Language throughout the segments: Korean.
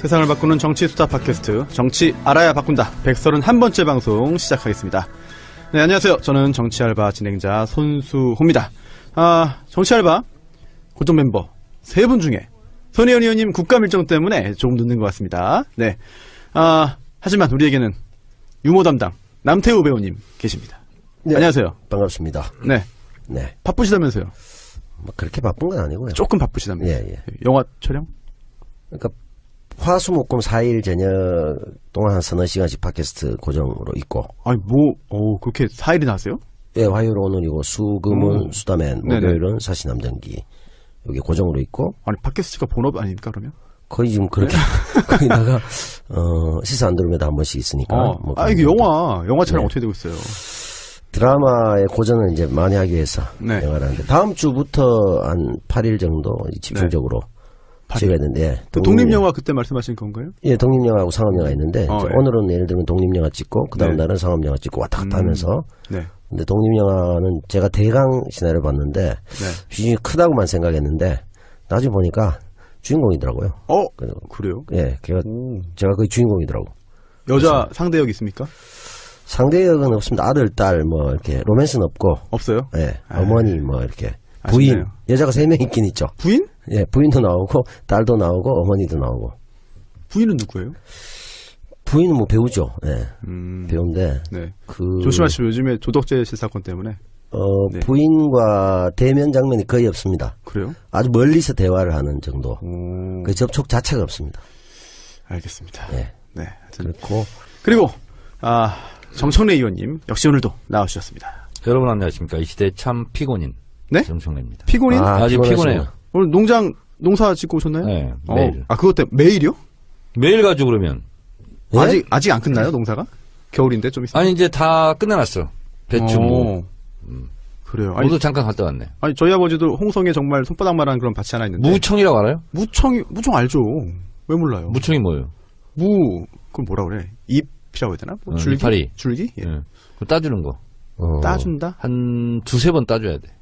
세상을 바꾸는 정치 수다 팟캐스트 정치 알아야 바꾼다 131번째 방송 시작하겠습니다. 네, 안녕하세요. 저는 정치 알바 진행자 손수호입니다. 정치 알바 고정 멤버 세 분 중에 손혜원 의원님 국감 일정 때문에 조금 늦는 것 같습니다. 네, 하지만 우리에게는 유머 담당 남태우 배우님 계십니다. 네, 안녕하세요. 반갑습니다. 네, 네. 바쁘시다면서요? 뭐 그렇게 바쁜 건 아니고요. 조금 바쁘시다면서요? 예, 예. 영화 촬영? 그러니까 화수목금 4일 저녁 동안 한 서너 시간씩 팟캐스트 고정으로 있고. 아니 그렇게 4일이나 하세요? 예, 화요일 오늘이고 수금은 수다맨, 목요일은 사시남전기 여기 고정으로 있고. 아니 팟캐스트가 본업 아닙니까 그러면? 거의 지금 그렇게 거기다가 시사 안드로메다 한 번씩 있으니까. 이게 영화 촬영 네. 어떻게 되고 있어요? 드라마의 고전을 이제 많이 하기 위해서 네. 영화를 하는데 다음 주부터 한 8일 정도 집중적으로 찍어야 되는데. 예, 독립영화 그때 말씀하신 건가요? 예, 독립영화하고 상업영화 있는데 예. 오늘은 예를 들면 독립영화 찍고 그 다음 네. 날은 상업영화 찍고 왔다 갔다 하면서. 네. 근데 독립영화는 제가 대강 시나리오 봤는데 비중이 크다고만 생각했는데 나중에 보니까 주인공이더라고요. 그래요? 예, 제가 거의 주인공이더라고. 여자 상대역 있습니까? 상대역은 없습니다. 아들, 딸, 뭐, 이렇게, 로맨스는 없고. 없어요? 예, 어머니, 뭐, 이렇게. 아쉽네요. 부인. 여자가 3명 있긴 있죠. 부인? 예, 부인도 나오고, 딸도 나오고, 어머니도 나오고. 부인은 누구예요? 부인은 뭐 배우죠. 예. 배우인데. 네. 조심하시오. 요즘에 조덕재 실사건 때문에. 네. 부인과 대면 장면이 거의 없습니다. 그래요? 아주 멀리서 대화를 하는 정도. 그 접촉 자체가 없습니다. 알겠습니다. 예. 네. 그리고, 정청래 의원님 역시 오늘도 나와주셨습니다. 여러분 안녕하십니까. 이 시대 참 피곤인 네? 정청래입니다. 피곤인? 아주 피곤해요. 오늘 농사 짓고 오셨나요? 네, 매일. 그것 때문에 매일이요? 매일 가지고 그러면. 예? 아직 안 끝나요 농사가? 겨울인데 좀 있어요. 아니 이제 다 끝내놨어. 배추 무. 그래요. 저도 잠깐 갔다 왔네. 아니 저희 아버지도 홍성에 정말 손바닥만한 그런 밭이 하나 있는데. 무청이라고 알아요? 무청 알죠. 왜 몰라요? 무청이 뭐예요? 그걸 뭐라 그래? 잎이라고 해야 되나? 줄기? 이파리. 줄기? 예. 그거 따주는 거. 따준다? 한 두세 번 따줘야 돼.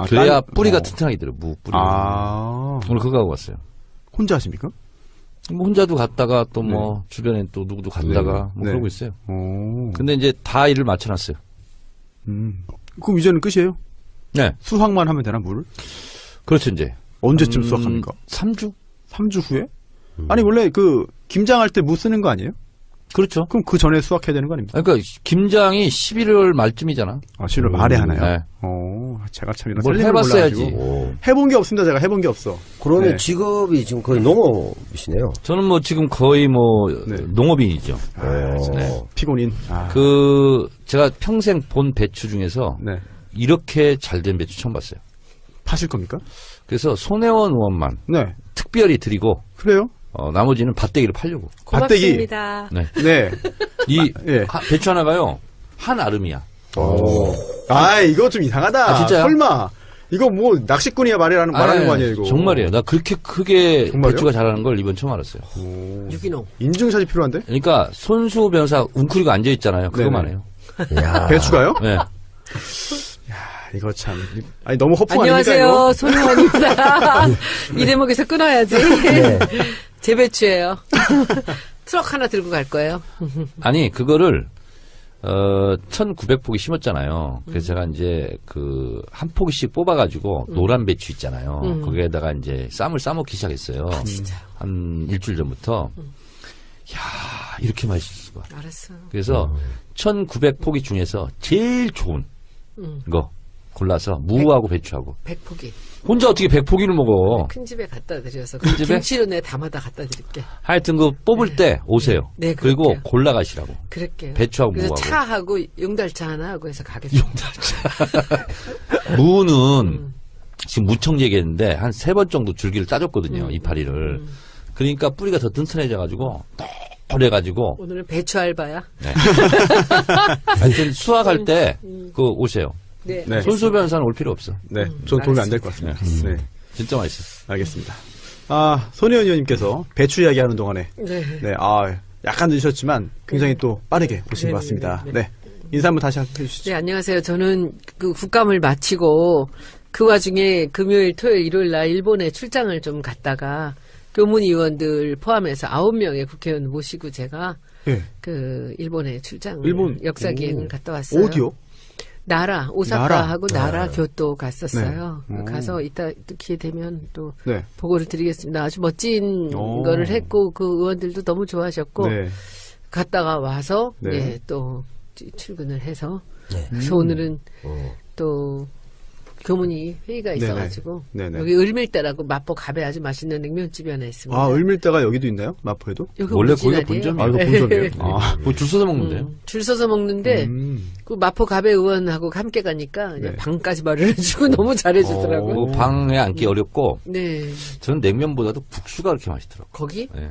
그래야 뿌리가 튼튼하게 들어. 무 뿌리. 오늘 그거 하고 왔어요. 혼자 하십니까? 뭐 혼자도 갔다가 또 뭐 주변에 또 누구도 갔다가 뭐 그러고 있어요. 근데 이제 다 일을 맞춰놨어요. 그럼 이제는 끝이에요? 네. 수확만 하면 되나 물? 그렇죠 이제. 언제쯤 수확합니까? 3주? 3주 후에? 아니 원래 김장할 때 무 쓰는 거 아니에요? 그렇죠. 그럼 그 전에 수확해야 되는 거 아닙니까? 그러니까 김장이 11월 말쯤이잖아. 11월 말에 하나요? 네. 제가 참 이런 뭘 살림을 해봤어야지. 몰라가지고. 해본 게 없습니다. 제가 해본 게 없어. 그러면 네. 직업이 지금 거의 농업이시네요. 저는 뭐 지금 거의 농업인이죠. 네. 피곤인. 제가 평생 본 배추 중에서 이렇게 잘된 배추 처음 봤어요. 파실 겁니까? 그래서 손혜원 의원만 특별히 드리고. 그래요? 나머지는 밭대기를 팔려고. 고맙습니다. 네. 배추 하나가요. 한 아름이야. 이거 좀 이상하다. 진짜요? 설마. 이거 뭐 낚시꾼이야 말하는 거 아니에요, 이거. 정말이에요. 나 그렇게 크게 정말요? 배추가 자라는 걸 이번 처음 알았어요. 유기농. 인증샷이 필요한데? 그러니까 손수 변호사 웅크리고 앉아 있잖아요. 그거만 해요. 배추가요? 네. 이거 참. 너무 허풍 아닙니까, 안녕하세요. 이거? 손혜원입니다. 이 대목에서 끊어야지. 네. 제 배추예요. 트럭 하나 들고 갈 거예요. 아니, 그거를, 1900포기 심었잖아요. 그래서 제가 이제 한 포기씩 뽑아가지고 노란 배추 있잖아요. 거기에다가 이제 쌈을 싸먹기 시작했어요. 진짜요? 한 일주일 전부터. 이렇게 맛있을 거야. 알았어. 그래서 1900포기 중에서 제일 좋은 거 골라서 무하고 배추하고. 100포기. 혼자 어떻게 100포기를 먹어? 큰 집에 갖다 드려서. 큰 집에? 김치로 내 담아다 갖다 드릴게. 하여튼 뽑을 때 오세요. 네, 그리고 그럴게요. 골라가시라고. 그럴게요. 배추하고 그래서 무하고. 차하고 용달차 하나 하고 해서 가겠습니다. 무는 지금 무청 얘기했는데 한 3번 정도 줄기를 따줬거든요. 이파리를. 그러니까 뿌리가 더 튼튼해져가지고 그래가지고 오늘은 배추 알바야. 하여튼 수확할 때 오세요. 네. 손수 변호사는 올 필요 없어. 네. 전 도움이 안 될 것 같습니다. 네. 진짜 맛있어. 알겠습니다. 손혜원 의원님께서 배추 이야기 하는 동안에. 네. 약간 늦으셨지만 굉장히 또 빠르게 오신 것 같습니다. 네. 인사 한번 다시 해주시죠. 네, 안녕하세요. 저는 국감을 마치고 그 와중에 금요일, 토요일, 일요일 날 일본에 출장을 좀 갔다가 교문의원들 포함해서 9명의 국회의원 모시고 제가 예. 그 일본에 출장 일본? 역사기행을 갔다 왔어요. 어디요? 나라 오사카하고 나라. 나라 교토 갔었어요. 네. 가서 이따 또 기회 되면 또 네. 보고를 드리겠습니다. 아주 멋진 오. 거를 했고 그 의원들도 너무 좋아하셨고 네. 갔다가 와서 네. 예, 또 출근을 해서 네. 그래서 오늘은 어. 또 교문이 회의가 네네. 있어가지고 네네. 여기 을밀대라고 마포 갑에 아주 맛있는 냉면집이 하나 있습니다. 아, 을밀대가 여기도 있나요? 마포에도? 여기 원래 오리지널이에요. 거기가 본점이에요. 아, 이거 본점이에요? 아. 뭐 줄 서서 먹는데요. 줄 서서 먹는데 그 마포 갑의 의원하고 함께 가니까 그냥 네. 방까지 마련해주고 너무 잘해주더라고요. 방에 앉기 어렵고 네, 저는 냉면보다도 국수가 그렇게 맛있더라고요. 거기 네.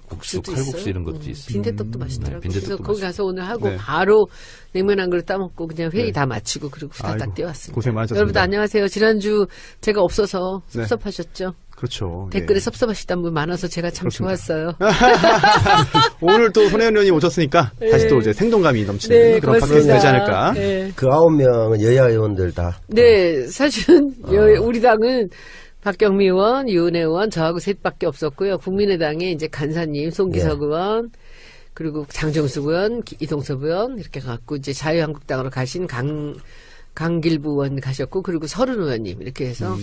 국수, 국수도 칼국수 있어요? 이런 것도 있어요. 빈대떡도 맛있더라고요. 네, 빈대떡도 그래서 거기 맛있어요. 가서 오늘 하고 네. 바로 냉면 한 그릇 따먹고 그냥 회의 네. 다 마치고 그리고 후다닥 아이고, 뛰어왔습니다. 고생 많으셨습니다. 여러분 안녕하세요. 지난주 제가 없어서 네. 섭섭하셨죠? 그렇죠. 댓글에 예. 섭섭하시던 분 많아서 제가 참 그렇습니다. 좋았어요. 오늘 또 손혜원 의원이 오셨으니까 다시 또 이제 생동감이 넘치는 네, 그런 팟캐스트 고맙습니다. 되지 않을까. 네. 그 9명은 여야 의원들 다. 네, 사실은 우리 당은 박경미 의원, 유은혜 의원, 저하고 셋밖에 없었고요. 국민의당에 이제 간사님, 송기석 네. 의원, 그리고 장정숙 의원, 이동섭 의원 이렇게 갖고 이제 자유한국당으로 가신 강길부 의원 가셨고 그리고 서른 의원님 이렇게 해서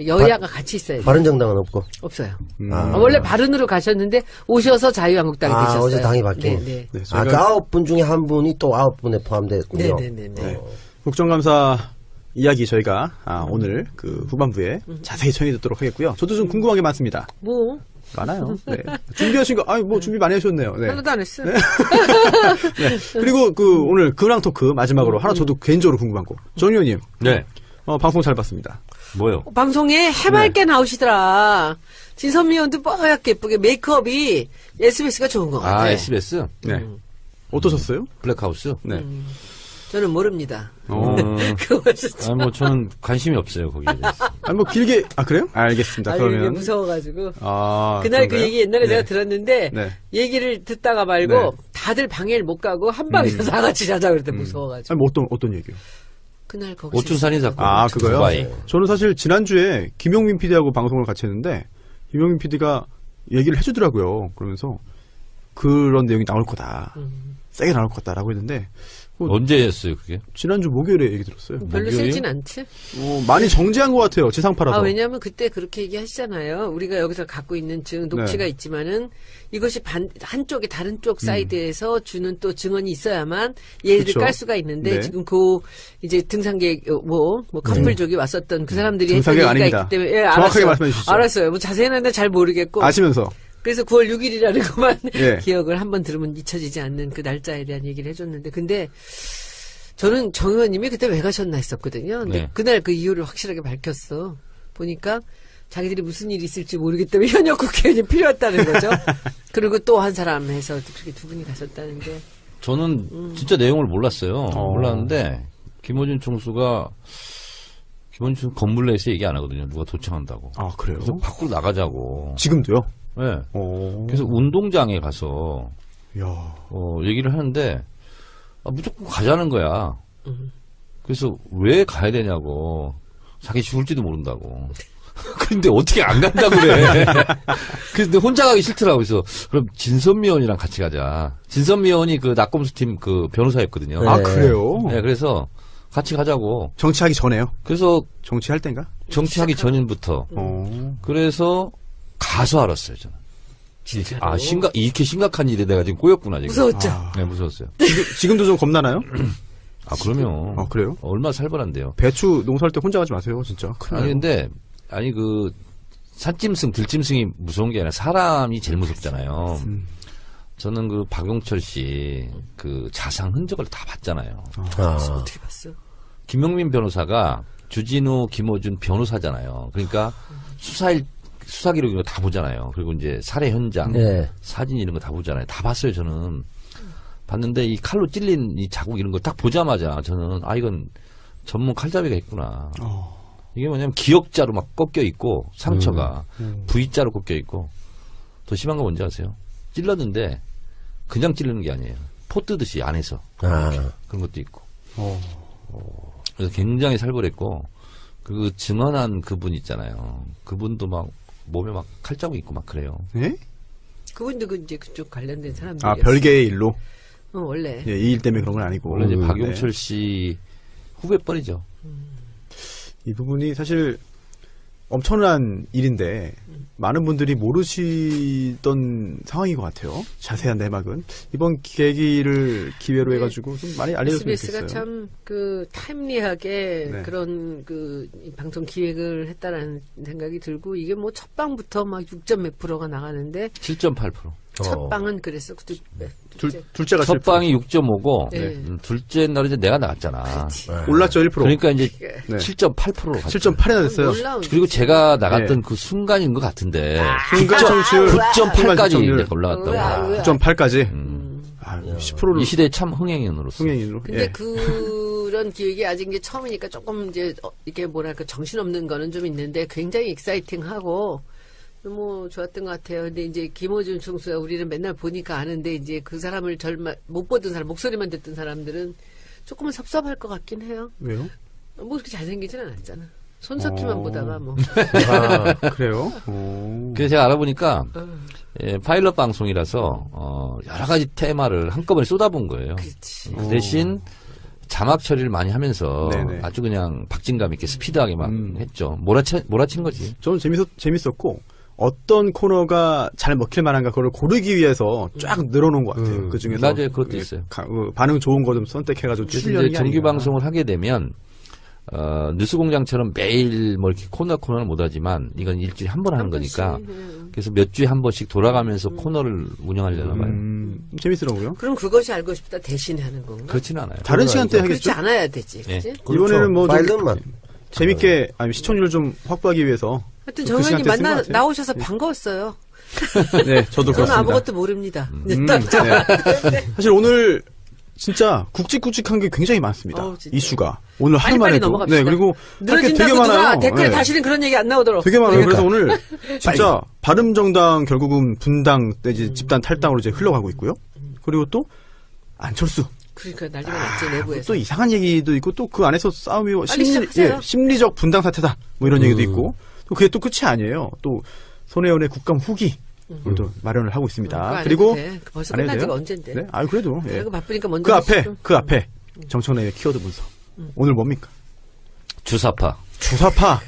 여야가 같이 있어야 돼요. 바른정당은 없고. 없어요. 아. 원래 바른으로 가셨는데 오셔서 자유한국당에 아, 계셨어요. 어제 당이 바뀐. 네, 네. 네, 아, 그 저희가 9분 중에 한 분이 또 9분에 포함됐군요. 네, 네, 네, 네. 국정감사 이야기 저희가 오늘 그 후반부에 자세히 청해 듣도록 하겠고요. 저도 좀 궁금한 게 많습니다. 뭐 많아요. 네. 준비하신 거, 뭐 준비 많이 하셨네요. 네. 하나도 안 했어요. 네. 그리고 오늘 근황 토크 마지막으로 하나 저도 개인적으로 궁금한 거. 정 의원님, 네. 방송 잘 봤습니다. 뭐요? 방송에 해맑게 나오시더라. 진선미 의원도 뽀얗게 예쁘게 메이크업이 SBS가 좋은 것 같아요. 아, SBS? 네. 어떠셨어요? 블랙하우스? 네. 저는 모릅니다. 그걸 진짜. 뭐 저는 관심이 없어요, 거기에 대해서. 뭐 길게, 그래요? 알겠습니다. 아니, 이게 그러면. 무서워가지고. 아, 그날 그 그런가요? 얘기 옛날에 네. 내가 들었는데, 네. 얘기를 듣다가 말고, 네. 다들 방해를 못 가고, 한 방에서 다 같이 자자 그랬대, 무서워가지고. 아니, 뭐 어떤 얘기요? 그날 거기. 오춘산인 사건. 그거요? 두바이. 저는 사실 지난주에 김용민 PD하고 방송을 같이 했는데, 김용민 PD가 얘기를 해주더라고요. 그러면서, 그런 내용이 나올 거다. 세게 나올 것 같다라고 했는데, 언제 했어요, 그게? 지난주 목요일에 얘기 들었어요. 별로 목요일? 세진 않지? 많이 정지한 것 같아요. 지상파라서. 왜냐면 그때 그렇게 얘기하시잖아요. 우리가 여기서 갖고 있는 녹취가 네. 있지만은 이것이 한쪽에 다른 쪽 사이드에서 주는 또 증언이 있어야만 얘를 그쵸. 깔 수가 있는데 네. 지금 이제 등산객 커플족이 왔었던 그 사람들이 했던 등산객 얘기가 아닙니다. 있기 때문에 정확하게 알았어요. 말씀해 주시죠. 알았어요. 뭐 자세히는 잘 모르겠고 아시면서. 그래서 9월 6일이라는 것만 예. 기억을 한번 들으면 잊혀지지 않는 그 날짜에 대한 얘기를 해줬는데 근데 저는 정 의원님이 그때 왜 가셨나 했었거든요. 근데 네. 그날 그 이유를 확실하게 밝혔어. 보니까 자기들이 무슨 일이 있을지 모르기 때문에 현역 국회의원이 필요했다는 거죠. 그리고 또 한 사람 해서 그렇게 두 분이 가셨다는 게. 저는 진짜 내용을 몰랐어요. 몰랐는데, 김어준 총수가, 건물 내에서 얘기 안 하거든요. 누가 도청한다고. 아, 그래요? 그래서 밖으로 나가자고. 지금도요? 네. 오. 그래서 운동장에 가서, 야. 얘기를 하는데, 무조건 가자는 거야. 그래서 왜 가야 되냐고. 자기 죽을지도 모른다고. 근데 어떻게 안 간다고 그래. 근데 혼자 가기 싫더라고. 그래서 그럼 진선미 의원이랑 같이 가자. 진선미 의원이 그 낙검수 팀 그 변호사였거든요. 네. 아, 그래요? 네, 그래서 같이 가자고. 정치하기 전에요? 그래서 정치할 땐가? 정치하기 전부터. 그래서 가서 알았어요, 저는. 진짜로. 이렇게 심각한 일에 내가 지금 꼬였구나, 지금. 무서웠죠. 네, 무서웠어요. 지금도 좀 겁나나요? 그러면. 그래요? 얼마나 살벌한데요. 배추 농사할 때 혼자 가지 마세요, 진짜. 큰일 나요. 근데, 산짐승, 들짐승이 무서운 게 아니라 사람이 제일 무섭잖아요. 저는 그 박용철 씨 그 자상 흔적을 다 봤잖아요. 어떻게 봤어? 김용민 변호사가 주진우, 김어준 변호사잖아요. 그러니까 수사 기록 이런 거 다 보잖아요. 그리고 이제 살해 현장, 네. 사진 이런 거 다 보잖아요. 다 봤어요, 저는. 봤는데 이 칼로 찔린 이 자국 이런 걸 딱 보자마자 저는 이건 전문 칼잡이가 있구나. 이게 뭐냐면 기역자로 막 꺾여 있고 상처가 V자로 꺾여 있고 더 심한 거 뭔지 아세요? 찔렀는데 그냥 찌르는 게 아니에요. 포 뜨듯이 안에서 그런 것도 있고. 그래서 굉장히 살벌했고 그 증언한 그분 있잖아요. 그분도 막 몸에 막 칼자국 있고 막 그래요. 예? 그분도 이제 그쪽 관련된 사람들. 아, 별개의 일로. 원래. 예, 이 일 때문에 그런 건 아니고. 물론 이제 네. 박용철 씨 후배뻘이죠. 이 부분이 사실 엄청난 일인데 많은 분들이 모르시던 상황인 것 같아요. 자세한 내막은 이번 계기를 기회로 해가지고 좀 많이 알려줬으면 SBS가 좋겠어요. 참 그 타임리하게 네. 그런 그 방송 기획을 했다라는 생각이 들고 이게 뭐 첫 방부터 막 6점 몇 프로가 나가는데 7.8%. 첫 방은 그랬어. 둘째가 첫 방이 6.5고 네. 둘째 날은 이제 내가 나갔잖아. 올랐죠 1%. 그러니까 이제 네. 7.8%로 갔죠. 7.8이나 됐어요. 놀라운 그리고 제가 나갔던 네. 그 순간인 것 같은데 순간 청취율 9.8까지 청취율 이제 올라갔다고. 으아. 9.8까지. 음. 아, 10%를 이 시대의 참 흥행인으로서. 흥행인으로. 근데 예. 그런 기획이 아직 이제 처음이니까 조금 이제 이게 뭐랄까 정신없는 거는 좀 있는데 굉장히 익사이팅하고 너무 좋았던 것 같아요. 근데 이제 김호준 총수가 우리는 맨날 보니까 아는데 이제 그 사람을 못 보던 사람, 목소리만 듣던 사람들은 조금은 섭섭할 것 같긴 해요. 왜요? 뭐 그렇게 잘생기진 않았잖아. 손석희만 보다가 뭐. 아, 그래요? 오. 그래서 제가 알아보니까 예, 파일럿 방송이라서 여러 가지 테마를 한꺼번에 쏟아본 거예요. 그렇지. 그 대신 자막 처리를 많이 하면서 네네. 아주 그냥 박진감 있게 스피드하게 막 했죠. 몰아친 거지. 저는 재밌었고 어떤 코너가 잘 먹힐 만한가 그걸 고르기 위해서 쫙 늘어놓은 것 같아요. 그 중에서 맞아요. 그것도 있어요. 반응 좋은 거 좀 선택해가지고 그래서 출연이 이제 정규 방송을 하게 되면 뉴스공장처럼 매일 뭐 이렇게 코너는 못하지만 이건 일주일에 한 번 하는 거니까 그래서 몇 주에 한 번씩 돌아가면서 코너를 운영하려나 봐요. 재밌더라고요. 그럼 그것이 알고 싶다 대신 하는 건가? 그렇지는 않아요. 다른 시간대 그렇지 하겠죠. 않아야 되지. 예. 그치? 이번에는 뭐 좀 파일럿만. 재밌게 아니 시청률 좀 확보하기 위해서 하여튼 그 정 의원님 시간대 쓴것 같아요. 나오셔서 반가웠어요. 네, 저도 저는 그렇습니다. 아무것도 모릅니다. 네. 사실 오늘 진짜 굵직굵직한 게 굉장히 많습니다. 진짜. 이슈가 오늘 하루만 빨리빨리 해도 넘어갑시다. 네 그리고 할게 되게 늘어진다고 누가 많아요. 댓글에 네. 다시는 그런 얘기 안 나오도록. 되게 많아요. 그러니까. 그래서 오늘 진짜 바른정당 결국은 분당 내지 집단 탈당으로 이제 흘러가고 있고요. 그리고 또 안철수 그러니까 난리가 났지 내부에서. 또 이상한 얘기도 있고 또 그 안에서 싸움이 빨리 시작하세요. 심리적 분당 사태다 뭐 이런 얘기도 있고 또 그게 또 끝이 아니에요. 또 손혜원의 국감 후기 또 마련을 하고 있습니다. 그리고 벌써 안 해도 끝난 지가 돼요? 언젠데. 네, 아 그래도 예. 그리고 바쁘니까 먼저 그 앞에 정청래의 키워드 분석 오늘 뭡니까? 주사파. 주사파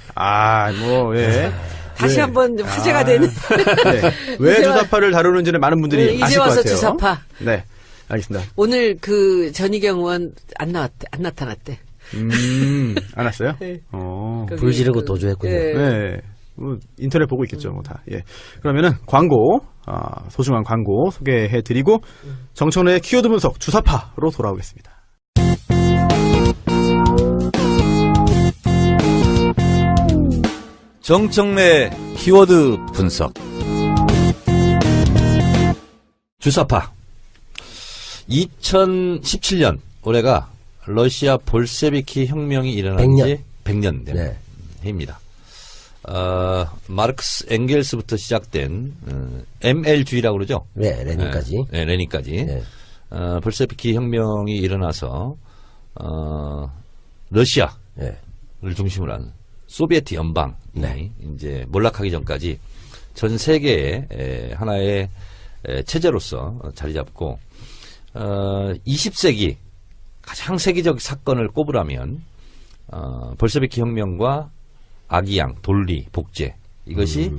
예. 다시 네. 한번 화제가 되는. 네. 왜 이제 주사파를 다루는지는 많은 분들이 이제 아실 것 와서 같아요. 주사파. 네, 알겠습니다. 오늘 그 전희경 의원 안 나타났대. 안 왔어요? 네. 불 지르고 도주했군요. 예. 네. 뭐 인터넷 보고 있겠죠, 뭐 다. 예. 그러면은 광고, 소중한 광고 소개해드리고 정청래의 키워드 분석 주사파로 돌아오겠습니다. 정청래 키워드 분석. 주사파. 2017년 올해가 러시아 볼셰비키 혁명이 일어난 지 100년 된 네. 해입니다. 마르크스 엥겔스부터 시작된 ML주의라고 그러죠. 네, 레닌까지. 네, 레닌까지. 네. 볼셰비키 혁명이 일어나서 러시아를 네. 중심으로 한 소비에트 연방이 네. 이제 몰락하기 전까지 전 세계의 하나의 체제로서 자리 잡고 20세기 가장 세계적 사건을 꼽으라면 볼셰비키 혁명과 아기양, 돌리, 복제 이것이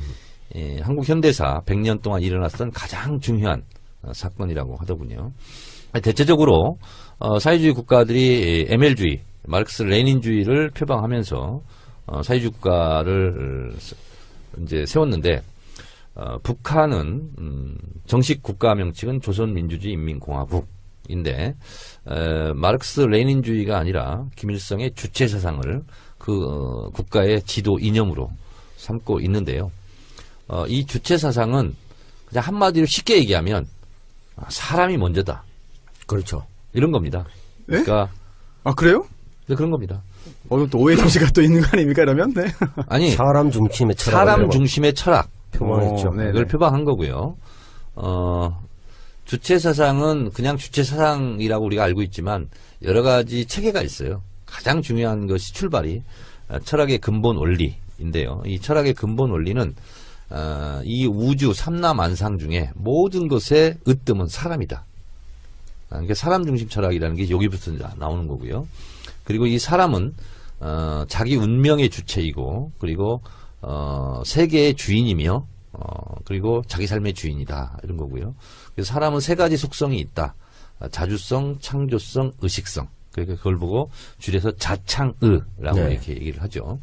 한국 현대사 100년 동안 일어났던 가장 중요한 사건이라고 하더군요. 대체적으로 사회주의 국가들이 ML주의, 마르크스 레닌주의를 표방하면서 사회주의 국가를 이제 세웠는데 북한은 정식 국가 명칭은 조선민주주의인민공화국인데 마르크스 레닌주의가 아니라 김일성의 주체 사상을 그 국가의 지도 이념으로 삼고 있는데요. 이 주체 사상은 그냥 한마디로 쉽게 얘기하면 사람이 먼저다. 그렇죠. 이런 겁니다. 그러니까 그래요? 그런 겁니다. 또 오해 소지가 또 있는 거 아닙니까, 그러면? 네. 아니 사람 중심의 철학. 사람 중심의 철학 표방했죠. 네네. 이걸 표방한 거고요. 주체 사상은 그냥 주체 사상이라고 우리가 알고 있지만 여러 가지 체계가 있어요. 가장 중요한 것이 출발이 철학의 근본 원리인데요. 이 철학의 근본 원리는 이 우주 삼라만상 중에 모든 것의 으뜸은 사람이다. 그러니까 사람 중심 철학이라는 게 여기부터 나오는 거고요. 그리고 이 사람은 자기 운명의 주체이고, 그리고 세계의 주인이며, 그리고 자기 삶의 주인이다, 이런 거고요. 그래서 사람은 세 가지 속성이 있다. 자주성, 창조성, 의식성. 그러니까 그걸 보고 줄여서 자창의라고 네. 이렇게 얘기를 하죠.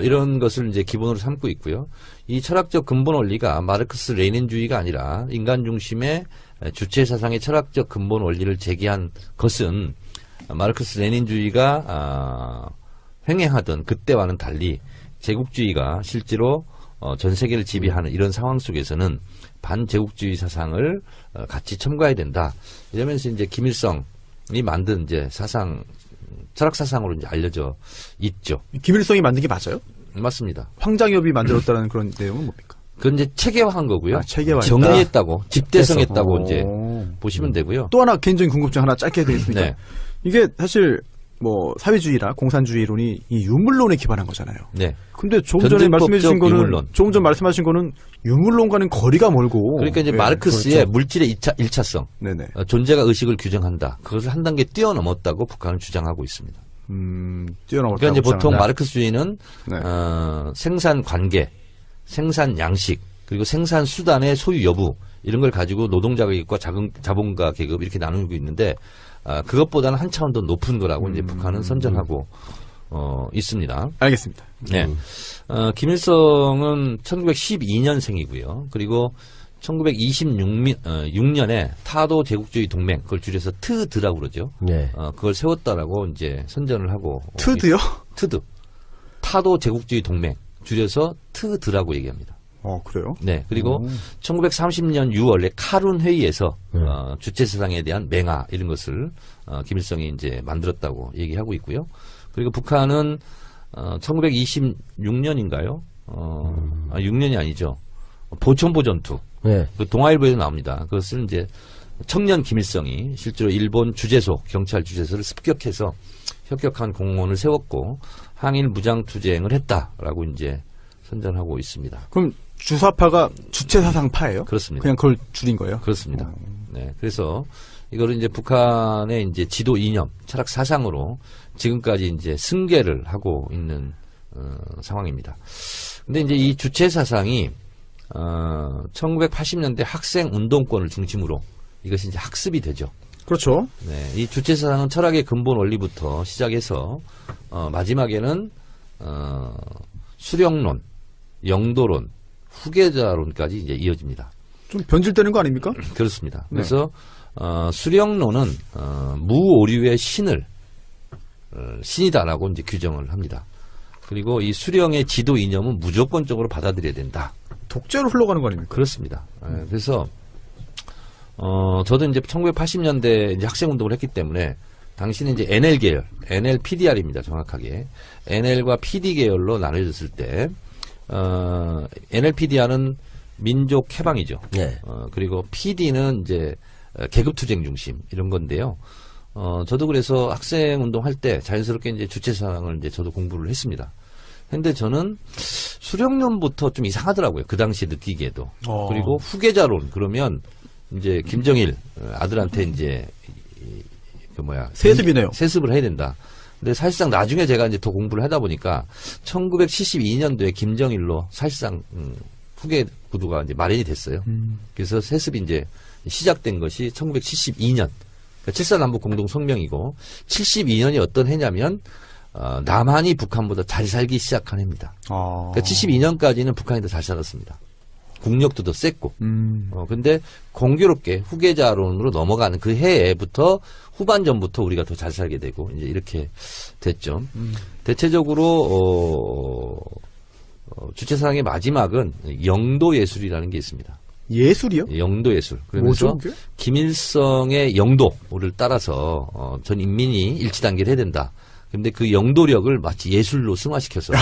이런 것을 이제 기본으로 삼고 있고요. 이 철학적 근본 원리가 마르크스 레닌주의가 아니라 인간 중심의 주체 사상의 철학적 근본 원리를 제기한 것은 마르크스 레닌주의가 횡행하던 그때와는 달리 제국주의가 실제로 전 세계를 지배하는 이런 상황 속에서는 반제국주의 사상을 같이 첨가해야 된다. 이러면서 이제 김일성이 만든 이제 사상, 철학 사상으로 이제 알려져 있죠. 김일성이 만든 게 맞아요? 맞습니다. 황장엽이 만들었다는 그런 내용은 뭡니까? 그건 이제 체계화한 거고요. 체계화했다. 정리했다고, 집대성했다고 이제 오. 보시면 되고요. 또 하나 개인적인 궁금증 하나 짧게 해드리겠습니다. 네. 이게 사실 뭐 사회주의라 공산주의론이 이 유물론에 기반한 거잖아요. 네. 근데 조금 전에 말씀해주신 변증법적 거는 유물론. 조금 전 말씀하신 거는 유물론과는 거리가 멀고. 그러니까 이제 네, 마르크스의 그렇죠. 물질의 일차성, 네네. 존재가 의식을 규정한다. 그것을 한 단계 뛰어넘었다고 북한은 주장하고 있습니다. 뛰어넘었다. 그러니까 이제 보통 마르크스주의는 네. 생산 관계, 생산 양식, 그리고 생산 수단의 소유 여부 이런 걸 가지고 노동자 계급과 자본가 계급 이렇게 나누고 있는데 그것보다는 한 차원 더 높은 거라고 이제 북한은 선전하고 있습니다. 알겠습니다. 네. 김일성은 1912년생이고요. 그리고 1926년에 타도 제국주의 동맹, 그걸 줄여서 트드라고 그러죠. 네. 그걸 세웠다라고 이제 선전을 하고. 트드요? 트드. 타도 제국주의 동맹, 줄여서 트드라고 얘기합니다. 그래요? 네. 그리고 1930년 6월에 카룬 회의에서 주체 사상에 대한 맹화 이런 것을 김일성이 이제 만들었다고 얘기하고 있고요. 그리고 북한은 1926년인가요? 6년이 아니죠. 보천보 전투. 네. 그 동아일보에도 나옵니다. 그것을 이제 청년 김일성이 실제로 일본 주재소, 경찰 주재소를 습격해서 혁혁한 공원을 세웠고 항일 무장 투쟁을 했다라고 이제 선전하고 있습니다. 그럼 주사파가 주체사상파예요? 그렇습니다. 그냥 그걸 줄인 거예요? 그렇습니다. 네. 그래서 이거를 이제 북한의 이제 지도 이념, 철학 사상으로 지금까지 이제 승계를 하고 있는 상황입니다. 근데 이제 이 주체 사상이 1980년대 학생 운동권을 중심으로 이것이 이제 학습이 되죠. 그렇죠. 네. 이 주체 사상은 철학의 근본 원리부터 시작해서 마지막에는 수령론, 영도론, 후계자론까지 이제 이어집니다. 좀 변질되는 거 아닙니까? 그렇습니다. 네. 그래서 수령론은 무오류의 신이다라고 이제 규정을 합니다. 그리고 이 수령의 지도 이념은 무조건적으로 받아들여야 된다. 독재로 흘러가는 거 아닙니까? 그렇습니다. 그래서 저도 이제 1980년대 이제 학생 운동을 했기 때문에 당시는 이제 NL 계열, NL-PDR입니다. 정확하게 NL과 PD 계열로 나눠졌을 때 NL-PDR은 민족 해방이죠. 네. 그리고 PD는 이제 계급투쟁 중심 이런 건데요. 저도 그래서 학생 운동할 때 자연스럽게 이제 주체사상을 이제 저도 공부를 했습니다. 근데 저는 수령론부터 좀 이상하더라고요. 그 당시에 느끼기에도. 그리고 후계자론 그러면 이제 김정일 아들한테 이제 세습이네요. 세습을 해야 된다. 근데 사실상 나중에 제가 이제 더 공부를 하다 보니까 1972년도에 김정일로 사실상 후계 구도가 이제 마련이 됐어요. 그래서 세습이 이제 시작된 것이 1972년. 그러니까 7.4남북 공동 성명이고 72년이 어떤 해냐면 남한이 북한보다 잘 살기 시작한 해입니다. 그러니까 72년까지는 북한이 더 잘 살았습니다. 국력도 더 셌고. 근데 공교롭게 후계자론으로 넘어가는 그 해부터 후반전부터 우리가 더 잘 살게 되고 이제 이렇게 됐죠. 대체적으로 주체사상의 마지막은 영도 예술이라는 게 있습니다. 예술이요? 영도 예술. 그러면서 뭐죠, 그게? 김일성의 영도를 따라서 전 인민이 일치 단계를 해야 된다. 근데 그 영도력을 마치 예술로 승화시켜서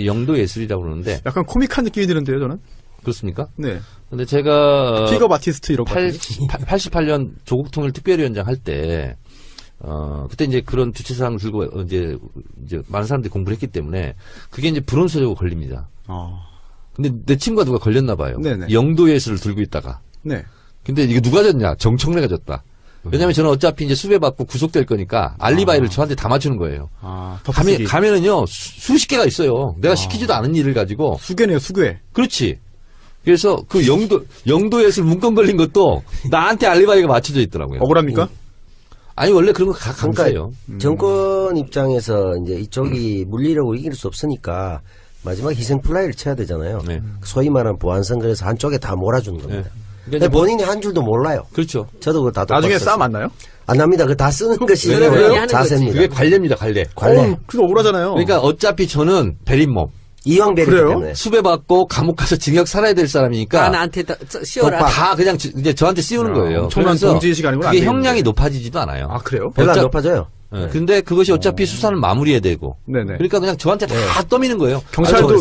영도 예술이라고 그러는데 약간 코믹한 느낌이 드는데요, 저는. 그렇습니까? 네. 근데 제가 픽업 아티스트 이런 거. 88년 조국통일 특별위원장 할 때 그때 이제 그런 주체사항을 들고 이제 많은 사람들이 공부를 했기 때문에 그게 이제 불온소적으로 걸립니다. 근데 내 친구가 누가 걸렸나 봐요. 네네. 영도예술을 들고 있다가. 네. 근데 이게 누가 졌냐? 정청래가 졌다. 왜냐면 저는 어차피 이제 수배 받고 구속될 거니까 알리바이를 저한테 다 맞추는 거예요. 가면은요, 수십 개가 있어요. 내가 시키지도 않은 일을 가지고. 수괴네요, 수괴. 그렇지. 그래서 그 영도예술 문건 걸린 것도 나한테 알리바이가 맞춰져 있더라고요. 억울합니까? 아니, 원래 그런 거 감사해요. 정권 입장에서 이제 이쪽이 물리력으로 이길 수 없으니까 마지막 희생 플라이를 쳐야 되잖아요. 네. 소위 말하는 보안선거에서 한쪽에 다 몰아주는 겁니다. 네. 근데 본인이 한 줄도 몰라요. 그렇죠. 저도 그거 다 나중에 똑같았어요. 싸움 안 나요? 안 납니다. 그거 다 쓰는 것이 그래요? 자세입니다. 그게 관례입니다, 관례. 관례. 그거 억울하잖아요. 그러니까 어차피 저는 베린몸. 이왕배리기 그래요? 때문에. 수배받고 감옥 가서 징역 살아야 될 사람이니까. 나한테 씌워라. 다 그냥 이제 저한테 씌우는 거예요. 엄청난 그래서 동지의식이 아니고는 안 그게 되겠는데. 형량이 높아지지도 않아요. 아, 그래요? 별로 안 어차- 높아져요. 네. 근데 그것이 어차피 수사는 마무리해야 되고. 네네. 그러니까 그냥 저한테 다 떠미는 거예요.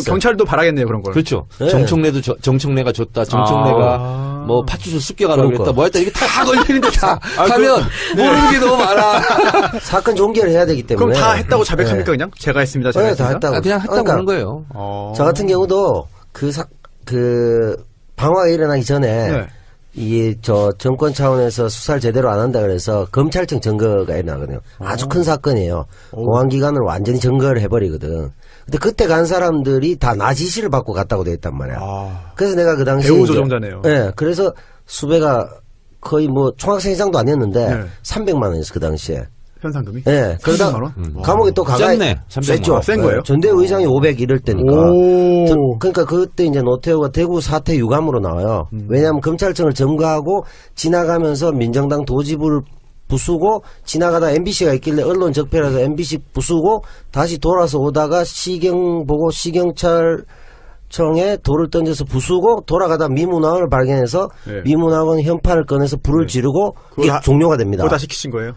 경찰도 바라겠네요, 그런 걸. 그렇죠. 네. 정청래가 줬다. 정청래가 뭐 파출소 습격하라고 그러니까. 그랬다. 뭐 했다. 이게 다 걸리는데 다 아, 가면 모르는 게 너무 많아. 사건 종결을 해야 되기 때문에. 그럼 다 했다고 자백합니까, 그냥? 제가 했습니다, 제가 네, 다 했습니다. 했다고. 그냥 했다고 그러니까 그런 거예요. 저 같은 경우도 그 방화가 일어나기 전에 네. 이게 정권 차원에서 수사를 제대로 안 한다 그래서 검찰청 증거가 일어나거든요. 아주 큰 사건이에요. 공안기관을 완전히 증거를 해버리거든. 근데 그때 간 사람들이 다 나 지시를 받고 갔다고 돼 있단 말이야. 그래서 내가 그 당시에 배우 이제- 조종자네요. 네, 그래서 수배가 거의 뭐 총학생 이상도 아니었는데 네. 300만 원이었어 그 당시에. 현상금이? 네, 그러다 300만 원? 감옥에 또 가가 셌네, 300만 원. 센 거예요? 전대 의상이 500 이럴 때니까. 오. 그러니까 그때 이제 노태우가 대구 사퇴 유감으로 나와요. 왜냐하면 검찰청을 점거하고 지나가면서 민정당 도지부를 부수고 지나가다 MBC가 있길래 언론 적폐라서 MBC 부수고 다시 돌아서 오다가 시경 보고 시경찰청에 돌을 던져서 부수고 돌아가다 미문학을 발견해서 네. 미문학은 현판을 꺼내서 불을 지르고 이게 그거 다- 종료가 됩니다. 그거 다 시키신 거예요?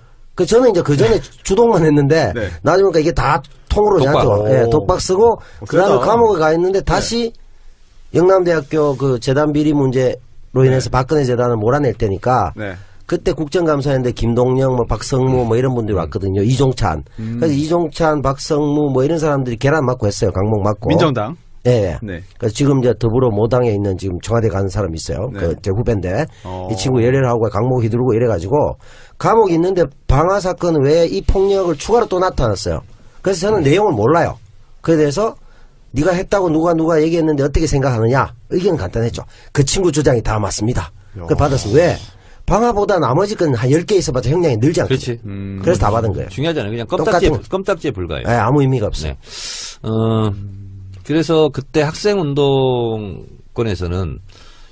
저는 이제 그 전에 주동만 했는데 네. 나중에 보니까 이게 다 통으로 독박. 저한테 예, 독박 쓰고 그다음에 세다. 감옥에 가 있는데 다시 영남대학교 그 재단 비리 문제로 인해서 박근혜 재단을 몰아낼 때니까 네. 그때 국정감사였는데 김동영, 뭐 박성무 뭐 이런 분들이 왔거든요. 이종찬. 그래서 이종찬, 박성무 뭐 이런 사람들이 계란 맞고 했어요. 강목 맞고. 민정당. 예. 예. 네. 그래서 지금 이제 더불어 모당에 있는 지금 청와대 가는 사람 있어요. 네. 그 제 후배인데 어. 이 친구 열혈하고 강목 휘두르고 이래가지고 감옥에 있는데 방화 사건 외에 이 폭력을 추가로 또 나타났어요. 그래서 저는 내용을 몰라요. 그에 대해서 네가 했다고 누가 얘기했는데 어떻게 생각하느냐? 의견은 간단했죠. 그 친구 주장이 다 맞습니다. 그 받았어. 왜? 방화보다 나머지 건 한 10개 있어봤자 형량이 늘지 않거든요. 그렇지. 그래서 다 받은 거예요. 중요하잖아요. 그냥 똑같은 거. 껌딱지에 불과해요. 예, 아무 의미가 없어요. 네. 그래서 그때 학생운동권에서는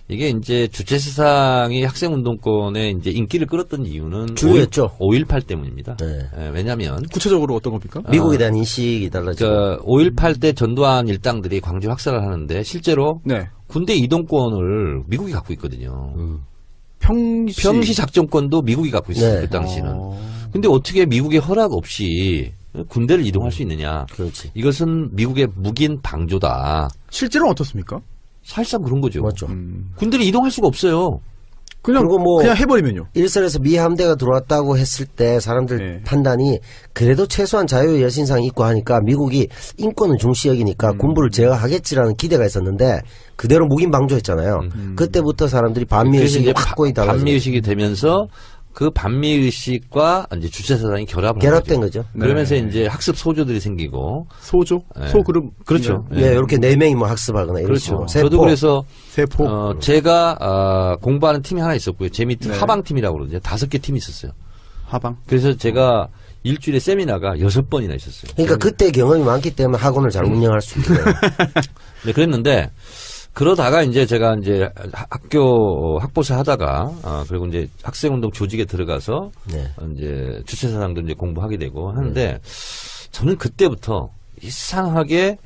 이게 이제 주체사상이 학생운동권에 이제 인기를 끌었던 이유는 주요였죠. 5.18 때문입니다. 네. 예, 왜냐면 구체적으로 어떤 겁니까? 미국에 대한 인식이 달라지고. 5.18 때 전두환 일당들이 광주 학살을 하는데 실제로 네. 군대 이동권을 미국이 갖고 있거든요. 평시. 평시 작전권도 미국이 갖고 있어요. 네. 그 당시는. 근데 어떻게 미국의 허락 없이 군대를 이동할 수 있느냐. 그렇지. 이것은 미국의 묵인 방조다. 실제로는 어떻습니까? 사실상 그런 거죠. 맞죠. 군대를 이동할 수가 없어요. 그냥 해버리면요. 일선에서 미 함대가 들어왔다고 했을 때 사람들 네. 판단이 그래도 최소한 자유의 여신상이 있고 하니까 미국이 인권을 중시 여기니까 군부를 제어하겠지라는 기대가 있었는데 그대로 묵인 방조했잖아요. 그때부터 사람들이 그래서 반미의식이 이제 확고히 달라지고 반미의식이 되면서 그 반미의식과 이제 주체사상이 결합을 결합된 한 거죠. 거죠. 그러면서 이제 학습 소조들이 생기고. 소조? 네. 소그룹? 그렇죠. 예, 이렇게 4명이 뭐 학습하거나 이런 그렇죠. 식으로. 저도 그래서 세포. 제가 공부하는 팀이 하나 있었고요. 제 밑에 네. 하방팀이라고 그러죠. 5개 팀이 있었어요. 하방. 그래서 제가 일주일에 세미나가 6번이나 있었어요. 그러니까 그때 경험이 많기 때문에 학원을 잘 운영할 수 있는 거예요. 네, 그랬는데 그러다가 이제 제가 이제 학교 학보사 하다가 그리고 이제 학생운동 조직에 들어가서 네. 이제 주체사상도 이제 공부하게 되고 하는데 저는 그때부터 이상하게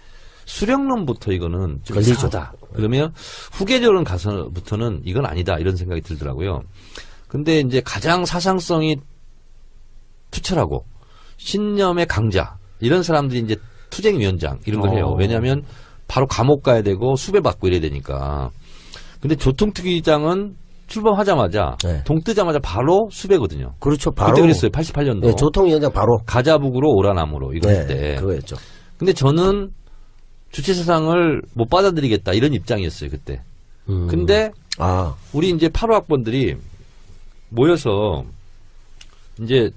수령론부터 이거는 좀 걸리죠. 이상하다. 그러면 후계자론 가서부터는 이건 아니다 이런 생각이 들더라고요. 근데 이제 가장 사상성이 투철하고 신념의 강자 이런 사람들이 이제 투쟁위원장 이런 걸 해요. 왜냐하면 바로 감옥 가야 되고 수배받고 이래야 되니까. 근데 조통특위장은 출범하자마자 네. 동 뜨자마자 바로 수배거든요. 그렇죠. 바로. 그때 그랬어요. 88년도. 네, 조통위원장 바로. 가자북으로 오라나무로 이거 네, 할 때. 그거였죠. 근데 저는 주체사상을 못 받아들이겠다 이런 입장이었어요 그때. 근데 우리 이제 8호 학번들이 모여서 이제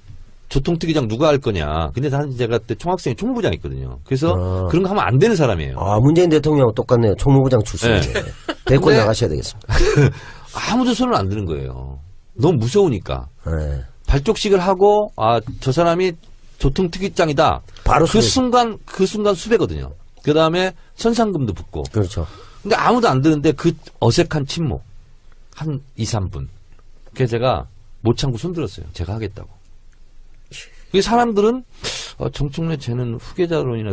조통특위장 누가 할 거냐. 근데 사실 제가 그때 총학생 총무부장이었거든요. 그래서 그런 거 하면 안 되는 사람이에요. 문재인 대통령하고 똑같네요. 총무부장 출신이죠. 네. 대권 근데 나가셔야 되겠습니다. 아무도 손을 안 드는 거예요. 너무 무서우니까. 네. 발족식을 하고 저 사람이 조통특위장이다. 바로 그 수배. 순간 수배거든요. 그 다음에 선상금도 붙고. 그렇죠. 근데 아무도 안 드는데 그 어색한 침묵. 한 2, 3분. 그래서 제가 못 참고 손들었어요. 제가 하겠다고. 그 사람들은 정청래 쟤는 후계자론이나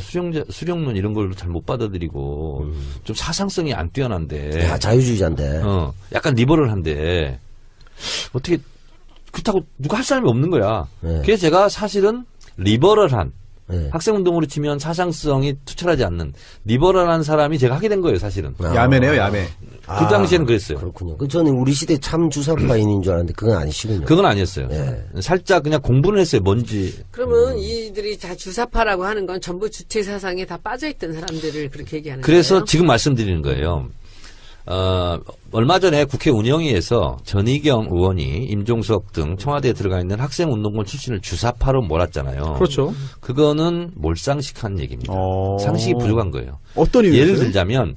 수령론 이런 걸 잘 못 받아들이고 좀 사상성이 안 뛰어난데. 야, 자유주의자인데. 약간 리버럴한데 어떻게 그렇다고 누가 할 사람이 없는 거야. 네. 그래서 제가 사실은 리버럴한 네. 학생운동으로 치면 사상성이 투철하지 않는 리버럴한 사람이 제가 하게 된 거예요, 사실은. 야매네요, 야매. 그 당시에는 그랬어요. 그렇군요. 저는 우리 시대 참 주사파인인 줄 알았는데 그건 아니시군요. 그건 아니었어요. 네. 살짝 그냥 공부는 했어요, 뭔지. 그러면 이들이 다 주사파라고 하는 건 전부 주체 사상에 다 빠져있던 사람들을 그렇게 얘기하는 그래서 거예요? 지금 말씀드리는 거예요. 얼마 전에 국회 운영위에서 전희경 의원이 임종석 등 청와대에 들어가 있는 학생운동권 출신을 주사파로 몰았잖아요. 그렇죠. 그거는 몰상식한 얘기입니다. 상식이 부족한 거예요. 어떤 이유였어요? 예를 들자면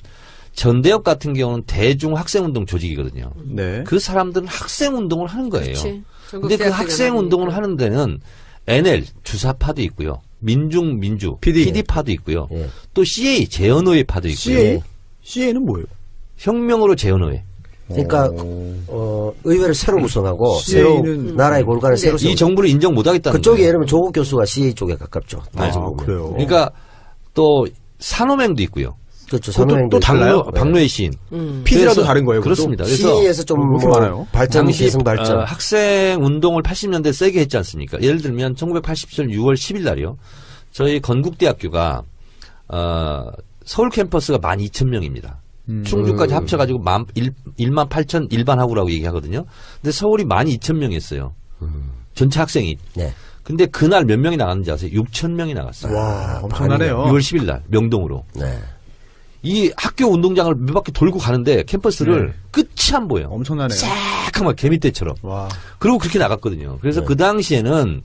전대협 같은 경우는 대중 학생운동 조직이거든요. 네. 그 사람들은 학생운동을 하는 거예요. 그렇지. 근데 그 학생운동을 하는 데는 NL 주사파도 있고요. 민주 PD파도 있고요. 예. 또 CA 재헌의회파도 있고요. CA는 뭐예요? 혁명으로 재헌의회. 그러니까 의회를 새로 구성하고 새로 CA는 나라의 골간을 새로 이 정부를 인정 못하겠다는 그쪽에 거예요. 예를 들면 조국 교수가 CA 쪽에 가깝죠. 그래요. 그러니까 또 산호맹도 있고요. 그렇죠. 그것도 또 달라요? 박노해 시인. PD라도 그래서 다른 거예요? 그렇습니다. 그래서 CA에서 좀 그렇게 많아요? 발전, 당시 계승 발전. 학생 운동을 80년대 세게 했지 않습니까? 예를 들면 1987년 6월 10일 날이요. 저희 건국대학교가 서울 캠퍼스가 12,000명입니다. 충주까지 합쳐가지고 1만 8천 일반 학우라고 얘기하거든요. 근데 서울이 12,000명이었어요. 전체 학생이. 네. 근데 그날 몇 명이 나갔는지 아세요? 6,000명이 나갔어요. 와, 엄청나네요. 6월 10일 날 명동으로. 네. 이 학교 운동장을 몇 바퀴 돌고 가는데 캠퍼스를 네. 끝이 안 보여요. 엄청나네요. 새까만 개미떼처럼. 와. 그리고 그렇게 나갔거든요. 그래서 네. 그 당시에는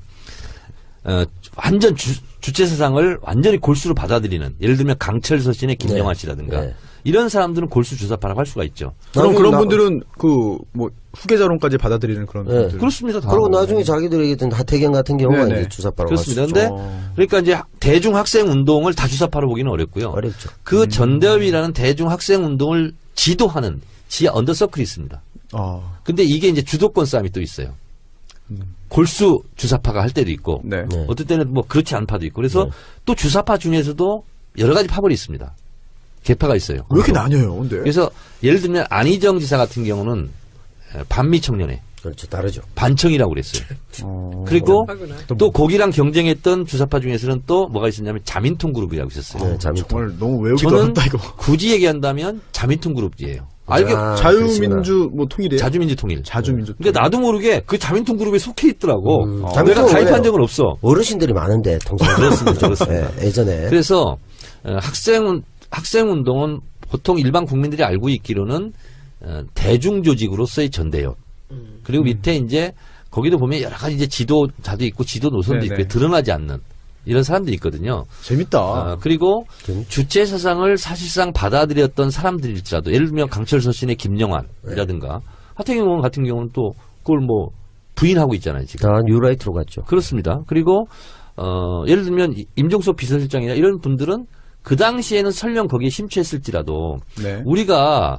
완전 주체 사상을 완전히 골수로 받아들이는, 예를 들면 강철 서신의 김영환 네. 씨라든가 네. 이런 사람들은 골수 주사파라고 할 수가 있죠. 그럼 나중에 그런 분들은 후계자론까지 받아들이는 그런 네. 분들. 그렇습니다. 다. 그리고 나중에 자기들이 얘기했던 하태경 같은 경우가 네네. 이제 주사파라고 그렇습니다. 할 수 근데 있죠. 그러니까 이제 대중 학생 운동을 다 주사파로 보기는 어렵고요. 어렵죠. 그 전대협이라는 대중 학생 운동을 지도하는 지하 언더서클이 있습니다. 근데 이게 이제 주도권 싸움이 또 있어요. 골수 주사파가 할 때도 있고, 네. 네. 어떨 때는 뭐 그렇지 않은 파도 있고, 그래서 네. 또 주사파 중에서도 여러 가지 파벌이 있습니다. 계파가 있어요. 왜 이렇게 나뉘어요, 근데? 그래서 예를 들면 안희정 지사 같은 경우는 반미 청년회, 그렇죠. 다르죠. 반청이라고 그랬어요. 그리고 하구나. 또 거기랑 경쟁했던 주사파 중에서는 또 뭐가 있었냐면 자민통 그룹이라고 있었어요. 네, 자민통. 정말 너무 외우기 저는 어렵다, 이거. 굳이 얘기한다면 자민통 그룹이에요. 자유민주, 통일이에요? 자주민주 통일. 자주민주 통일. 근데 나도 모르게 그 자민통 그룹에 속해 있더라고. 내가 자민통은 가입한 왜요? 적은 없어. 어르신들이 많은데 통상 그렇습니다. 예전에 그래서 학생운동은 보통 일반 국민들이 알고 있기로는 대중조직으로서의 전대협. 그리고 밑에 이제 거기도 보면 여러 가지 이제 지도자도 있고 지도 노선도 네네. 있고 드러나지 않는 이런 사람들이 있거든요. 재밌다. 그리고 주체 사상을 사실상 받아들였던 사람들일지라도 예를 들면 강철 서신의 김영환이라든가 하태경 의원 같은 경우는 또 그걸 뭐 부인하고 있잖아요, 지금. 다 뉴라이트로 갔죠. 그렇습니다. 그리고 예를 들면 임종석 비서실장이나 이런 분들은 그 당시에는 설령 거기에 심취했을지라도 네. 우리가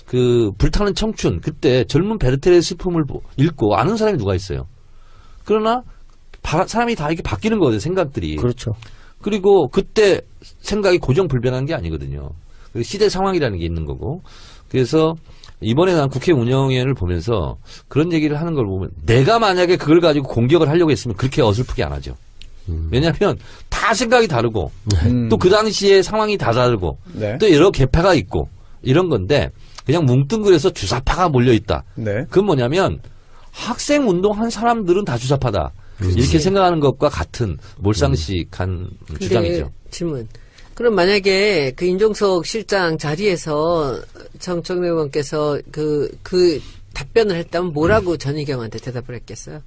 그 불타는 청춘 그때 젊은 베르테르의 슬픔을 읽고 아는 사람이 누가 있어요. 그러나 사람이 다 이렇게 바뀌는 거거든요, 생각들이. 그렇죠. 그리고 그때 생각이 고정불변한 게 아니거든요. 시대 상황이라는 게 있는 거고. 그래서 이번에 난 국회 운영위원회를 보면서 그런 얘기를 하는 걸 보면 내가 만약에 그걸 가지고 공격을 하려고 했으면 그렇게 어설프게 안 하죠. 왜냐하면 다 생각이 다르고 또 그 당시에 상황이 다 다르고 네. 또 여러 계파가 있고 이런 건데 그냥 뭉뚱그려서 주사파가 몰려있다. 네. 그건 뭐냐면 학생 운동한 사람들은 다 주사파다. 이렇게 생각하는 것과 같은 몰상식한 주장이죠. 질문. 그럼 만약에 그 임종석 실장 자리에서 정청래 의원께서 그 답변을 했다면 뭐라고 전희경한테 대답을 했겠어요?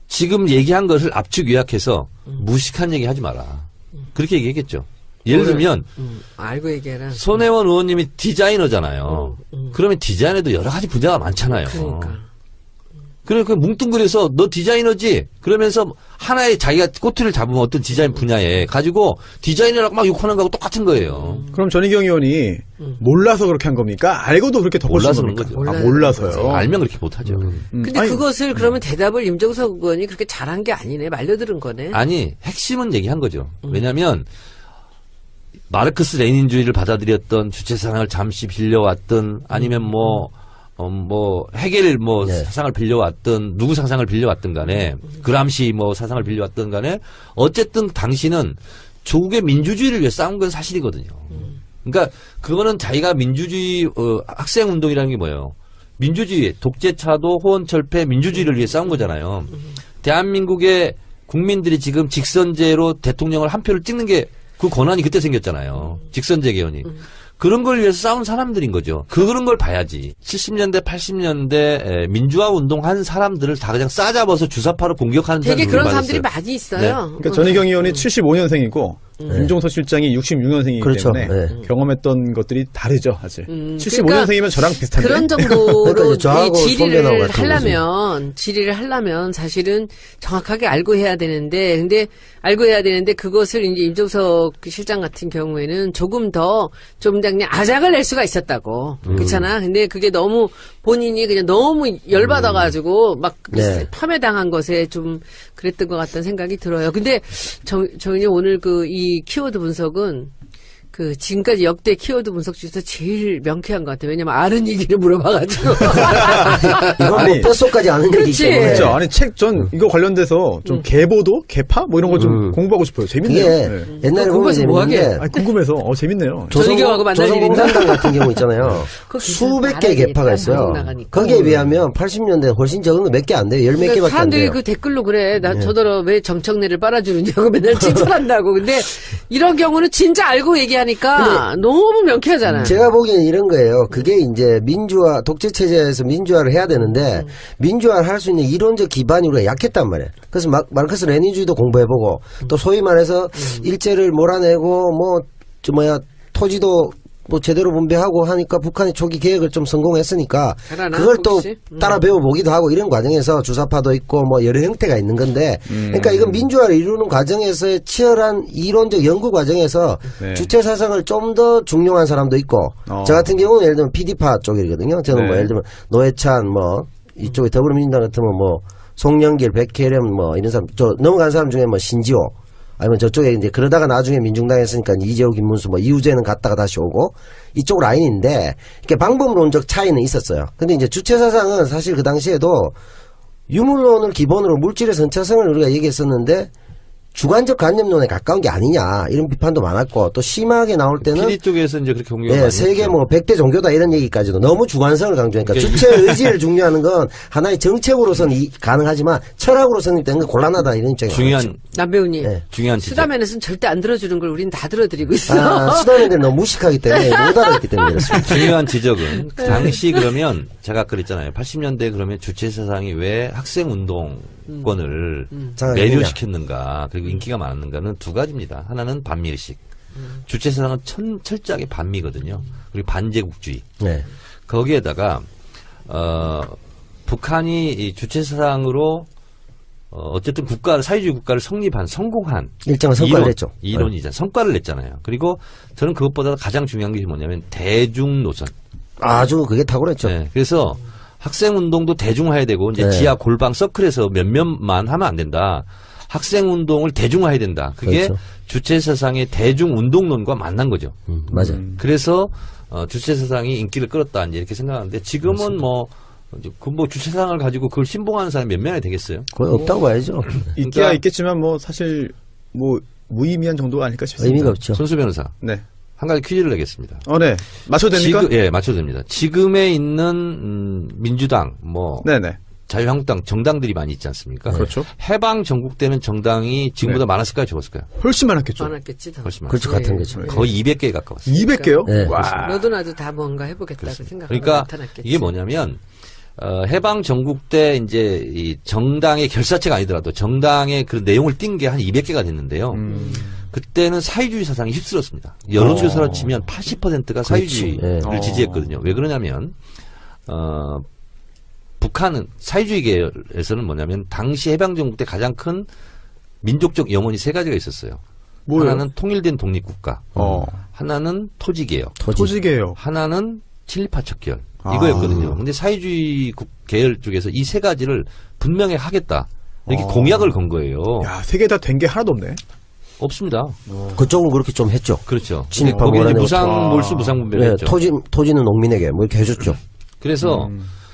지금 얘기한 것을 압축 요약해서 무식한 얘기 하지 마라. 그렇게 얘기했겠죠. 예를 들면 알고 얘기해라. 손혜원 의원님이 디자이너잖아요. 그러면 디자인에도 여러 가지 분야가 많잖아요. 그러니까. 그래, 그 뭉뚱그려서 너 디자이너지? 그러면서 하나의 자기가 꼬투리를 잡으면 어떤 디자인 분야에 가지고 디자이너라고 막 욕하는 거하고 똑같은 거예요. 그럼 전희경 의원이 몰라서 그렇게 한 겁니까? 알고도 그렇게 덮어준 몰라서 겁니까? 그런 거죠. 아, 몰라서요. 알면 그렇게 못하죠. 근데 아니, 그것을 그러면 대답을 임종석 의원이 그렇게 잘한 게 아니네. 말려들은 거네. 아니, 핵심은 얘기한 거죠. 왜냐면, 마르크스 레닌주의를 받아들였던 주체사상을 잠시 빌려왔던 아니면 헤겔 네. 사상을 빌려왔던 누구 사상을 빌려왔던 간에 그람시 사상을 빌려왔던 간에 어쨌든 당신은 조국의 민주주의를 위해 싸운 건 사실이거든요. 그러니까 그거는 자기가 민주주의 학생운동이라는 게 뭐예요? 민주주의, 독재차도 호언철폐 민주주의를 위해 싸운 거잖아요. 대한민국의 국민들이 지금 직선제로 대통령을 한 표를 찍는 게 그 권한이 그때 생겼잖아요. 직선제 개헌이. 그런 걸 위해서 싸운 사람들인 거죠. 그런 걸 봐야지. 70년대, 80년대 민주화 운동한 사람들을 다 그냥 싸잡아서 주사파로 공격하는 되게 사람들이 그런 많았어요. 사람들이 많이 있어요. 네. 그러니까 전희경 의원이 75년생이고 임종석 실장이 66년생이기 그렇죠. 때문에 네. 경험했던 것들이 다르죠, 사실. 그러니까 75년생이면 저랑 비슷한데. 그런 정도로 그러니까 이제 저하고 이 손대나무 질의를 하려면 사실은 정확하게 알고 해야 되는데 그것을 이제 임종석 실장 같은 경우에는 조금 더 좀 그냥 아작을 낼 수가 있었다고. 그렇잖아. 근데 그게 너무 본인이 그냥 너무 열받아가지고 막 네. 폄훼당한 것에 좀 그랬던 것 같다는 생각이 들어요. 근데 저희 오늘 이 키워드 분석은 그 지금까지 역대 키워드 분석 중에서 제일 명쾌한 것 같아요. 왜냐면 아는 얘기를 물어봐가지고. 이건 뭐 아니, 뼛속까지 아는 얘기기 그렇지. 때문에. 그렇죠. 아니, 전 이거 관련돼서 좀 개보도? 개파? 뭐 이런 거 좀 공부하고 싶어요. 재밌네요. 그게 네. 옛날에 보면 공부해서 뭐 하게? 재밌는데 아니, 궁금해서. 재밌네요. 전희경하고 만날 조선공산당 같은 경우 있잖아요. 그거 수백 알아야 개의 개파가 되겠다, 있어요. 한국 나가니까. 거기에 비하면 80년대 훨씬 적은 거 몇 개 안 돼요. 열 몇 그러니까 개밖에 안 사람들이 돼요. 그 댓글로 그래. 저더러 왜 정청래를 빨아주느냐고 맨날 칭찬한다고. 근데 이런 경우는 진짜 알고 얘기하니까 너무 명쾌하잖아요. 제가 보기에는 이런 거예요. 그게 이제 민주화, 독재체제에서 민주화를 해야 되는데, 민주화를 할 수 있는 이론적 기반이 우리가 약했단 말이에요. 그래서 마르크스 레닌주의도 공부해보고, 또 소위 말해서 일제를 몰아내고, 토지도 제대로 분배하고 하니까 북한이 초기 계획을 좀 성공했으니까, 잘하나, 그걸 또 혹시? 따라 배워보기도 하고, 이런 과정에서 주사파도 있고, 여러 형태가 있는 건데, 그러니까 이건 민주화를 이루는 과정에서의 치열한 이론적 연구 과정에서 네. 주체 사상을 좀 더 중용한 사람도 있고, 저 같은 경우는 예를 들면 PD파 쪽이거든요. 저는 네. 예를 들면 노회찬 이쪽에 더불어민주당 같으면 송영길, 백혜련 이런 사람, 넘어간 사람 중에 신지호, 아니면 저쪽에 이제 그러다가 나중에 민중당 했으니까 이재호, 김문수, 이우재는 갔다가 다시 오고 이쪽 라인인데 이렇게 방법론적 차이는 있었어요. 근데 이제 주체 사상은 사실 그 당시에도 유물론을 기본으로 물질의 선차성을 우리가 얘기했었는데 주관적 관념론에 가까운 게 아니냐 이런 비판도 많았고 또 심하게 나올 때는 PD 쪽에서 이제 그렇게 공격을 많이 세계 했죠. 100대 종교다 이런 얘기까지도 너무 주관성을 강조하니까 그러니까 주체 의지를 중요하는 건 하나의 정책으로서는 가능하지만 철학으로서는 되는 건 곤란하다 이런 입장이 중요한 남배우님. 네. 중요한 지적. 수다맨에서는 절대 안 들어주는 걸 우린 다 들어드리고 있어. 수도원들 너무 무식하기 때문에 못 알아듣기 때문에 그렇습니다. 중요한 지적은 당시 그러면 제가 그랬잖아요. 80년대 그러면 주체 사상이 왜 학생 운동권을 매료시켰는가 그리고 인기가 많았는가는 두 가지입니다. 하나는 반미의식. 주체 사상은 철저하게 반미거든요. 그리고 반제국주의. 네. 거기에다가 북한이 이 주체 사상으로 어쨌든 사회주의 국가를 성공한 일정한 성과를 냈죠. 이론이잖아요. 성과를 냈잖아요. 그리고 저는 그것보다 가장 중요한 게 뭐냐면 대중 노선. 아주 그게 탁월했죠. 네, 그래서 학생 운동도 대중화해야 되고 이제 네. 지하 골방 서클에서 몇몇만 하면 안 된다. 학생 운동을 대중화해야 된다. 그게 그렇죠. 주체 사상의 대중 운동론과 만난 거죠. 맞아요. 그래서 주체 사상이 인기를 끌었다 이제 이렇게 생각하는데 지금은 주체 사상을 가지고 그걸 신봉하는 사람이 몇 명이 되겠어요? 거의 없다고 봐야죠. 있기야 있겠지만 사실 무의미한 정도가 아닐까 싶습니다. 의미가 없죠. 손수 변호사. 네. 한 가지 퀴즈를 내겠습니다. 네. 맞춰도 됩니까? 예, 맞춰도 됩니다. 지금에 있는 민주당 네네. 자유한국당 정당들이 많이 있지 않습니까? 그렇죠. 해방 전국 때는 정당이 지금보다 많았을까요, 적었을까요? 훨씬 많았겠죠. 많았겠지 더. 훨씬 그렇죠. 많았어요. 같은 거죠. 거의 200개에 가까웠어요. 200개요? 네. 와. 너도 나도 다 뭔가 해보겠다고 생각하고 그러니까 나타났겠지. 이게 뭐냐면 해방 전국 때 이제 이 정당의 결사체가 아니더라도 정당의 그 내용을 띈 게 한 200개가 됐는데요. 그때는 사회주의 사상이 휩쓸었습니다. 여론조사로 치면 80%가 사회주의를 그렇지. 지지했거든요. 왜 그러냐면 북한은 사회주의 계열에서는 뭐냐면 당시 해방 전국 때 가장 큰 민족적 염원이 세 가지가 있었어요. 뭐예요? 하나는 통일된 독립국가, 하나는 토지개혁, 토지개요. 하나는 친일파 척결 아. 이거였거든요. 근데 사회주의 계열 쪽에서 이 세 가지를 분명히 하겠다 이렇게 공약을 건 거예요. 야, 세 개 다 된 게 하나도 없네. 없습니다. 그쪽은 그렇게 좀 했죠. 그렇죠. 친일파 거기는 이제 몰아내고 무상 몰수 무상 분배를 네, 했죠. 토지는 농민에게 뭐 이렇게 해줬죠. 그래서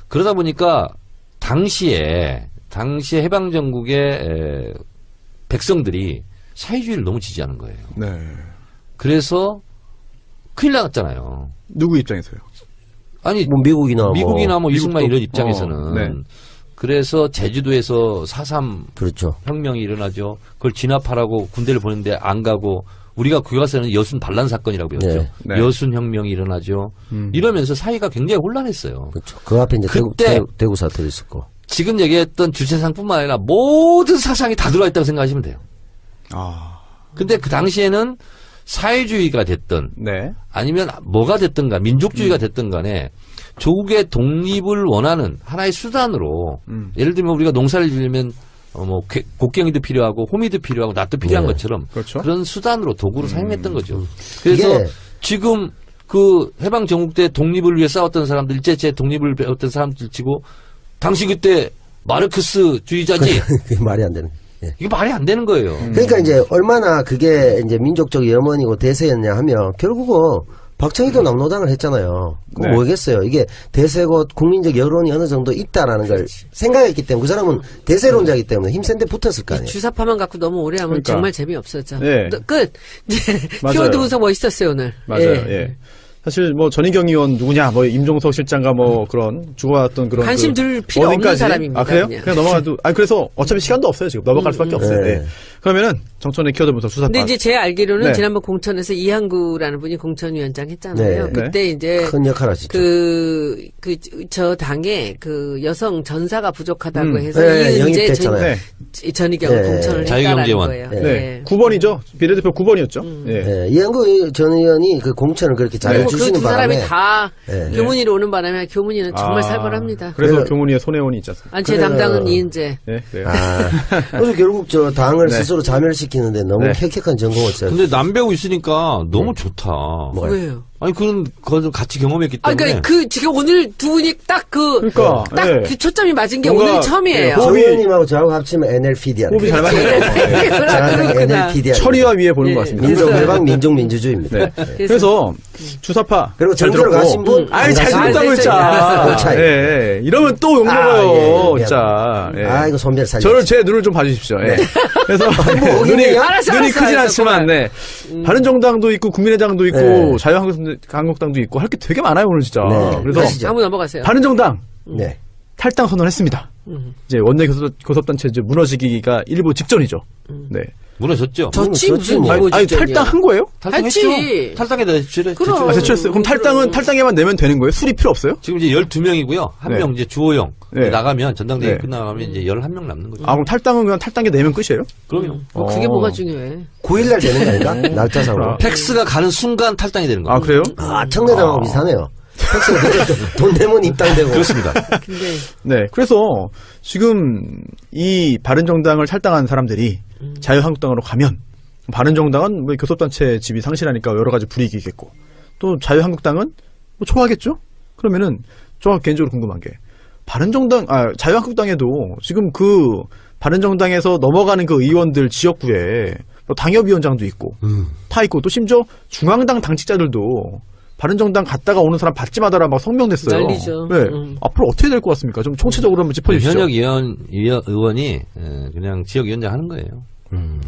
그러다 보니까 당시에 해방 전국의 백성들이 사회주의를 너무 지지하는 거예요. 네. 그래서 큰일 났잖아요. 누구 입장에서요? 아니 뭐 미국이나 뭐 이승만 미국도- 이런 입장에서는 네. 그래서 제주도에서 4.3 그렇죠. 혁명이 일어나죠. 그걸 진압하라고 군대를 보는데 안 가고 우리가 교과서에는 여순 반란 사건이라고 배웠죠. 네. 네. 여순 혁명이 일어나죠. 이러면서 사회가 굉장히 혼란했어요. 그렇죠. 그 앞에 이제 그때 대구 사태도 있었고. 지금 얘기했던 주체상뿐만 아니라 모든 사상이 다 들어와 있다고 생각하시면 돼요. 아. 근데 그 당시에는 사회주의가 됐든 네. 아니면 뭐가 됐든 간 민족주의가 됐든 간에 조국의 독립을 원하는 하나의 수단으로 예를 들면 우리가 농사를 지으면 뭐 곡괭이도 필요하고 호미도 필요하고 낫도 필요한 네. 것처럼 그렇죠. 그런 수단으로 도구로 사용했던 거죠. 그래서 이게- 지금 그 해방 전국 때 독립을 위해 싸웠던 사람들 일제체 독립을 배웠던 사람들 치고 당시 그때 마르크스주의자지 그게 말이 안 되는. 예. 이게 말이 안 되는 거예요. 그러니까 이제 얼마나 그게 이제 민족적 염원이고 대세였냐 하면 결국은 박정희도 남로당을 했잖아요. 그거 네. 뭐겠어요? 이게 대세고 국민적 여론이 어느 정도 있다라는 걸 생각했기 때문에 그 사람은 대세론자이기 때문에 힘센 데 붙었을 거 아니에요. 주사파만 갖고 너무 오래 하면 그러니까. 정말 재미없었죠. 네. 끝. 맞아요. 키워드 분석 멋있었어요 오늘. 맞아요. 예. 예. 사실 뭐 전희경 의원 누구냐, 뭐 임종석 실장과 뭐 그런 죽어왔던 그런 관심 그 둘 필요 없는 어딘가지? 사람입니다, 아 그래요? 그냥. 그냥 넘어가도. 아 그래서 어차피 시간도 없어요 지금 넘어갈 수밖에 없어요. 네. 네. 그러면은 정천의 키워드 분석 수사파. 근데 이제 제 알기로는 네. 지난번 공천에서 이한구라는 분이 공천위원장 했잖아요. 네. 그때 이제 큰 역할 하시죠. 저 당에 그 여성 전사가 부족하다고 해서 네, 이은재 영입됐잖아요. 네. 전희경을 네. 공천을 했다라는 자유경제원. 거예요. 네. 네. 9번이죠. 비례대표 9번이었죠. 예. 예, 이한구 전 의원이 그 공천을 그렇게 잘 그리고 해주시는 그 두 사람이 바람에 다 네. 교문위로 오는 바람에 교문위는 정말 살벌합니다. 그래서 그래서- 교문위에 손혜원이 있지 않습니까? 아니, 제 그래요. 담당은 이은재. 네. 그래요. 그래서 결국 저 당을 네. 스스로 자멸시키는데 너무 네. 혁혁한 전공을 써요. 근데 남배우 있으니까 너무 좋다. 뭐가요? 왜요? 아니 그건 그걸 같이 경험했기 아, 때문에. 그러니까 그 지금 오늘 두 분이 딱 그러니까, 딱 예. 그 초점이 맞은 게 뭔가, 오늘 처음이에요. 예, 정 호흡이- 의원님하고 저하고 합치면 NLPD야. 호흡이 잘 맞네요. 그렇구나. NLPD야. 처리와 위에 보는 예. 것 같습니다. 민족해방 민족민주주의입니다. 네. 그래서 주사파 그리고 잘 정조로 들었고. 가신 분 아이 잘 안 들었다고 가시죠. 했자. 그 차이. 예. 이러면 또 욕 먹어요. 예, 예. 진짜. 예. 아 이거 손별 살려. 저를 제 눈을 좀 봐주십시오. 예. 그래서 눈이 오기네요? 알았어, 눈이 알았어, 크진 알았어, 않지만, 네. 바른정당도 있고 국민의당도 있고 네. 자유한국당도 있고 할 게 되게 많아요 오늘 진짜. 네. 그래서 가시죠. 아무 넘어가세요. 바른정당 네. 탈당 선언했습니다. 이제 원내 교섭단체 이제 무너지기가 일부 직전이죠. 네. 무너졌죠. 저치 무슨 뭐. 일보 아니 직전이야. 탈당한 거예요? 탈당했죠. 했지. 탈당에 대해 그럼. 아, 제출했어요. 그럼 탈당에만 내면 되는 거예요? 술이 필요 없어요? 지금 이제 12명이고요. 한 네. 명 이제 주호영 네. 나가면 전당대회 네. 끝나가면 이제 11명 남는 거죠. 아 그럼 탈당은 그냥 탈당에 내면 끝이에요? 그럼요. 뭐 그게 뭐가 중요해. 9일날 되는 거 아닌가? 날짜상으로. 팩스가 가는 순간 탈당이 되는 거예요. 아 그래요? 아 청래당하고 비슷하네요. 팩스가 돈 내면 입당되고. 그렇습니다. 근데 네. 그래서 지금 이 바른정당을 탈당한 사람들이 자유한국당으로 가면 바른정당은 뭐 교섭단체 집이 상실하니까 여러 가지 불이익이 있겠고 또 자유한국당은 뭐 좋아하겠죠? 그러면은 저 개인적으로 궁금한 게 자유한국당에도 지금 그 바른정당에서 넘어가는 그 의원들 지역구에 뭐 당협위원장도 있고 다 있고 또 심지어 중앙당 당직자들도 바른정당 갔다가 오는 사람 받지 마다라 막 성명 냈어요. 난리죠. 네. 앞으로 어떻게 될 것 같습니까? 좀 총체적으로 한번 짚어주시죠. 현역 의원이 그냥 지역위원장 하는 거예요.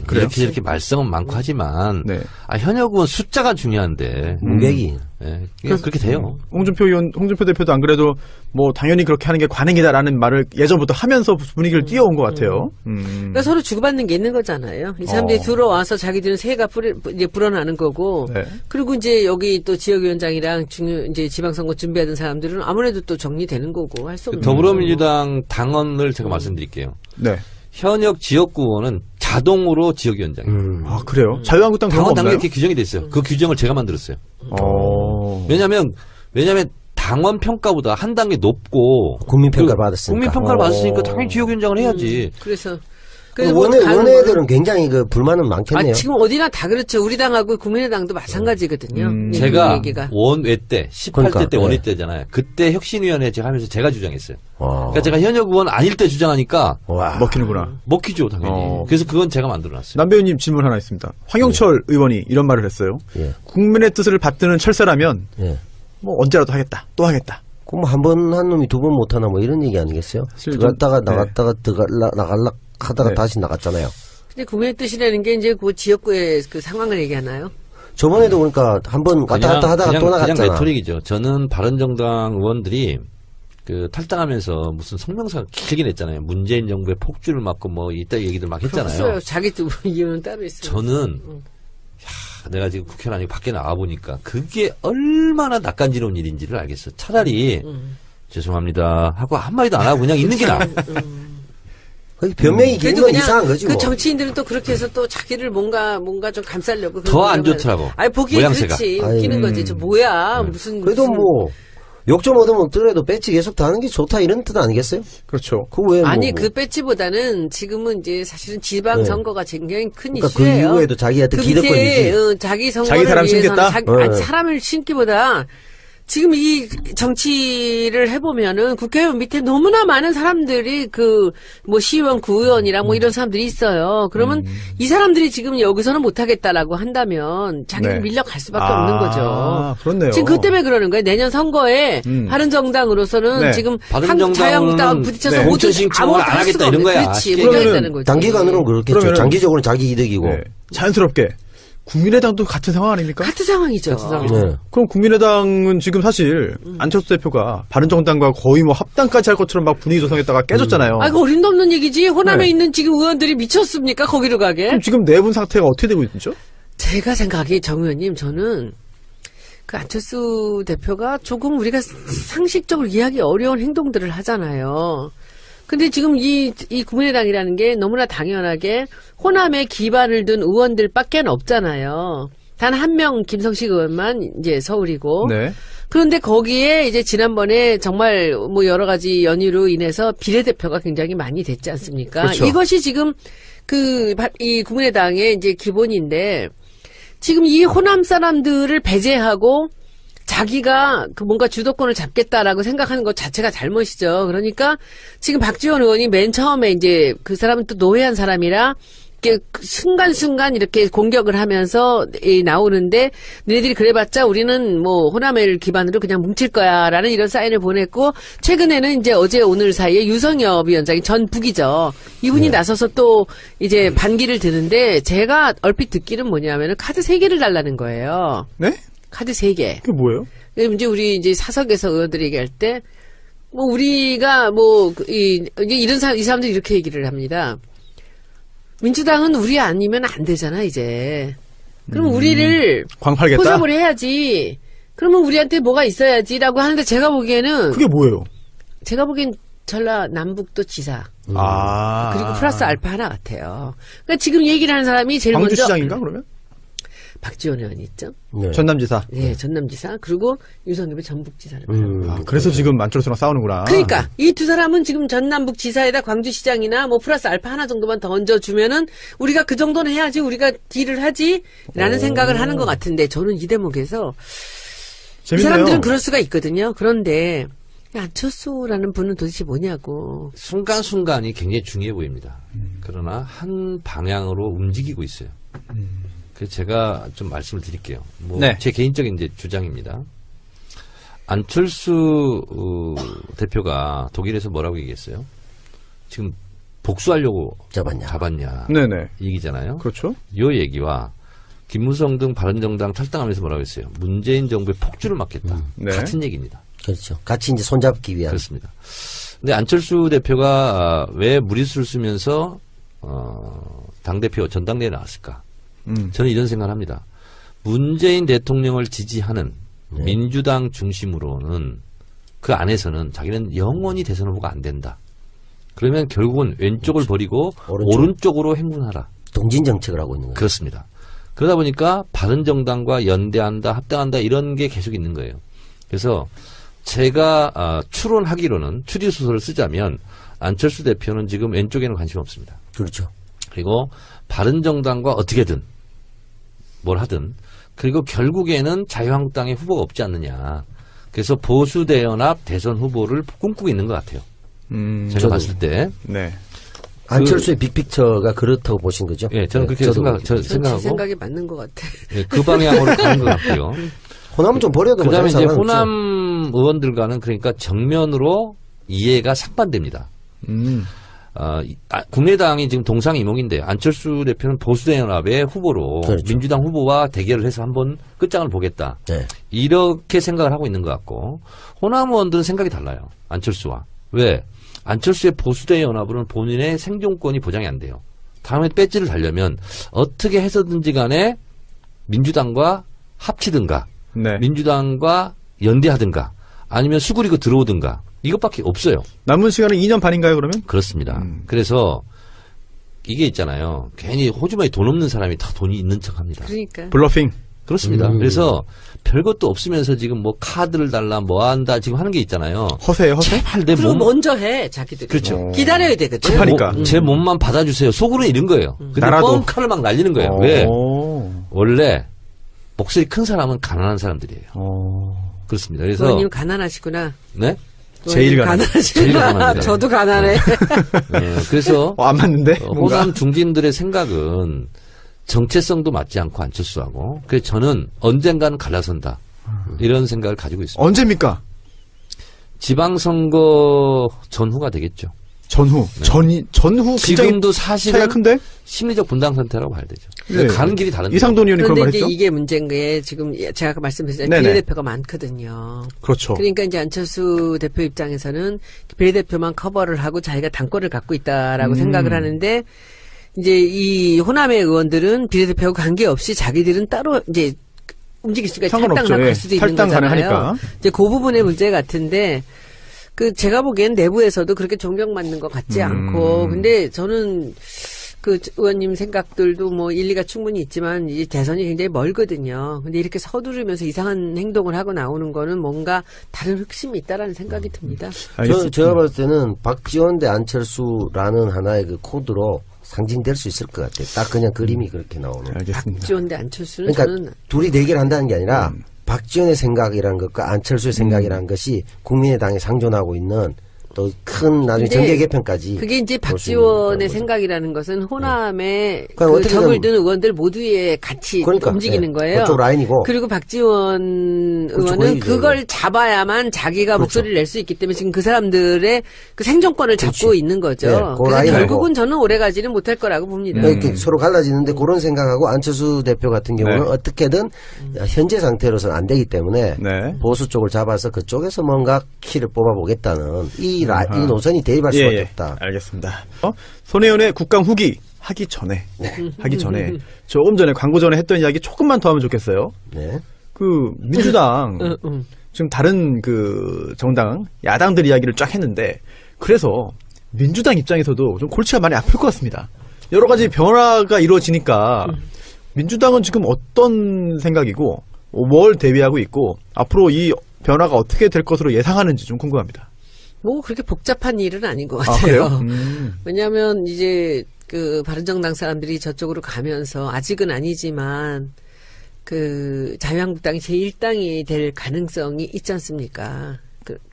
그래요? 이렇게 말썽은 많고 하지만 네. 현역 의원 숫자가 중요한데 무객이. 예, 그렇게 돼요. 홍준표 대표도 안 그래도 뭐 당연히 그렇게 하는 게 관행이다라는 말을 예전부터 하면서 분위기를 띄워온 것 같아요. 그러니까 서로 주고받는 게 있는 거잖아요. 이 사람들이 들어와서 자기들은 새해가 이제 불어나는 거고, 네. 그리고 이제 여기 또 지역위원장이랑 이제 지방선거 준비하던 사람들은 아무래도 또 정리되는 거고 할 수 없는 더불어민주당 당원을 제가 말씀드릴게요. 네. 현역 지역구원은 자동으로 지역위원장이에요. 아, 그래요? 자유한국당 그런 거 당원 당규 없나요? 이렇게 규정이 돼 있어요. 그 규정을 제가 만들었어요. 왜냐하면 당원 평가보다 한 단계 높고 국민평가를 받았으니까. 국민평가를 받았으니까 당연히 지역위원장을 해야지. 그래서 원외들은 굉장히 그 불만은 많겠네요. 지금 어디나 다 그렇죠. 우리 당하고 국민의당도 마찬가지거든요. 제가 얘기가. 원외 때 18대 그러니까, 때 원외 때잖아요. 그때 혁신위원회 제가 하면서 제가 주장했어요. 와. 그러니까 제가 현역 의원 아닐 때 주장하니까 와. 먹히는구나. 먹히죠 당연히. 그래서 그건 제가 만들어놨어요. 남배우님 질문 하나 있습니다. 황영철 의원이 이런 말을 했어요. 예. 국민의 뜻을 받드는 철새라면 예. 뭐 언제라도 하겠다. 또 하겠다. 그럼 한 번 한 놈이 두 번 못하나 뭐 이런 얘기 아니겠어요? 사실 좀- 들어갔다가 네. 나갔다가 나갈라 하다가 네. 다시 나갔잖아요. 근데 국민의 뜻이라는 게 이제 그 지역구의 그 상황을 얘기하나요? 저번에도 그러니까 한 번 왔다 갔다 하다가 또 그냥 나갔잖아. 레토릭이죠. 저는 바른정당 의원들이 그 탈당하면서 무슨 성명서 길게 냈잖아요. 문재인 정부의 폭주를 막고 뭐 이따 얘기들 막 했잖아요. 없어요. 자기 이유는 따로 있어요. 저는 내가 지금 국회는 아니고 밖에 나와 보니까 그게 얼마나 낯간지러운 일인지를 알겠어. 차라리 죄송합니다 하고 한마디도 안 하고 그냥 있는 게 나아. 거의 변명이 긴 그래도 건 그냥 이상한 거지 그 뭐. 정치인들은 또 그렇게 해서 또 자기를 뭔가 좀 감싸려고 더 안 그러면- 좋더라고. 아니 보기에 모양새가. 그렇지 웃기는 아유. 거지. 저 뭐야 무슨 그래도 무슨- 뭐 욕 좀 얻으더라도 배치 계속 다는 게 좋다 이런 뜻 아니겠어요? 그렇죠. 그 외에 아니 뭐, 그 배치보다는 지금은 이제 사실은 지방 네. 선거가 굉장히 큰 그러니까 그 이슈예요. 이후에도 자기한테 그 기득권이지. 밑에 자기 선거를 자기 사람 위해서는 심겠다? 아니, 네. 사람을 심기보다 지금 이 정치를 해보면은 국회의원 밑에 너무나 많은 사람들이 그 뭐 시의원, 구의원이랑 뭐 이런 사람들이 있어요. 그러면 이 사람들이 지금 여기서는 못하겠다라고 한다면 자기를 네. 밀려갈 수밖에 없는 거죠. 그렇네요. 지금 그 때문에 그러는 거예요. 내년 선거에 바른정당으로서는 네. 지금 바른정당은 자유한국당 부딪혀서 네. 모든 공천신청을 아무것도 안 할 수가 하겠다 이런 없는 거야. 그렇지. 쉽게 못하겠다는 얘기하면 거지. 단기간으로는 그렇겠죠. 그러면은- 장기적으로는 자기 이득이고. 네. 자연스럽게 국민의당도 같은 상황 아닙니까? 같은 상황이죠. 네. 그럼 국민의당은 지금 사실 안철수 대표가 바른정당과 거의 뭐 합당까지 할 것처럼 막 분위기 조성했다가 깨졌잖아요. 아, 그 어림도 없는 얘기지. 호남에 네. 있는 지금 의원들이 미쳤습니까? 거기로 가게? 그럼 지금 내분 상태가 어떻게 되고 있죠? 제가 생각하기에 정 의원님, 저는 그 안철수 대표가 조금 우리가 상식적으로 이해하기 어려운 행동들을 하잖아요. 근데 지금 이 국민의당이라는 게 너무나 당연하게 호남에 기반을 둔 의원들밖에 없잖아요. 단 한 명 김성식 의원만 이제 서울이고. 네. 그런데 거기에 이제 지난번에 정말 뭐 여러 가지 연유로 인해서 비례대표가 굉장히 많이 됐지 않습니까? 그렇죠. 이것이 지금 이 국민의당의 이제 기본인데 지금 이 호남 사람들을 배제하고 자기가 그 뭔가 주도권을 잡겠다라고 생각하는 것 자체가 잘못이죠. 그러니까 지금 박지원 의원이 맨 처음에 이제 그 사람은 또 노회한 사람이라 이렇게 순간순간 이렇게 공격을 하면서 나오는데 너희들이 그래봤자 우리는 뭐 호남을 기반으로 그냥 뭉칠 거야라는 이런 사인을 보냈고 최근에는 이제 어제 오늘 사이에 유성엽 위원장이 전 북이죠. 이분이 나서서 또 이제 반기를 드는데 제가 얼핏 듣기는 뭐냐면은 카드 3개를 달라는 거예요. 네? 카드 3개. 그게 뭐예요? 이제 우리 이제 사석에서 의원들이 얘기할 때, 뭐 우리가 뭐, 이런 이 사람들이 이렇게 얘기를 합니다. 민주당은 우리 아니면 안 되잖아, 이제. 그럼 우리를 광팔겠다? 포섭을 해야지. 그러면 우리한테 뭐가 있어야지라고 하는데 제가 보기에는, 그게 뭐예요? 제가 보기엔 전라 남북도 지사. 아. 그리고 플러스 알파 하나 같아요. 그러니까 지금 얘기를 하는 사람이 제일 먼저. 광주시장인가, 그러면? 박지원 의원이 있죠. 네. 전남지사. 네, 전남지사. 그리고 유성엽이 전북지사를. 아, 그래서 지금 안철수랑 싸우는구나. 그러니까 이 두 사람은 지금 전남북 지사에다 광주시장이나 뭐 플러스 알파 하나 정도만 더 얹어주면은 우리가 그 정도는 해야지 우리가 딜을 하지라는 생각을 하는 것 같은데 저는 이 대목에서 이 재밌네요. 사람들은 그럴 수가 있거든요. 그런데 안철수라는 분은 도대체 뭐냐고. 순간순간이 굉장히 중요해 보입니다. 그러나 한 방향으로 움직이고 있어요. 그래서 제가 좀 말씀을 드릴게요. 뭐 네. 제 개인적인 이제 주장입니다. 안철수 대표가 독일에서 뭐라고 얘기했어요? 지금 복수하려고 잡았냐. 잡았냐. 네네. 이 얘기잖아요. 그렇죠. 이 얘기와 김무성 등 바른정당 탈당하면서 뭐라고 했어요? 문재인 정부의 폭주를 막겠다. 네. 같은 얘기입니다. 그렇죠. 같이 이제 손잡기 위한. 그렇습니다. 근데 안철수 대표가 왜 무리수를 쓰면서 당대표 전당대회에 나왔을까? 저는 이런 생각을 합니다. 문재인 대통령을 지지하는 민주당 중심으로는 그 안에서는 자기는 영원히 대선 후보가 안 된다. 그러면 결국은 왼쪽을 버리고 오른쪽으로 행군하라. 동진 정책을 하고 있는 거예요. 그렇습니다. 그러다 보니까 바른정당과 연대한다, 합당한다 이런 게 계속 있는 거예요. 그래서 제가 추론하기로는 추리소설을 쓰자면 안철수 대표는 지금 왼쪽에는 관심 없습니다. 그렇죠. 그리고 바른정당과 어떻게든 뭘 하든 그리고 결국에는 자유한국당의 후보가 없지 않느냐. 그래서 보수대연합 대선 후보를 꿈꾸고 있는 것 같아요. 제가 저도. 봤을 때. 네. 안철수의 빅픽처가 그렇다고 보신 거죠? 예, 저는 그렇게 저도 생각하고. 제 생각이 맞는 것 같아. 예, 그 방향으로 가는 것 같고요. 호남은 좀 버려도 그 다음에 이제 상관없죠. 호남 의원들과는 그러니까 정면으로 이해가 상반됩니다. 국민의당이 지금 동상이몽인데 안철수 대표는 보수대연합의 후보로 그렇죠. 민주당 후보와 대결을 해서 한번 끝장을 보겠다. 네. 이렇게 생각을 하고 있는 것 같고 호남 의원들은 생각이 달라요. 안철수와. 왜? 안철수의 보수대연합으로는 본인의 생존권이 보장이 안 돼요. 다음에 배지를 달려면 어떻게 해서든지 간에 민주당과 합치든가 네. 민주당과 연대하든가 아니면 수그리고 들어오든가 이것밖에 없어요. 남은 시간은 2년 반인가요, 그러면? 그렇습니다. 그래서 이게 있잖아요. 괜히 호주머니 돈 없는 사람이 다 돈이 있는 척합니다. 그러니까. 블러핑. 그렇습니다. 그래서 별것도 없으면서 지금 뭐 카드를 달라 뭐 한다 지금 하는 게 있잖아요. 허세예요, 허세? 제발 내 그리고 몸, 먼저 해, 자기들이. 그렇죠. 기다려야 되거든. 급하니까. 제 몸만 받아주세요. 속으로는 이런 거예요. 근데 나라도. 뻥카를 막 날리는 거예요. 왜? 오. 원래 목소리 큰 사람은 가난한 사람들이에요. 그렇습니다. 그래서 의원님 가난하시구나. 네? 제일 제일 가난하시구나. 가난합니다. 저도 가난해. 그래서 안 맞는데? 뭔가? 호남 중진들의 생각은 정체성도 맞지 않고 안철수하고 그래서 저는 언젠가는 갈라선다 이런 생각을 가지고 있습니다. 언제입니까? 지방선거 전후가 되겠죠. 전후. 전후 굉장히 지금도 사실은 차이가 큰데? 심리적 분당 상태라고 봐야 되죠. 네. 가는 길이 다른 이상돈 의원이 그런 그런데 말 이제 했죠? 이게 문제인 게 지금 제가 아까 말씀드렸잖아요. 네네. 비례대표가 많거든요. 그렇죠. 그러니까 이제 안철수 대표 입장에서는 비례대표만 커버를 하고 자기가 당권을 갖고 있다라고 생각을 하는데 이제 이 호남의 의원들은 비례대표하고 관계없이 자기들은 따로 이제 움직일 수가 상관없죠. 탈당을 예. 할 수도 있는 탈당 거잖아요. 가능하니까. 이제 그 부분의 문제 같은데 그 제가 보기엔 내부에서도 그렇게 존경받는 것 같지 않고 근데 저는 그 의원님 생각들도 뭐 일리가 충분히 있지만 이제 대선이 굉장히 멀거든요. 근데 이렇게 서두르면서 이상한 행동을 하고 나오는 거는 뭔가 다른 흑심이 있다라는 생각이 듭니다. 제가 봤을 때는 박지원 대 안철수라는 하나의 그 코드로 상징될 수 있을 것 같아요. 딱 그냥 그림이 그렇게 나오는. 알겠습니다. 박지원 대 안철수는 그러니까 저는 둘이 대결한다는 게 아니라 박지원의 생각이라는 것과 안철수의 생각이라는 것이 국민의당에 상존하고 있는 또 큰 나중에 근데 정계 개편까지 그게 이제 볼수 있는 박지원의 거죠. 생각이라는 것은 호남의 그러니까 그 어떻게든 적을 든 의원들 모두에 같이 그러니까, 움직이는 예, 거예요. 그쪽 라인이고 그리고 박지원 그렇죠, 의원은 거의 그걸 이제 잡아야만 자기가 그렇죠. 목소리를 낼 수 있기 때문에 지금 그 사람들의 그 생존권을 잡고 그렇지. 있는 거죠. 예, 그 그래서 라인하고. 결국은 저는 오래가지는 못할 거라고 봅니다. 이렇게 서로 갈라지는데 그런 생각하고 안철수 대표 같은 경우는 네. 어떻게든 현재 상태로서는 안 되기 때문에 네. 보수 쪽을 잡아서 그쪽에서 뭔가 키를 뽑아보겠다는 이 노선이 대입할 수밖에 예, 없다. 알겠습니다. 손혜원의 국감 후기 하기 전에 조금 전에 광고 전에 했던 이야기 조금만 더 하면 좋겠어요. 네. 그 민주당 지금 다른 그 정당 야당들 이야기를 쫙 했는데 그래서 민주당 입장에서도 좀 골치가 많이 아플 것 같습니다. 여러 가지 변화가 이루어지니까 민주당은 지금 어떤 생각이고 뭘 대비하고 있고 앞으로 이 변화가 어떻게 될 것으로 예상하는지 좀 궁금합니다. 뭐 그렇게 복잡한 일은 아닌 것 아, 같아요. 그래요? 왜냐하면 이제 그 바른정당 사람들이 저쪽으로 가면서 아직은 아니지만 그 자유한국당이 제1당이 될 가능성이 있지 않습니까?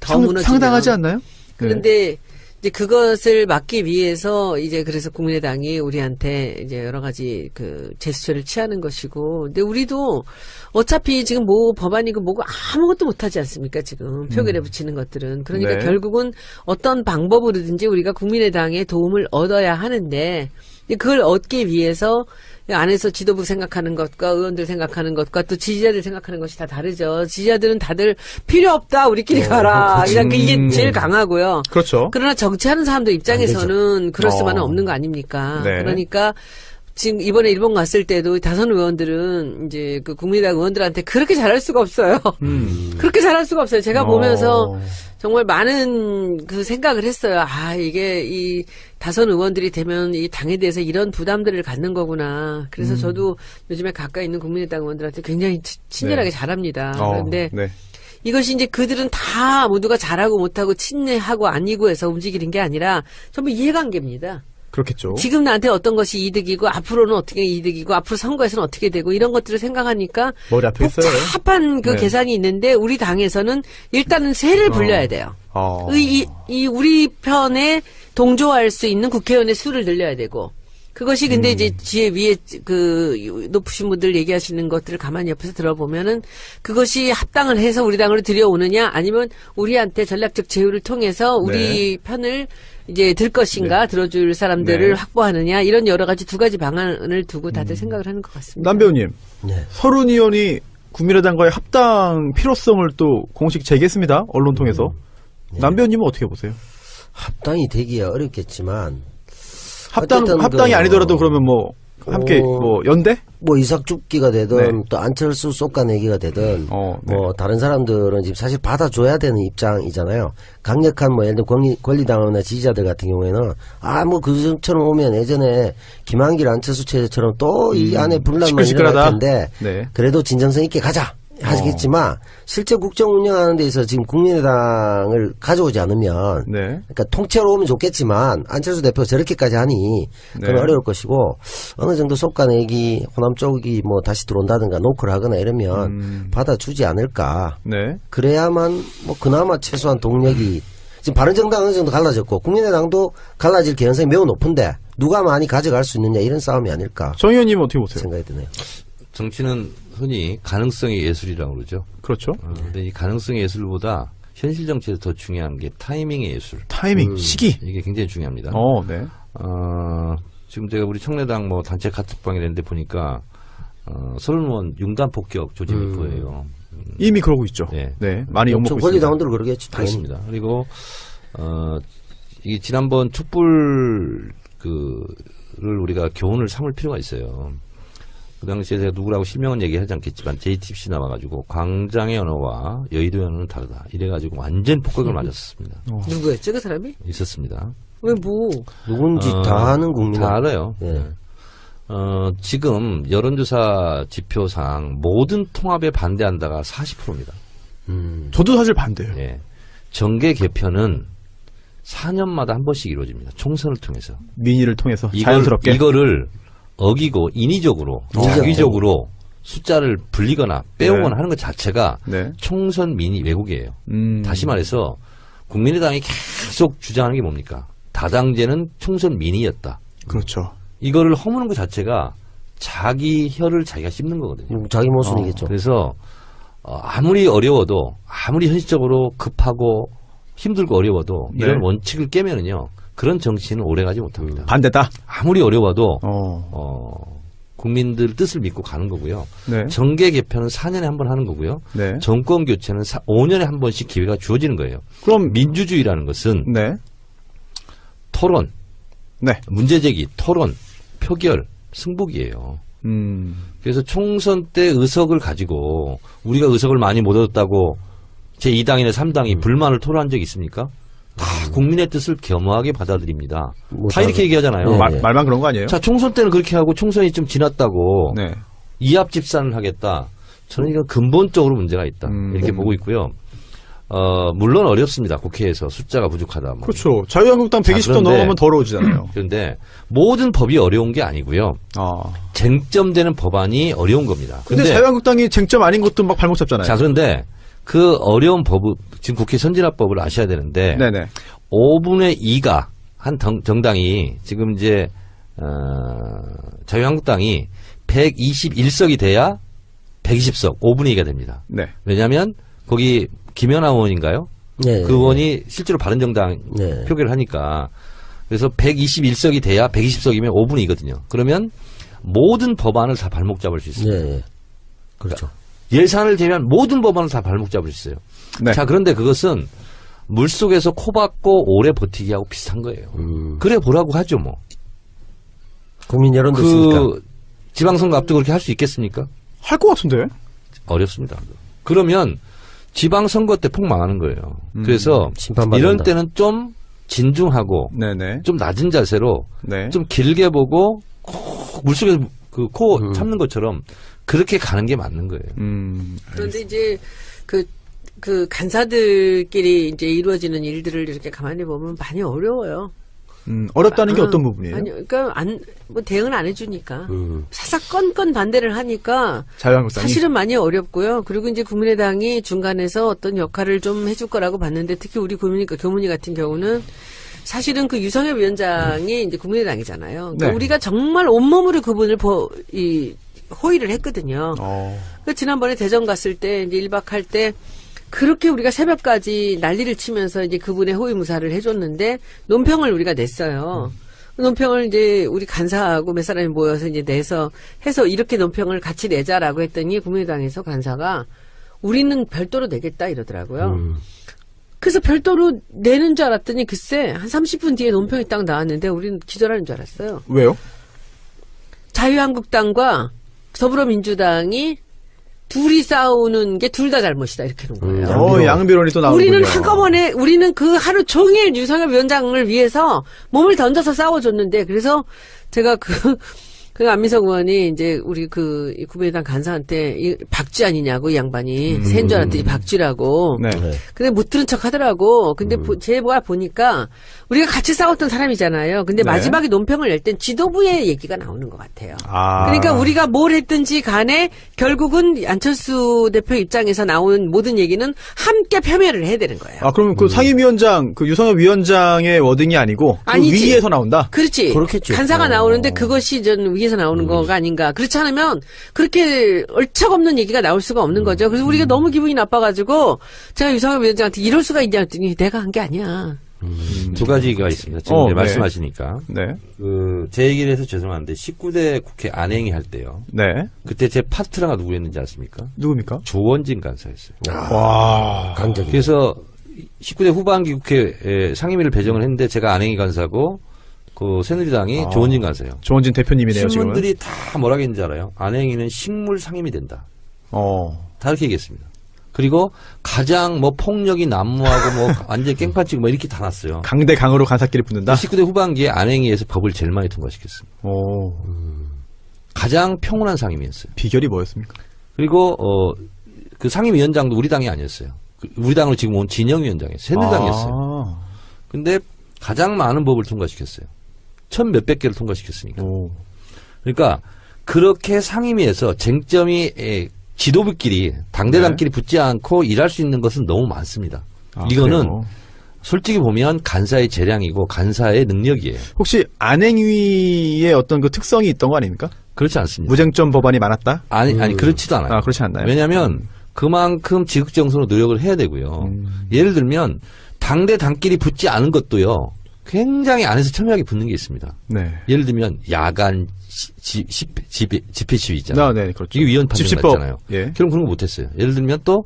더 무너지면. 상당하지 않나요? 그런데 이제 그것을 막기 위해서 이제 그래서 국민의당이 우리한테 이제 여러 가지 그 제스처를 취하는 것이고, 근데 우리도 어차피 지금 뭐 법안이고 뭐고 아무것도 못하지 않습니까? 지금 표결에 붙이는 것들은. 그러니까 네. 결국은 어떤 방법으로든지 우리가 국민의당의 도움을 얻어야 하는데 그걸 얻기 위해서 안에서 지도부 생각하는 것과 의원들 생각하는 것과 또 지지자들 생각하는 것이 다 다르죠. 지지자들은 다들 필요 없다, 우리끼리 가라. 그냥 이게 제일 강하고요. 그렇죠. 그러나 정치하는 사람들 입장에서는 그럴 수만은 없는 거 아닙니까? 네. 그러니까 지금 이번에 일본 갔을 때도 다선 의원들은 이제 그 국민의당 의원들한테 그렇게 잘할 수가 없어요. 그렇게 잘할 수가 없어요. 제가 보면서 정말 많은 그 생각을 했어요. 아, 이게 이 다선 의원들이 되면 이 당에 대해서 이런 부담들을 갖는 거구나. 그래서 저도 요즘에 가까이 있는 국민의당 의원들한테 굉장히 친절하게 잘합니다. 그런데 네. 이것이 이제 그들은 다 모두가 잘하고 못하고 친내하고 아니고 해서 움직이는 게 아니라 전부 이해관계입니다. 그렇겠죠. 지금 나한테 어떤 것이 이득이고 앞으로는 어떻게 이득이고 앞으로 선거에서는 어떻게 되고 이런 것들을 생각하니까 머리 앞에 있어요. 복잡한 그 네. 계산이 있는데 우리 당에서는 일단은 세를 불려야 돼요. 이 우리 편에 동조할 수 있는 국회의원의 수를 늘려야 되고 그것이 근데 이제 뒤에 위에 그 높으신 분들 얘기하시는 것들을 가만히 옆에서 들어보면은 그것이 합당을 해서 우리 당으로 들여오느냐 아니면 우리한테 전략적 제휴를 통해서 우리 편을 이제 들 것인가 들어줄 사람들을 확보하느냐 이런 여러 가지 두 가지 방안을 두고 다들 생각을 하는 것 같습니다. 남 배우님, 네. 서른 의원이 국민의당과의 합당 필요성을 또 공식 제기했습니다. 언론 통해서. 남 배우님은 어떻게 보세요? 합당이 되기야 어렵겠지만 합당이 아니더라도 그러면 뭐 함께 뭐 연대? 뭐 이삭죽기가 되든 네. 또 안철수 쏟아내기가 되든 네. 뭐 다른 사람들은 지금 사실 받아줘야 되는 입장이잖아요. 강력한 뭐 예를 들어 권리당원이나 지지자들 같은 경우에는 뭐 그처럼 오면 예전에 김한길 안철수 체제처럼 또 이 안에 분란만 일어날 텐데 네. 그래도 진정성 있게 가자 하시겠지만 실제 국정 운영하는 데 있어서 지금 국민의당을 가져오지 않으면 네. 그러니까 통째로 오면 좋겠지만 안철수 대표가 저렇게까지 하니 그건 네. 어려울 것이고 어느 정도 솎아내기 호남 쪽이 뭐 다시 들어온다든가 노크를 하거나 이러면 받아주지 않을까. 네. 그래야만 뭐 그나마 최소한 동력이 지금 바른정당 어느 정도 갈라졌고 국민의당도 갈라질 개연성이 매우 높은데 누가 많이 가져갈 수 있느냐 이런 싸움이 아닐까 정 의원님은 어떻게 보세요? 생각이 드네요. 정치는 흔히 가능성의 예술이라고 그러죠. 그렇죠. 근데 이 가능성의 예술보다 현실 정치에서 더 중요한 게 타이밍의 예술. 타이밍, 시기. 이게 굉장히 중요합니다. 네. 지금 제가 우리 청래당 뭐 단체 카톡방에 냈는데 보니까 서른 의원 융단 폭격 조짐일 거예요. 이미 그러고 있죠. 네. 네. 많이 욕먹고 있습니다. 권리당원들은 그러겠지. 당연히. 그렇습니다. 그리고 이 지난번 촛불 를 우리가 교훈을 삼을 필요가 있어요. 그 당시에 제가 누구라고 실명은 얘기하지 않겠지만 JTBC 나와가지고 광장의 언어와 여의도의 언어는 다르다. 이래가지고 완전 폭격을 맞았습니다. 누구였죠 그 사람이? 있었습니다. 왜 뭐? 누군지 다 아는 국민. 다 알아요. 네. 지금 여론조사 지표상 모든 통합에 반대한다가 40%입니다. 저도 사실 반대예요. 예. 정계 개편은 4년마다 한 번씩 이루어집니다. 총선을 통해서. 민의를 통해서 자연스럽게. 이거를 어기고 인위적으로 자기적으로 숫자를 불리거나 빼오거나 네. 하는 것 자체가 네. 총선 민의 왜곡이에요. 다시 말해서 국민의당이 계속 주장하는 게 뭡니까? 다당제는 총선 민의였다. 그렇죠. 이거를 허무는 것 자체가 자기 혀를 자기가 씹는 거거든요. 자기 모순이겠죠. 그래서 아무리 어려워도 아무리 현실적으로 급하고 힘들고 어려워도 네. 이런 원칙을 깨면은요. 그런 정치는 오래가지 못합니다. 반대다. 아무리 어려워도 국민들 뜻을 믿고 가는 거고요. 네. 정계 개편은 4년에 한 번 하는 거고요. 네. 정권 교체는 5년에 한 번씩 기회가 주어지는 거예요. 그럼 민주주의라는 것은 네. 토론, 네. 문제제기, 토론, 표결, 승복이에요. 그래서 총선 때 의석을 가지고 우리가 의석을 많이 못 얻었다고 제2당이나 3당이 불만을 토로한 적이 있습니까? 다 국민의 뜻을 겸허하게 받아들입니다. 다 이렇게 얘기하잖아요. 네. 말만 그런 거 아니에요? 자, 총선 때는 그렇게 하고 총선이 좀 지났다고 네. 이합집산을 하겠다. 저는 이건 근본적으로 문제가 있다. 이렇게 보고 있고요. 물론 어렵습니다. 국회에서 숫자가 부족하다. 뭐. 그렇죠. 자유한국당 120도 그런데- 넘어가면 더러워지잖아요. 그런데 모든 법이 어려운 게 아니고요. 쟁점되는 법안이 어려운 겁니다. 근데 자유한국당이 쟁점 아닌 것도 막 발목 잡잖아요. 자, 그런데 그 어려운 지금 국회 선진화법을 아셔야 되는데 네네. 5분의 2가 한 정당이 지금 이제 자유한국당이 121석이 돼야 120석 5분의 2가 됩니다. 네. 왜냐하면 거기 김연아 의원인가요? 네. 그 의원이 실제로 바른정당 네. 표결을 하니까 그래서 121석이 돼야 120석이면 5분이거든요. 그러면 모든 법안을 다 발목 잡을 수 있습니다. 예, 예. 그렇죠. 예산을 제외한 모든 법안을 다 발목 잡을 수 있어요. 네. 자, 그런데 그것은 물속에서 코 박고 오래 버티기하고 비슷한 거예요. 그래 보라고 하죠, 뭐. 국민 여론도 있으니까. 그 지방선거 앞두고 그렇게 할 수 있겠습니까? 할 것 같은데. 어렵습니다. 그러면 지방선거 때 폭 망하는 거예요. 그래서 심판받는다. 이런 때는 좀 진중하고 네네. 좀 낮은 자세로 네. 좀 길게 보고 물속에서 그 코 참는 것처럼 그렇게 가는 게 맞는 거예요. 그런데 이제 그 간사들끼리 이제 이루어지는 일들을 이렇게 가만히 보면 많이 어려워요. 어렵다는 게 어떤 부분이에요? 아니, 그러니까 뭐 대응을 안 해주니까 사사건건 반대를 하니까 자유한국당이. 사실은 많이 어렵고요. 그리고 이제 국민의당이 중간에서 어떤 역할을 좀 해줄 거라고 봤는데 특히 우리 교문위 같은 경우는 사실은 그 유성엽 위원장이 이제 국민의당이잖아요. 그러니까 네. 우리가 정말 온몸으로 그분을 호의를 했거든요. 그 지난번에 대전 갔을 때 이제 1박 할 때 그렇게 우리가 새벽까지 난리를 치면서 이제 그분의 호위무사를 해줬는데 논평을 우리가 냈어요. 논평을 이제 우리 간사하고 몇 사람이 모여서 이제 해서 이렇게 논평을 같이 내자라고 했더니 국민의당에서 간사가 우리는 별도로 내겠다 이러더라고요. 그래서 별도로 내는 줄 알았더니 글쎄 한 30분 뒤에 논평이 딱 나왔는데 우리는 기절하는 줄 알았어요. 왜요? 자유한국당과 더불어민주당이 둘이 싸우는 게 둘 다 잘못이다 이렇게 놓은 거예요. 양비론이 또 나오는군요. 우리는 한꺼번에 우리는 그 하루 종일 유성엽 위원장을 위해서 몸을 던져서 싸워줬는데 그래서 제가 그 안민석 의원이 이제 우리 이 국민의당 간사한테 박쥐 아니냐고 이 양반이 새인 줄 알았더니 박쥐라고. 네. 근데 못 들은 척 하더라고. 근데 제가 보니까 우리가 같이 싸웠던 사람이잖아요. 근데 네. 마지막에 논평을 낼 땐 지도부의 얘기가 나오는 것 같아요. 아. 그러니까 우리가 뭘 했든지 간에 결국은 안철수 대표 입장에서 나오는 모든 얘기는 함께 폄훼를 해야 되는 거예요. 아, 그러면 그 상임위원장, 그 유성엽 위원장의 워딩이 아니고 그 아니지. 위에서 나온다? 그렇지. 그렇겠죠. 간사가 나오는데 그것이 전 위에서 나오는 거가 아닌가. 그렇지 않으면 그렇게 얼척없는 얘기가 나올 수가 없는 거죠. 그래서 우리가 너무 기분이 나빠가지고 제가 유성엽 위원장한테 이럴 수가 있냐 했더니 내가 한 게 아니야. 두 가지가 있습니다. 지금 이제 네. 말씀하시니까. 네. 제 얘기를 해서 죄송한데 19대 국회 안행위 할 때요. 네. 그때 제 파트너가 누구였는지 아십니까? 누굽니까? 조원진 간사였어요. 와. 강적이. 그래서 19대 후반기 국회 상임위를 배정을 했는데 제가 안행위 간사고 그 새누리당이 조원진 간사예요. 조원진 대표님이네요, 지금. 신문들이 다 뭐라고 했는지 알아요? 안행위는 식물 상임이 된다. 다 이렇게 얘기했습니다. 그리고 가장 뭐 폭력이 난무하고 뭐 완전히 깽판치고 뭐 이렇게 다 났어요. 강대 강으로 간사끼리 붙는다? 19대 후반기에 안행위에서 법을 제일 많이 통과시켰습니다. 가장 평온한 상임위였어요. 비결이 뭐였습니까? 그리고 그 상임위원장도 우리 당이 아니었어요. 우리 당으로 지금 온 진영위원장이었어요. 새누리당이었어요. 근데 가장 많은 법을 통과시켰어요. 1,000몇백 개를 통과시켰으니까. 그러니까 그렇게 상임위에서 쟁점이 지도부끼리 당대당끼리 붙지 않고 일할 수 있는 것은 너무 많습니다. 이거는 그래요? 솔직히 보면 간사의 재량이고 간사의 능력이에요. 혹시 안행위의 어떤 그 특성이 있던 거 아닙니까? 그렇지 않습니다. 무쟁점 법안이 많았다? 아니 그렇지도 않아요. 그렇지 않나요? 왜냐하면 그만큼 지극정성으로 노력을 해야 되고요. 예를 들면 당대당끼리 붙지 않은 것도요. 굉장히 안에서 첨예하게 붙는 게 있습니다. 네. 예를 들면 야간 집회 시위 있잖아요. 네, 그렇죠. 이게 위헌 판정 집시법. 났잖아요. 예. 그럼 그런 거 못했어요. 예를 들면 또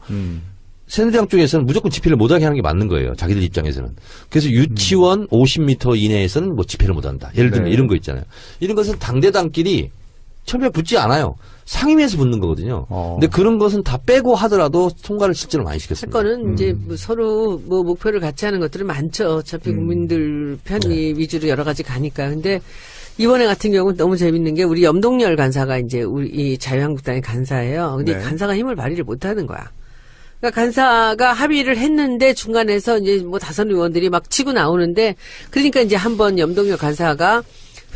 새누리당 쪽에서는 무조건 집회를 못하게 하는 게 맞는 거예요. 자기들 입장에서는. 그래서 유치원 50m 이내에서는 뭐 집회를 못한다. 예를 들면 네. 이런 거 있잖아요. 이런 것은 당대당끼리 첨예하게 붙지 않아요. 상임위에서 붙는 거거든요. 근데 그런 것은 다 빼고 하더라도 통과를 실제로 많이 할 시켰습니다. 거는 이제 뭐 서로 뭐 목표를 같이 하는 것들은 많죠. 어차피 국민들 편의 위주로 여러 가지 가니까. 근데 이번에 같은 경우는 너무 재밌는 게 우리 염동열 간사가 이제 우리 이 자유한국당의 간사예요. 근데 네. 간사가 힘을 발휘를 못 하는 거야. 그러니까 간사가 합의를 했는데 중간에서 이제 뭐 다선 의원들이 막 치고 나오는데 그러니까 이제 한번 염동열 간사가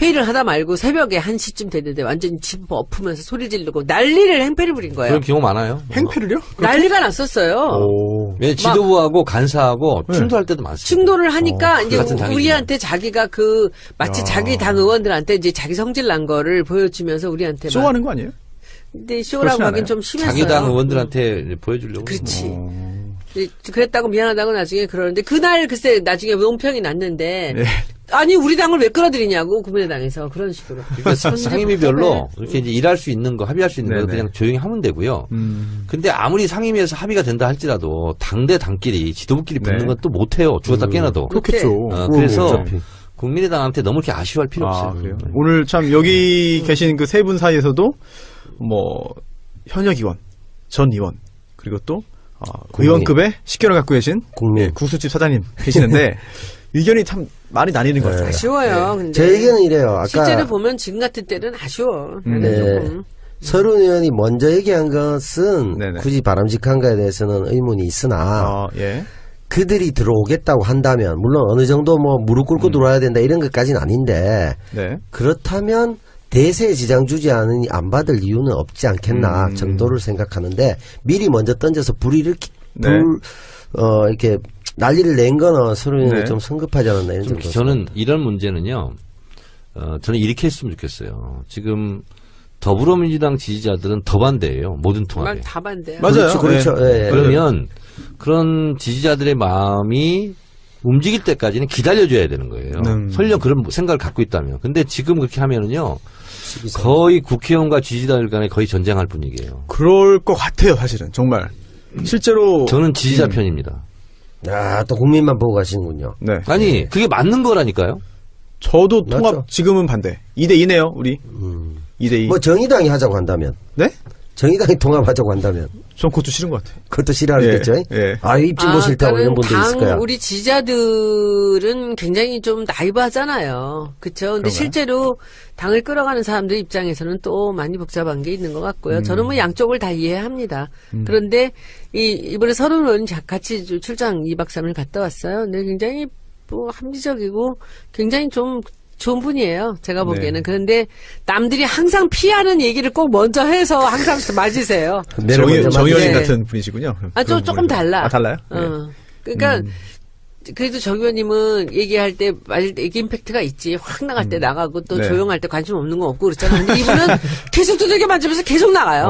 회의를 하다 말고 새벽에 1시쯤 됐는데 완전히 집 엎으면서 소리 지르고 난리를 행패를 부린 거예요. 그런 경우 많아요. 행패를요? 난리가 났었어요. 왜 지도부하고 간사하고 충돌할 때도 많습니다. 충돌을 하니까 이제 같은 당이지만. 우리한테 자기가 마치 자기 당 의원들한테 이제 자기 성질 난 거를 보여주면서 우리한테 막. 쇼하는 거 아니에요? 근데 쇼라고 그렇진 하긴 않아요. 좀 심했어요. 자기 당 의원들한테 보여주려고. 그렇지. 그랬다고 미안하다고 나중에 그러는데 그날 글쎄 나중에 논평이 났는데 네. 아니 우리 당을 왜 끌어들이냐고 국민의당에서 그런 식으로. 그러니까 상임위별로 이렇게 이제 일할 수 있는 거, 합의할 수 있는 거 네네. 그냥 조용히 하면 되고요. 근데 아무리 상임위에서 합의가 된다 할지라도 당대 당끼리 지도부끼리 붙는 네. 건 또 못해요. 죽었다 깨나도. 그렇겠죠. 그래서 어차피. 국민의당한테 너무 이렇게 아쉬워할 필요 아, 없어요. 그래요? 오늘 참 여기 계신 그 세 분 사이에서도 뭐 현역 의원, 전 의원 그리고 또 의원급의 식견을 갖고 계신 국민. 국수집 사장님 계시는데 의견이 참 많이 나뉘는 것 같습니다. 아쉬워요. 근데 제 의견은 이래요. 아까 실제로 보면 지금 같은 때는 아쉬워. 네. 조금. 서른 의원이 먼저 얘기한 것은 네네. 굳이 바람직한가에 대해서는 의문이 있으나 예. 그들이 들어오겠다고 한다면 물론 어느 정도 뭐 무릎 꿇고 들어와야 된다 이런 것까지는 아닌데 네. 그렇다면 대세에 지장 주지 않으니 안 받을 이유는 없지 않겠나 정도를 생각하는데 미리 먼저 던져서 네. 이렇게 난리를 낸 거는 서른 의원이 네. 좀 성급하지 않았나 이런 좀 정도. 저는 이런 문제는요. 저는 이렇게 했으면 좋겠어요. 지금 더불어민주당 지지자들은 더 반대예요. 모든 통합에. 다 반대야. 맞아요. 그렇죠. 예, 예. 그러면 그런 지지자들의 마음이 움직일 때까지는 기다려줘야 되는 거예요. 설령 그런 생각을 갖고 있다면. 근데 지금 그렇게 하면은요. 거의 국회의원과 지지자들 간에 거의 전쟁할 분위기예요. 그럴 것 같아요, 사실은. 정말. 실제로. 저는 지지자 편입니다. 또 국민만 보고 가시는군요. 네. 아니 그게 맞는 거라니까요. 저도 맞죠. 통합 지금은 반대. 2대2네요, 우리. 2대2. 뭐 정의당이 하자고 한다면 네? 정의당이 통합하자고 한다면 전 그것도 싫은 것 같아요. 그것도 싫어하겠죠. 예. 입진보 싫다고 이런 분도 있을 거야. 우리 지지자들은 굉장히 좀 나이브하잖아요. 그렇죠. 근데 그런가요? 실제로 당을 끌어가는 사람들 입장에서는 또 많이 복잡한 게 있는 것 같고요. 저는 뭐 양쪽을 다 이해합니다. 그런데 이번에 서른 의원이 같이 출장 2박 3일 갔다 왔어요. 근데 굉장히 뭐 합리적이고 굉장히 좀 좋은 분이에요. 제가 보기에는. 네. 그런데 남들이 항상 피하는 얘기를 꼭 먼저 해서 항상 맞으세요. 정의원님 네. 같은 분이시군요. 조금 달라. 달라요? 그러니까 그래도 정 의원님은 얘기할 때 맞을 때 이게 임팩트가 있지. 확 나갈 때 나가고 또 네. 조용할 때 관심 없는 거 없고 그렇잖아요. 근데 이분은 계속 두들겨 맞으면서 계속 나가요.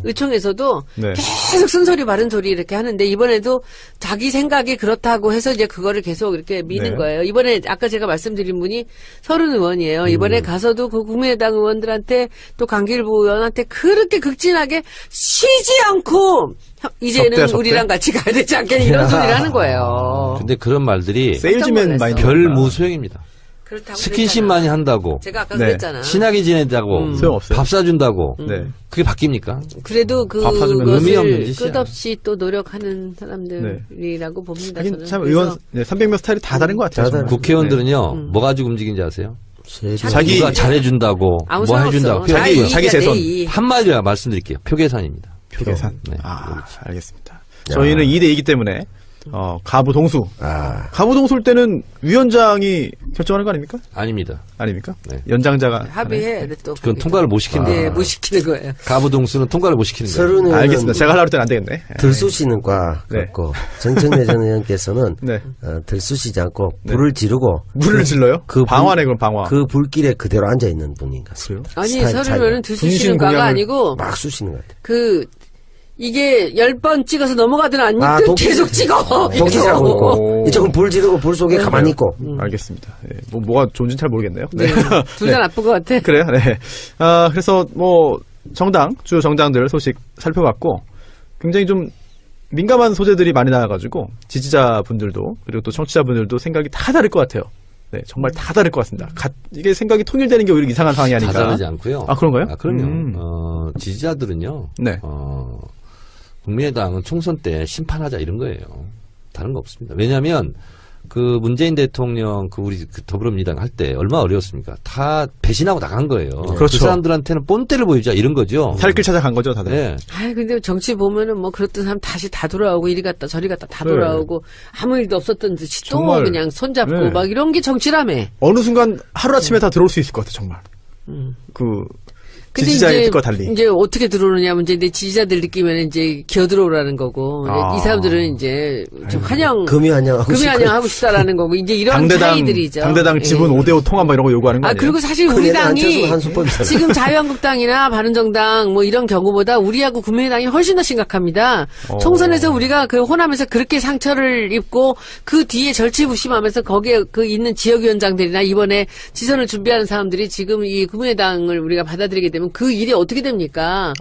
의총에서도 네. 계속 쓴소리 바른 소리 이렇게 하는데 이번에도 자기 생각이 그렇다고 해서 이제 그거를 계속 이렇게 미는 네. 거예요. 이번에 아까 제가 말씀드린 분이 서른 의원이에요. 이번에 가서도 그 국민의당 의원들한테 또 강길부 의원한테 그렇게 극진하게 쉬지 않고 이제는 적대. 우리랑 같이 가야 되지 않겠냐 이런 소리를 하는 거예요. 근데 그런 말들이 세일즈맨 깜짝 마인드. 별 무소용입니다. 그렇다고 스킨십 그랬잖아. 많이 한다고 제가 아까 네. 그랬잖아. 친하게 지내자고 소용없어요. 밥 사준다고 네. 그게 바뀝니까? 그래도 밥 사주면 의미 없는 그것을 짓이야. 끝없이 또 노력하는 사람들이라고 봅니다. 하긴 저는. 참 그래서 의원 300명 스타일이 다 다른 것 같아요. 다 정말. 국회의원들은요 뭐 가지고 움직이는지 아세요? 자기- 누가 잘해준다고 아무 뭐 상관없어. 해준다고 자기 재선. 한마디로 말씀드릴게요. 표계산입니다. 표계산. 네. 알겠습니다. 저희는 2대2기 때문에 가부 동수. 아, 가부 동수일 때는 위원장이 결정하는 거 아닙니까? 아닙니다. 아닙니까? 네. 연장자가 합의해. 또 그건 통과를 못 시킵니다. 네, 못 시키는 거예요. 가부동수는 통과를 못 시키는 거예요. 서른 의원은 알겠습니다. 제가 하려고 할 때는 안 되겠네. 들쑤시는 과 네. 같고 정청래 전 의원께서는 네. 들쑤시지 않고 불을 지르고 물을 질러요? 그 방화네 그럼 방화. 그 불길에 그대로 앉아 있는 분인 것 같습니다. 아니 스타일 서른 차이가. 의원은 들쑤시는 과가 공약을 아니고 막 쑤시는 것 같아요. 그 이게 10번 찍어서 넘어가든 안 찍든 계속 찍어. 도끼자고 있고 오. 이쪽은 불 지르고 불 속에 가만히 있고 알겠습니다. 예, 뭐가 좋은지 잘 모르겠네요. 네. 둘 다 나쁜 것 같아. 그래요. 네. 그래서 뭐 주요 정당들 소식 살펴봤고 굉장히 좀 민감한 소재들이 많이 나와가지고 지지자분들도 그리고 또 청취자분들도 생각이 다 다를 것 같아요. 네, 정말 다 다를 것 같습니다. 이게 생각이 통일되는 게 오히려 이상한 상황이 아닌가. 다 다르지 않고요. 아, 그런가요? 그럼요. 지지자들은요. 네. 국민의당은 총선 때 심판하자 이런 거예요. 다른 거 없습니다. 왜냐하면 그 문재인 대통령 우리 더불어민주당 할 때 얼마나 어려웠습니까? 다 배신하고 나간 거예요. 그렇죠. 그 사람들한테는 본때를 보이자 이런 거죠. 살길 찾아간 거죠, 다들. 네. 근데 정치 보면은 뭐 그렇던 사람 다시 다 돌아오고 이리 갔다 저리 갔다 다 돌아오고 아무 일도 없었던 듯이 또 정말. 그냥 손잡고 네. 막 이런 게 정치라며. 어느 순간 하루아침에 다 들어올 수 있을 것 같아, 정말. 근데 지지자의 이제, 뜻과 달리. 이제 어떻게 들어오느냐 문제 인데 지지자들 느끼면 이제 기어 들어오라는 거고 아. 이 사람들은 이제 좀 환영 금이 환영하고 금이 싶고. 환영하고 싶다라는 거고 이제 이런 차이들이죠. 당대당 지분 예. 5대5 통합 막 이런 거 요구하는 거 아 아니에요? 그리고 사실 우리 큰애는 당이 안철수 한수법이잖아요. 지금 자유한국당이나 바른정당 뭐 이런 경우보다 우리하고 국민의당이 훨씬 더 심각합니다. 총선에서 우리가 그 호남에서 그렇게 상처를 입고 그 뒤에 절치부심하면서 거기에 그 있는 지역위원장들이나 이번에 지선을 준비하는 사람들이 지금 이 국민의당을 우리가 받아들이게 되면 그 일이 어떻게 됩니까?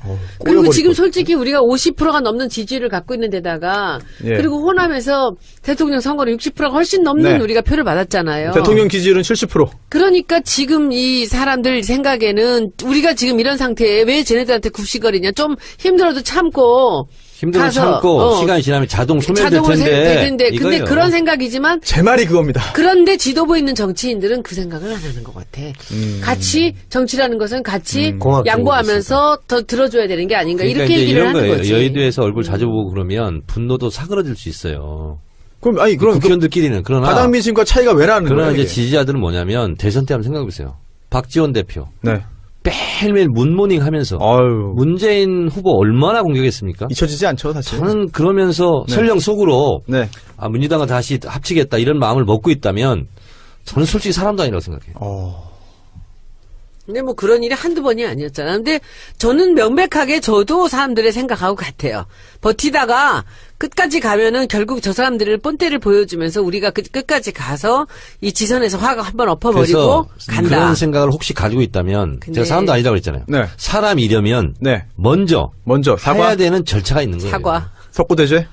그리고 꼬여버릴 지금 것 솔직히 우리가 50%가 넘는 지지를 갖고 있는 데다가 예. 그리고 호남에서 대통령 선거로 60%가 훨씬 넘는 네. 우리가 표를 받았잖아요. 대통령 기지율은 70%. 그러니까 지금 이 사람들 생각에는 우리가 지금 이런 상태에 왜 쟤네들한테 굽시거리냐. 좀 힘들어도 참고 힘들어 가서, 참고 시간이 지나면 자동 소멸될 자동으로 될 텐데. 텐데. 근데 이거예요. 그런 생각이지만 제 말이 그겁니다. 그런데 지도부에 있는 정치인들은 그 생각을 안 하는 것 같아. 같이 정치라는 것은 같이 공학적인 양보하면서 더 들어줘야 되는 게 아닌가. 그러니까 이렇게 이제 얘기를 이런 하는 거예요. 거지. 여의도에서 얼굴 자주 보고 그러면 분노도 사그러질 수 있어요. 그럼 아니 그럼 그 국회의원들끼리는. 그러나 바닥 민심과 차이가 왜 나는 거예요? 그러나 이제 이게? 지지자들은 뭐냐면 대선 때 한번 생각해보세요. 박지원 대표 네. 매일매일 문모닝 하면서 아유. 문재인 후보 얼마나 공격했습니까? 잊혀지지 않죠, 사실. 저는 그러면서 네. 설령 속으로 네. 아, 민주당과 다시 합치겠다 이런 마음을 먹고 있다면 저는 솔직히 사람도 아니라고 생각해요. 근데 뭐 그런 일이 한두 번이 아니었잖아. 근데 저는 명백하게 저도 사람들의 생각하고 같아요. 버티다가 끝까지 가면은 결국 저 사람들을 본때를 보여주면서 우리가 끝까지 가서 이 지선에서 화가 한번 엎어버리고 그래서 간다. 그런 생각을 혹시 가지고 있다면 근데- 제가 사람도 아니라고 그랬잖아요. 네. 사람이려면 네. 먼저 먼저 사과, 해야 되는 절차가 있는 거예요. 사과. 석고대죄,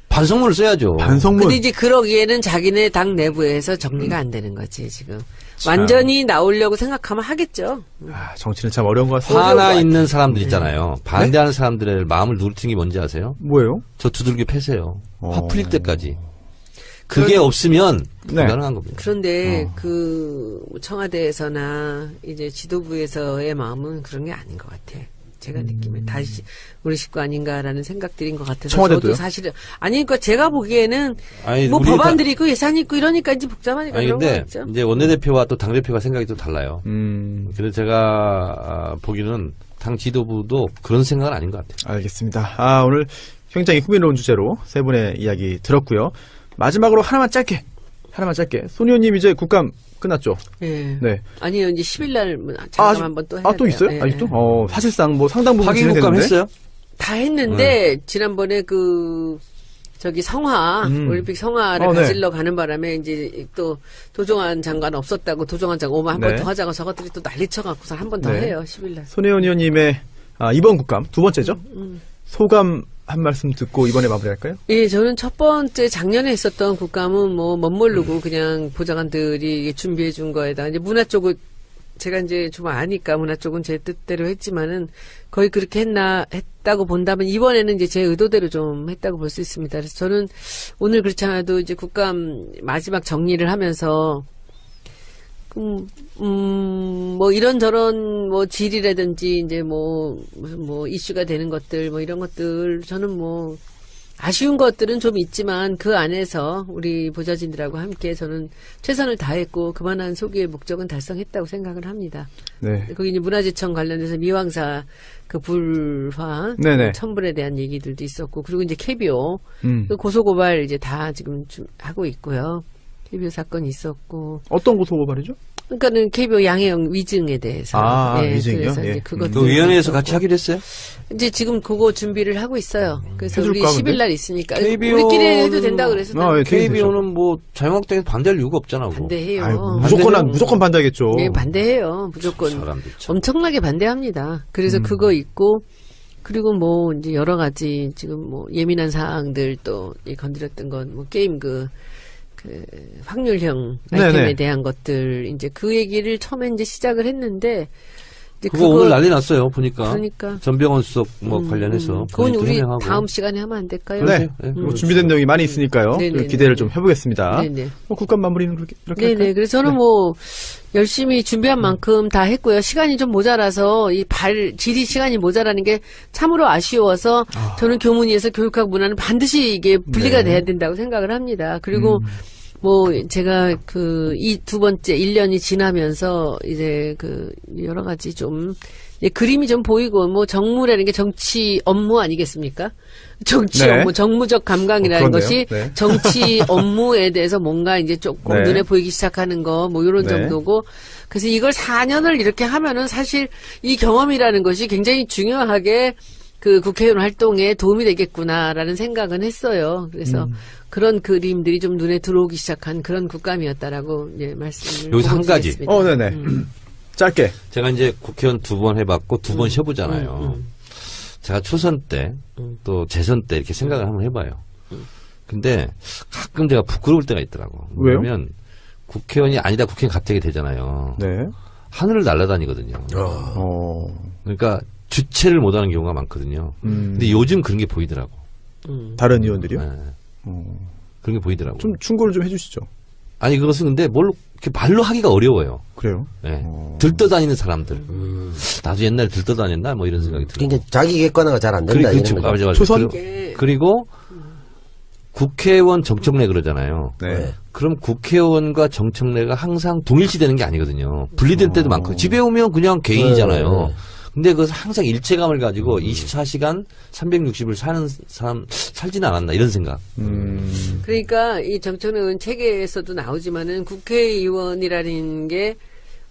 반성문을 써야죠. 반성문. 근데 이제 그러기에는 자기네 당 내부에서 정리가 안 되는 거지 지금. 완전히 나오려고 생각하면 하겠죠. 아, 정치는 참 어려운 것 같습니다. 화나 있는 사람들 있잖아요. 반대하는 사람들의 마음을 누르트는 게 뭔지 아세요? 뭐예요? 저 두들겨 패세요. 화 어. 풀릴 때까지. 그게 없으면 네. 불가능한 겁니다. 그런데 그 청와대에서나 이제 지도부에서의 마음은 그런 게 아닌 것 같아. 제가 느낌에 다시 우리 식구 아닌가라는 생각들인 것 같아서 청와대도요? 저도 사실은 아니 그러니까 제가 보기에는 아니, 뭐 우리 법안들이 있고 예산이 있고 이러니까 이제 복잡하니까 아니 그런 거 근데 같죠. 이제 원내대표와 또 당대표가 생각이 또 달라요. 그래서 제가 보기는 당 지도부도 그런 생각은 아닌 것 같아요. 알겠습니다. 아, 오늘 굉장히 흥미로운 주제로 세 분의 이야기 들었고요. 마지막으로 하나만 짧게. 손 의원님 이제 국감 끝났죠? 예. 네. 아니요 이제 10일날 잠깐 한번 또 해야 또 돼요. 있어요? 예, 아직도? 예. 사실상 뭐 상당 부분 확인 국감 진행됐는데. 했어요? 다 했는데 지난번에 그 저기 성화 올림픽 성화를 네. 가지러 가는 바람에 이제 또 도종환 장관 없었다고 도종환 장관 오면 한 번 네. 더 하자고 저것들이 또 난리쳐 갖고서 한 번 더 네. 해요 10일날. 손혜원 의원님의 이번 국감 두 번째죠? 소감 한 말씀 듣고 이번에 마무리할까요? 예, 저는 첫 번째 작년에 했었던 국감은 뭐 멋모르고 그냥 보좌관들이 준비해 준 거에다 이제 문화 쪽을 제가 이제 좀 아니까 문화 쪽은 제 뜻대로 했지만은 거의 그렇게 했다고 본다면 이번에는 이제 제 의도대로 좀 했다고 볼 수 있습니다. 그래서 저는 오늘 그렇지 않아도 이제 국감 마지막 정리를 하면서 뭐 이런저런 뭐 질이라든지 이제 뭐 무슨 뭐 이슈가 되는 것들 뭐 이런 것들 저는 뭐 아쉬운 것들은 좀 있지만 그 안에서 우리 보좌진들하고 함께 저는 최선을 다했고 그만한 소기의 목적은 달성했다고 생각을 합니다. 네. 거기 이제 문화재청 관련해서 미왕사 그 불화 네네. 천불에 대한 얘기들도 있었고 그리고 이제 KBO 음. 그 고소고발 이제 다 지금 하고 있고요. KBO 사건이 있었고 어떤 고소고발이죠? 그러니까는 KBO 양해영 위증에 대해서 위증이요? 그래서 예. 이제 그것도 그 위원회에서 있었고. 같이 하기로 했어요? 이제 지금 그거 준비를 하고 있어요. 그래서 우리 해줄까, 근데? 10일 날 있으니까 KBO 는 우리끼리 해도 된다 그래서 난 예, KBO는 뭐 자유한국당에서 반대할 이유가 없잖아. 그거. 반대해요. 아유, 무조건 반대하겠죠. 예, 반대해요. 무조건 사람들 참. 엄청나게 반대합니다. 그래서 그거 있고 그리고 뭐 이제 여러 가지 지금 뭐 예민한 사항들 또 건드렸던 건 뭐 게임 그 확률형 아이템에 네네. 대한 것들 이제 그 얘기를 처음에 이제 시작을 했는데 이제 그거 오늘 난리 났어요. 보니까. 그러니까. 전병헌 수석 뭐 관련해서. 그건 본인도 우리 해명하고. 다음 시간에 하면 안 될까요? 네. 네. 뭐 준비된 내용이 많이 있으니까요. 네네네. 기대를 좀 해보겠습니다. 네네. 국감 마무리는 그렇게 네네. 할까요? 그래서 저는 뭐 열심히 준비한 만큼 다 했고요. 시간이 좀 모자라서 이 질의 시간이 모자라는 게 참으로 아쉬워서 저는 교문위에서 교육학 문화는 반드시 이게 분리가 네. 돼야 된다고 생각을 합니다. 그리고 뭐 제가 이 두 번째 1년이 지나면서 이제 여러 가지 좀 그림이 좀 보이고 뭐 정무라는 게 정치 업무 아니겠습니까? 정치 네. 업무, 정무적 감각이라는 그렇네요. 것이 네. 정치 업무에 대해서 뭔가 이제 조금 네. 눈에 보이기 시작하는 거 뭐 이런 네. 정도고 그래서 이걸 4년을 이렇게 하면은 사실 이 경험이라는 것이 굉장히 중요하게 그 국회의원 활동에 도움이 되겠구나라는 생각은 했어요. 그래서 그런 그림들이 좀 눈에 들어오기 시작한 그런 국감이었다라고 예, 말씀을 여기서 한 보고 가지. 드리겠습니다. 네네. 짧게. 제가 이제 국회의원 2번 해봤고 2번 쉬어보잖아요. 제가 초선 때 또 재선 때 이렇게 생각을 한번 해봐요. 근데 가끔 제가 부끄러울 때가 있더라고. 왜요? 왜냐면 국회의원이 아니다 국회의원 갑자기 되잖아요. 네. 하늘을 날아다니거든요. 그러니까 주체를 못하는 경우가 많거든요. 근데 요즘 그런 게 보이더라고. 다른 의원들이요? 네. 그런 게 보이더라고. 좀 충고를 좀 해주시죠. 아니 그것은 근데 뭘 이렇게 말로 하기가 어려워요. 그래요? 네. 들떠다니는 사람들. 나도 옛날에 들떠다녔나 뭐 이런 생각이 들어요. 그러니까 자기 객관화가 잘 안 된다. 그렇죠. 이런 거죠. 맞아. 초선? 그리고 국회의원 정청래 그러잖아요. 네. 그럼 국회의원과 정청래가 항상 동일시되는 게 아니거든요. 분리될 때도 많고 집에 오면 그냥 개인이잖아요. 네. 근데 그것을 항상 일체감을 가지고 24시간 360을 사는 사람 살지는 않았나 이런 생각. 그러니까 이 정청래 의원 책에서도 나오지만은 국회의원이라는 게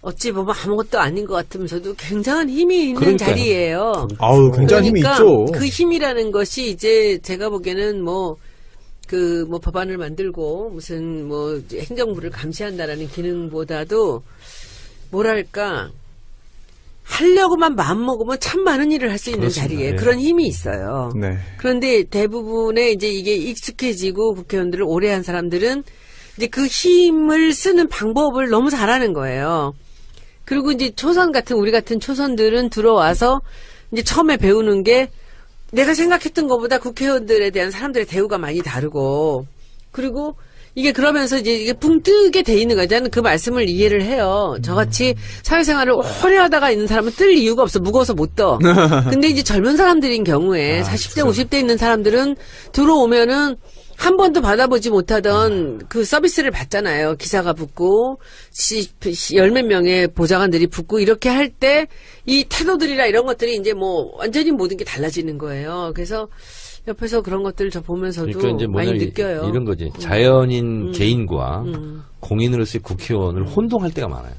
어찌 보면 아무것도 아닌 것 같으면서도 굉장한 힘이 있는 그러니까요. 자리예요. 아우, 굉장히 힘이 그러니까 있죠. 그 힘이라는 것이 이제 제가 보기에는 뭐 법안을 만들고 무슨 뭐 행정부를 감시한다라는 기능보다도 뭐랄까 하려고만 마음먹으면 참 많은 일을 할 수 있는 그렇습니다. 자리에 예. 그런 힘이 있어요. 네. 그런데 대부분의 이제 이게 익숙해지고 국회의원들을 오래 한 사람들은 이제 그 힘을 쓰는 방법을 너무 잘하는 거예요. 그리고 이제 초선 같은 우리 같은 초선들은 들어와서 이제 처음에 배우는 게 내가 생각했던 것보다 국회의원들에 대한 사람들의 대우가 많이 다르고 그리고 이게 그러면서 이제 이게 붕 뜨게 돼 있는 거죠. 저는 그 말씀을 이해를 해요. 저같이 사회생활을 오래 하다가 있는 사람은 뜰 이유가 없어. 무거워서 못 떠. 근데 이제 젊은 사람들인 경우에 40대, 50대 있는 사람들은 들어오면은 한 번도 받아보지 못하던 그 서비스를 받잖아요. 기사가 붙고, 열 몇 명의 보좌관들이 붙고, 이렇게 할 때, 이 태도들이나 이런 것들이 이제 뭐, 완전히 모든 게 달라지는 거예요. 그래서, 옆에서 그런 것들을 저 보면서도 그러니까 이제 많이 뭐냐면 느껴요. 이런 거지. 자연인 개인과 공인으로서의 국회의원을 혼동할 때가 많아요.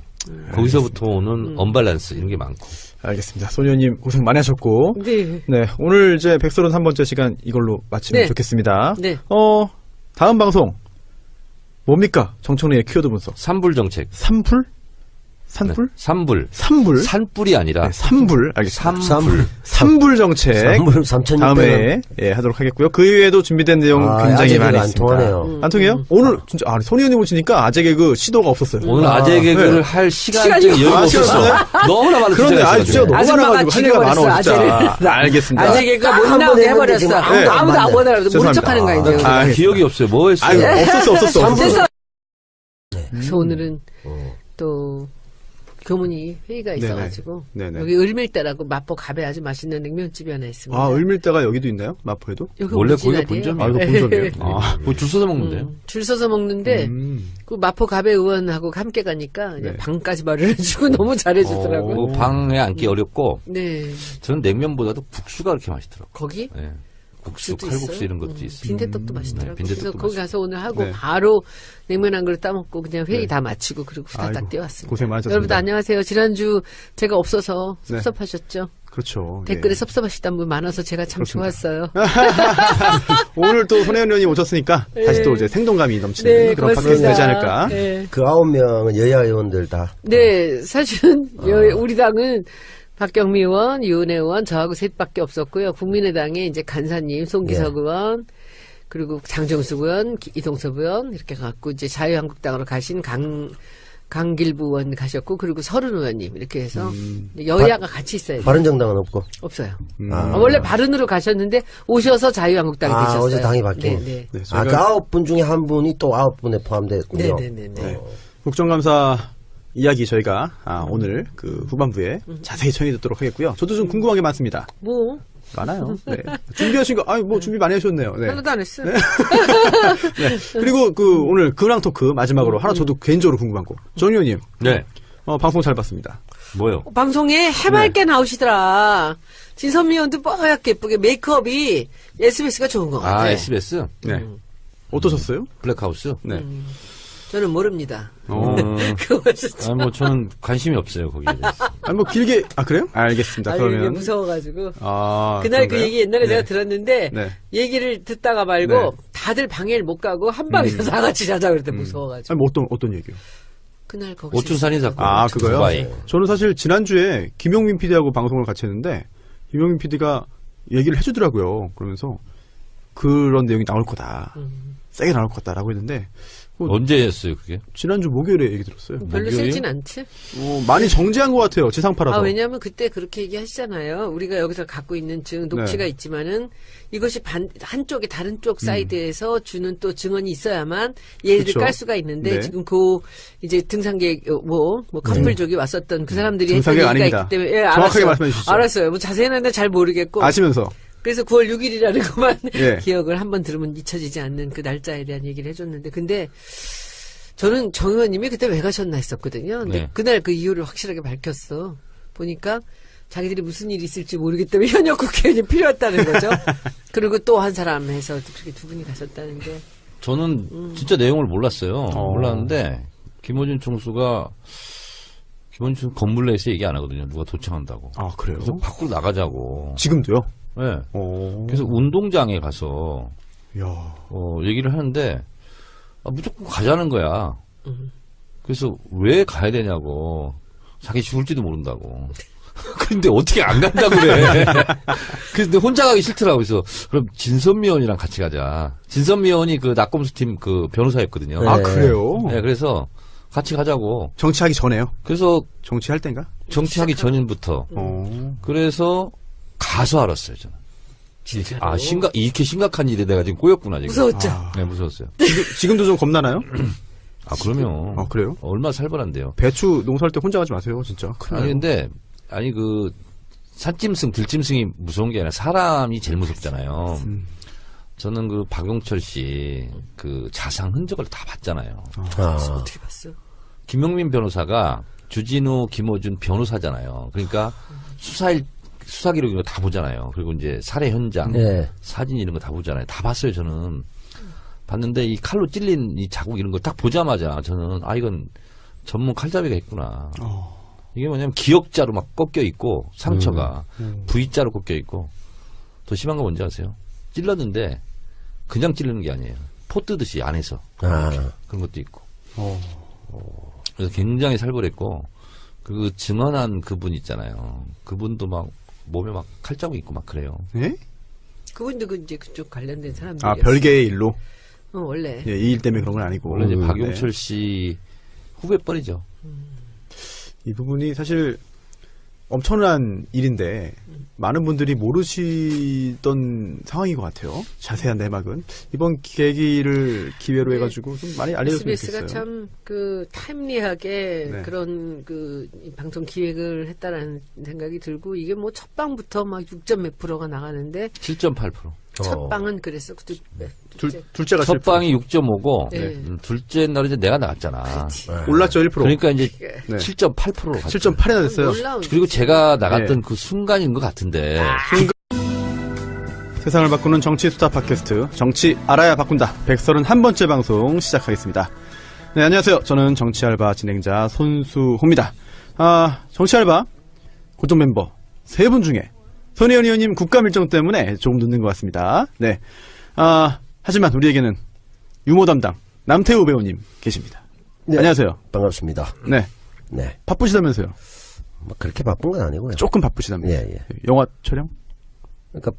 거기서부터 오는 언밸런스 이런 게 많고. 알겠습니다. 소녀님 고생 많이 하셨고. 네. 네. 오늘 이제 133번째 시간 이걸로 마치면 네. 좋겠습니다. 네. 다음 방송. 뭡니까? 정청래의 키워드 분석. 산불 정책. 산불? 산불? 네. 산불. 산불? 산불이 아니라 네, 산불. 알겠습니다. 산불. 산불 정책. 산불 3,600원. 다음에 하도록 하겠고요. 그 이외에도 준비된 내용 굉장히 아재 많이 개그 안 있습니다. 통하네요. 안 통해요? 오늘 진짜 손희 의원님 오시니까 아재 개그 시도가 없었어요. 오늘 아재 개그를 네. 할 시간이 여유가 아, 없었어. 시간이 너무나 많은 그런데 주제가 주제가 너무 있어가지고. 많아가지고 할 얘기가 많아 진짜. 알겠습니다. 아재 개그가 못 한번 나오게 했는데 해버렸어. 지금 네. 아무도 안 보더라도 모른 죄송합니다. 척 하는 거야, 이제. 알겠습니다. 기억이 없어요. 뭐 했어요? 아유, 없었어. 됐어. 그래서 오늘은 또 교문이 회의가 있어가지고 네네. 여기 을밀대라고 마포 갑에 아주 맛있는 냉면집이 하나 있습니다. 아, 을밀대가 여기도 있나요? 마포에도? 여기 원래 오리지널이에요. 거기가 본점이에요. 아, 이거 본점이에요? 아, 뭐줄 서서 먹는데요? 줄 서서 먹는데 그 마포 갑의 의원하고 함께 가니까 그냥 네. 방까지 마련해주고 너무 잘해주더라고요. 뭐 방에 앉기 어렵고 네, 저는 냉면보다도 국수가 그렇게 맛있더라고요. 거기 네. 국수, 국수도 칼국수 있어요? 이런 것도 있어요. 빈대떡도 맛있더라고요. 빈대떡도 그래서 거기 맛있어요. 가서 오늘 하고 네. 바로 냉면 한 그릇 따먹고 그냥 회의 네. 다 마치고 그리고 후다닥 아이고, 뛰어왔습니다. 고생 많으셨습니다. 여러분 안녕하세요. 지난주 제가 없어서 네. 섭섭하셨죠? 그렇죠. 댓글에 예. 섭섭하시던 분 많아서 제가 참 그렇습니다. 좋았어요. 오늘 또 손혜원 의원님 오셨으니까 다시 또 이제 생동감이 넘치는 네, 그런 팟캐스트 고맙습니다. 되지 않을까. 네. 그 9명은 여야 의원들 다. 네, 사실은 우리 당은 박경미 의원, 유은혜 의원, 저하고 셋밖에 없었고요. 국민의당에 이제 간사님, 송기석 의원, 그리고 장정숙 의원, 이동섭 의원 이렇게 갖고 이제 자유한국당으로 가신 강길부 의원 가셨고 그리고 서른 의원님 이렇게 해서 여야가 같이 있어야 돼요. 바른정당은 없고. 없어요. 아. 원래 바른으로 가셨는데 오셔서 자유한국당에 계셨어요. 어제 당이 바뀐. 네, 네, 아, 그 9분 중에 한 분이 또 9분에 포함됐군요. 네, 네, 네, 네. 국정감사 이야기 저희가 오늘 그 후반부에 자세히 청해 듣도록 하겠고요. 저도 좀 궁금한 게 많습니다. 뭐 많아요. 네. 준비하신 거, 뭐 준비 많이 하셨네요. 네. 하나도 안 했어요. 네. 그리고 오늘 근황 토크 마지막으로 하나 저도 개인적으로 궁금한 거. 정 의원님, 네. 방송 잘 봤습니다. 뭐요? 방송에 해맑게 나오시더라. 진선미 의원도 뽀얗게 예쁘게 메이크업이 SBS가 좋은 것 같아요. 아, SBS? 네. 어떠셨어요? 블랙하우스? 네. 저는 모릅니다. 그거 저는 관심이 없어요, 거기에 대해서. 아니, 뭐 길게, 그래요? 알겠습니다. 아니, 이게 그러면. 무서워가지고. 아, 그날 그 그런가요? 얘기 옛날에 네. 제가 들었는데, 네. 얘기를 듣다가 말고, 네. 다들 방해를 못 가고, 한 방에서 다 같이 자자 그랬대, 무서워가지고. 아니, 뭐 어떤 얘기요? 그날 거기. 오춘산이 사건. 아, 그거요? 두바이. 저는 사실 지난주에 김용민 PD하고 방송을 같이 했는데, 김용민 PD가 얘기를 해주더라고요. 그러면서, 그런 내용이 나올 거다. 세게 나올 것 같다라고 했는데, 언제 했어요, 그게? 지난주 목요일에 얘기 들었어요. 별로 목요일? 세진 않지? 많이 정지한 것 같아요. 지상파라서. 왜냐면 그때 그렇게 얘기하시잖아요. 우리가 여기서 갖고 있는 녹취가 네. 있지만은 이것이 한쪽에 다른 쪽 사이드에서 주는 또 증언이 있어야만 얘를 그쵸. 깔 수가 있는데 네. 지금 이제 등산객 커플족이 왔었던 그 사람들이 했던 등산객 얘기가 아닙니다. 있기 때문에 정확하게 알았어요. 말씀해 주시죠. 알았어요. 뭐 자세히는 잘 모르겠고 아시면서. 그래서 9월 6일이라는 것만 예. 기억을 한번 들으면 잊혀지지 않는 그 날짜에 대한 얘기를 해줬는데 근데 저는 정 의원님이 그때 왜 가셨나 했었거든요. 근데 네. 그날 그 이유를 확실하게 밝혔어. 보니까 자기들이 무슨 일이 있을지 모르기 때문에 현역 국회의원이 필요했다는 거죠. 그리고 또 한 사람 해서 그렇게 두 분이 가셨다는데. 저는 진짜 내용을 몰랐어요. 몰랐는데, 김어준 총수가 건물 내에서 얘기 안 하거든요. 누가 도청한다고. 아, 그래요? 그래서 밖으로 나가자고. 지금도요? 네. 오. 그래서 운동장에 가서, 야. 얘기를 하는데, 무조건 가자는 거야. 그래서 왜 가야 되냐고. 자기 죽을지도 모른다고. 근데 어떻게 안 간다고 그래. 근데 혼자 가기 싫더라고. 그래서 그럼 진선미 의원이랑 같이 가자. 진선미 의원이 그 낙검수 팀 그 변호사였거든요. 아, 그래요? 네, 그래서 같이 가자고. 정치하기 전에요? 그래서 정치할 땐가? 정치하기 전부터. 그래서 가서 알았어요, 저는. 진짜로? 이렇게 심각한 일에 내가 지금 꼬였구나, 지금. 무서웠죠? 네, 무서웠어요. 지금도 좀 겁나나요? 그러면. 아, 그래요? 얼마나 살벌한데요. 배추 농사할 때 혼자 가지 마세요, 진짜. 큰일 아니, 나요. 근데, 산짐승, 들짐승이 무서운 게 아니라 사람이 제일 무섭잖아요. 저는 그 박용철 씨, 그 자상 흔적을 다 봤잖아요. 어떻게 봤어? 김용민 변호사가 주진우, 김어준 변호사잖아요. 그러니까 수사 기록 이런 거 다 보잖아요. 그리고 이제 살해 현장, 네. 사진 이런 거 다 보잖아요. 다 봤어요, 저는. 봤는데 이 칼로 찔린 이 자국 이런 거 딱 보자마자 저는 이건 전문 칼잡이가 있구나. 이게 뭐냐면 기역자로 막 꺾여 있고 상처가 V자로 꺾여 있고 더 심한 거 뭔지 아세요? 찔렀는데 그냥 찌르는 게 아니에요. 포 뜨듯이 안에서 그런 것도 있고. 그래서 굉장히 살벌했고 그 증언한 그분 있잖아요. 그분도 막 몸에 막 칼자국 있고 막 그래요. 예? 그분도 이제 그쪽 관련된 사람들이. 아, 별개의 일로? 원래. 예, 이 일 때문에 그런 건 아니고. 원래 이제 네. 박용철 씨 후배뻘이죠. 이 부분이 사실 엄청난 일인데 많은 분들이 모르시던 상황인 것 같아요. 자세한 내막은 이번 계기를 기회로 해가지고 좀 많이 알려줬으면 SBS가 좋겠어요. 참 그 타임리하게 네. 그런 이 방송 기획을 했다라는 생각이 들고 이게 뭐 첫 방부터 막 6점 몇 프로가 나가는데 7.8%. 첫 방은 그랬어. 둘째가 첫 방이 6.5고 네. 둘째 날은 이제 내가 나갔잖아. 올랐죠 1%. 그러니까 이제 네. 7.8%로 갔죠. 7.8이나 됐어요. 놀라운 그리고 제가 나갔던 네. 그 순간인 것 같은데 세상을 바꾸는 정치 수다 팟캐스트 정치 알아야 바꾼다 131번째 방송 시작하겠습니다. 네, 안녕하세요. 저는 정치알바 진행자 손수호입니다. 정치알바 고정 멤버 3분 중에 손혜원 의원님 국감 일정 때문에 조금 늦는 것 같습니다. 네. 하지만 우리에게는 유머 담당 남태우 배우님 계십니다. 네. 안녕하세요. 반갑습니다. 네. 네. 바쁘시다면서요? 뭐 그렇게 바쁜 건 아니고요. 조금 바쁘시다면서요? 예, 예. 영화 촬영? 그러니까